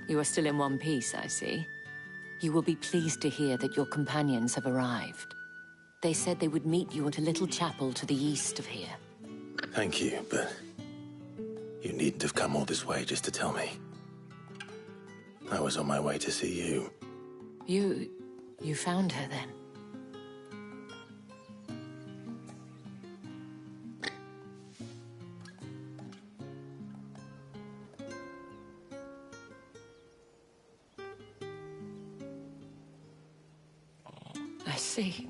You are still in one piece, I see. You will be pleased to hear that your companions have arrived. They said they would meet you at a little chapel to the east of here. Thank you, but you needn't have come all this way just to tell me. I was on my way to see you. You found her then? I see.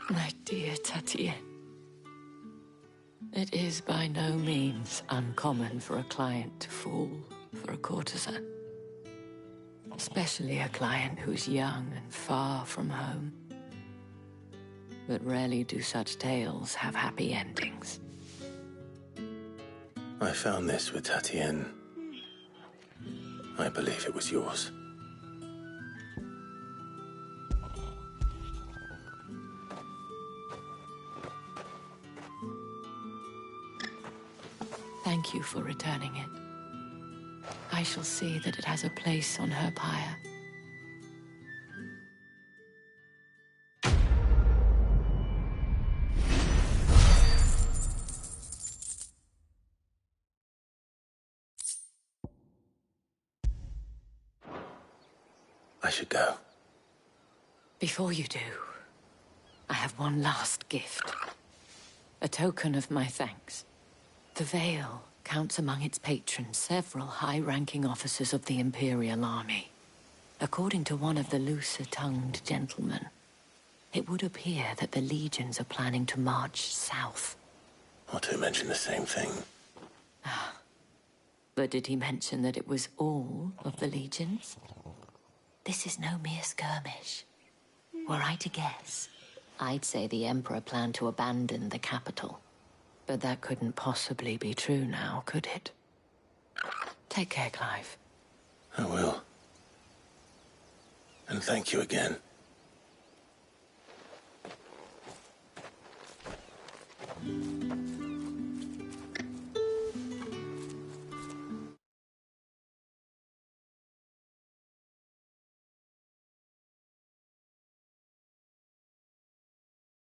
My dear Tatienne. It is by no means uncommon for a client to fall for a courtesan. Especially a client who's young and far from home. But rarely do such tales have happy endings. I found this with Tatienne. I believe it was yours. thank you for returning it. I shall see that it has a place on her pyre. I should go. Before you do, I have one last gift. A token of my thanks. The Vale counts among its patrons several high-ranking officers of the Imperial Army. According to one of the looser-tongued gentlemen, it would appear that the legions are planning to march south. Otto mentioned the same thing. But did he mention that it was all of the legions? This is no mere skirmish. Were I to guess, I'd say the Emperor planned to abandon the capital. But that couldn't possibly be true now, could it? Take care, Clive. I will. And thank you again.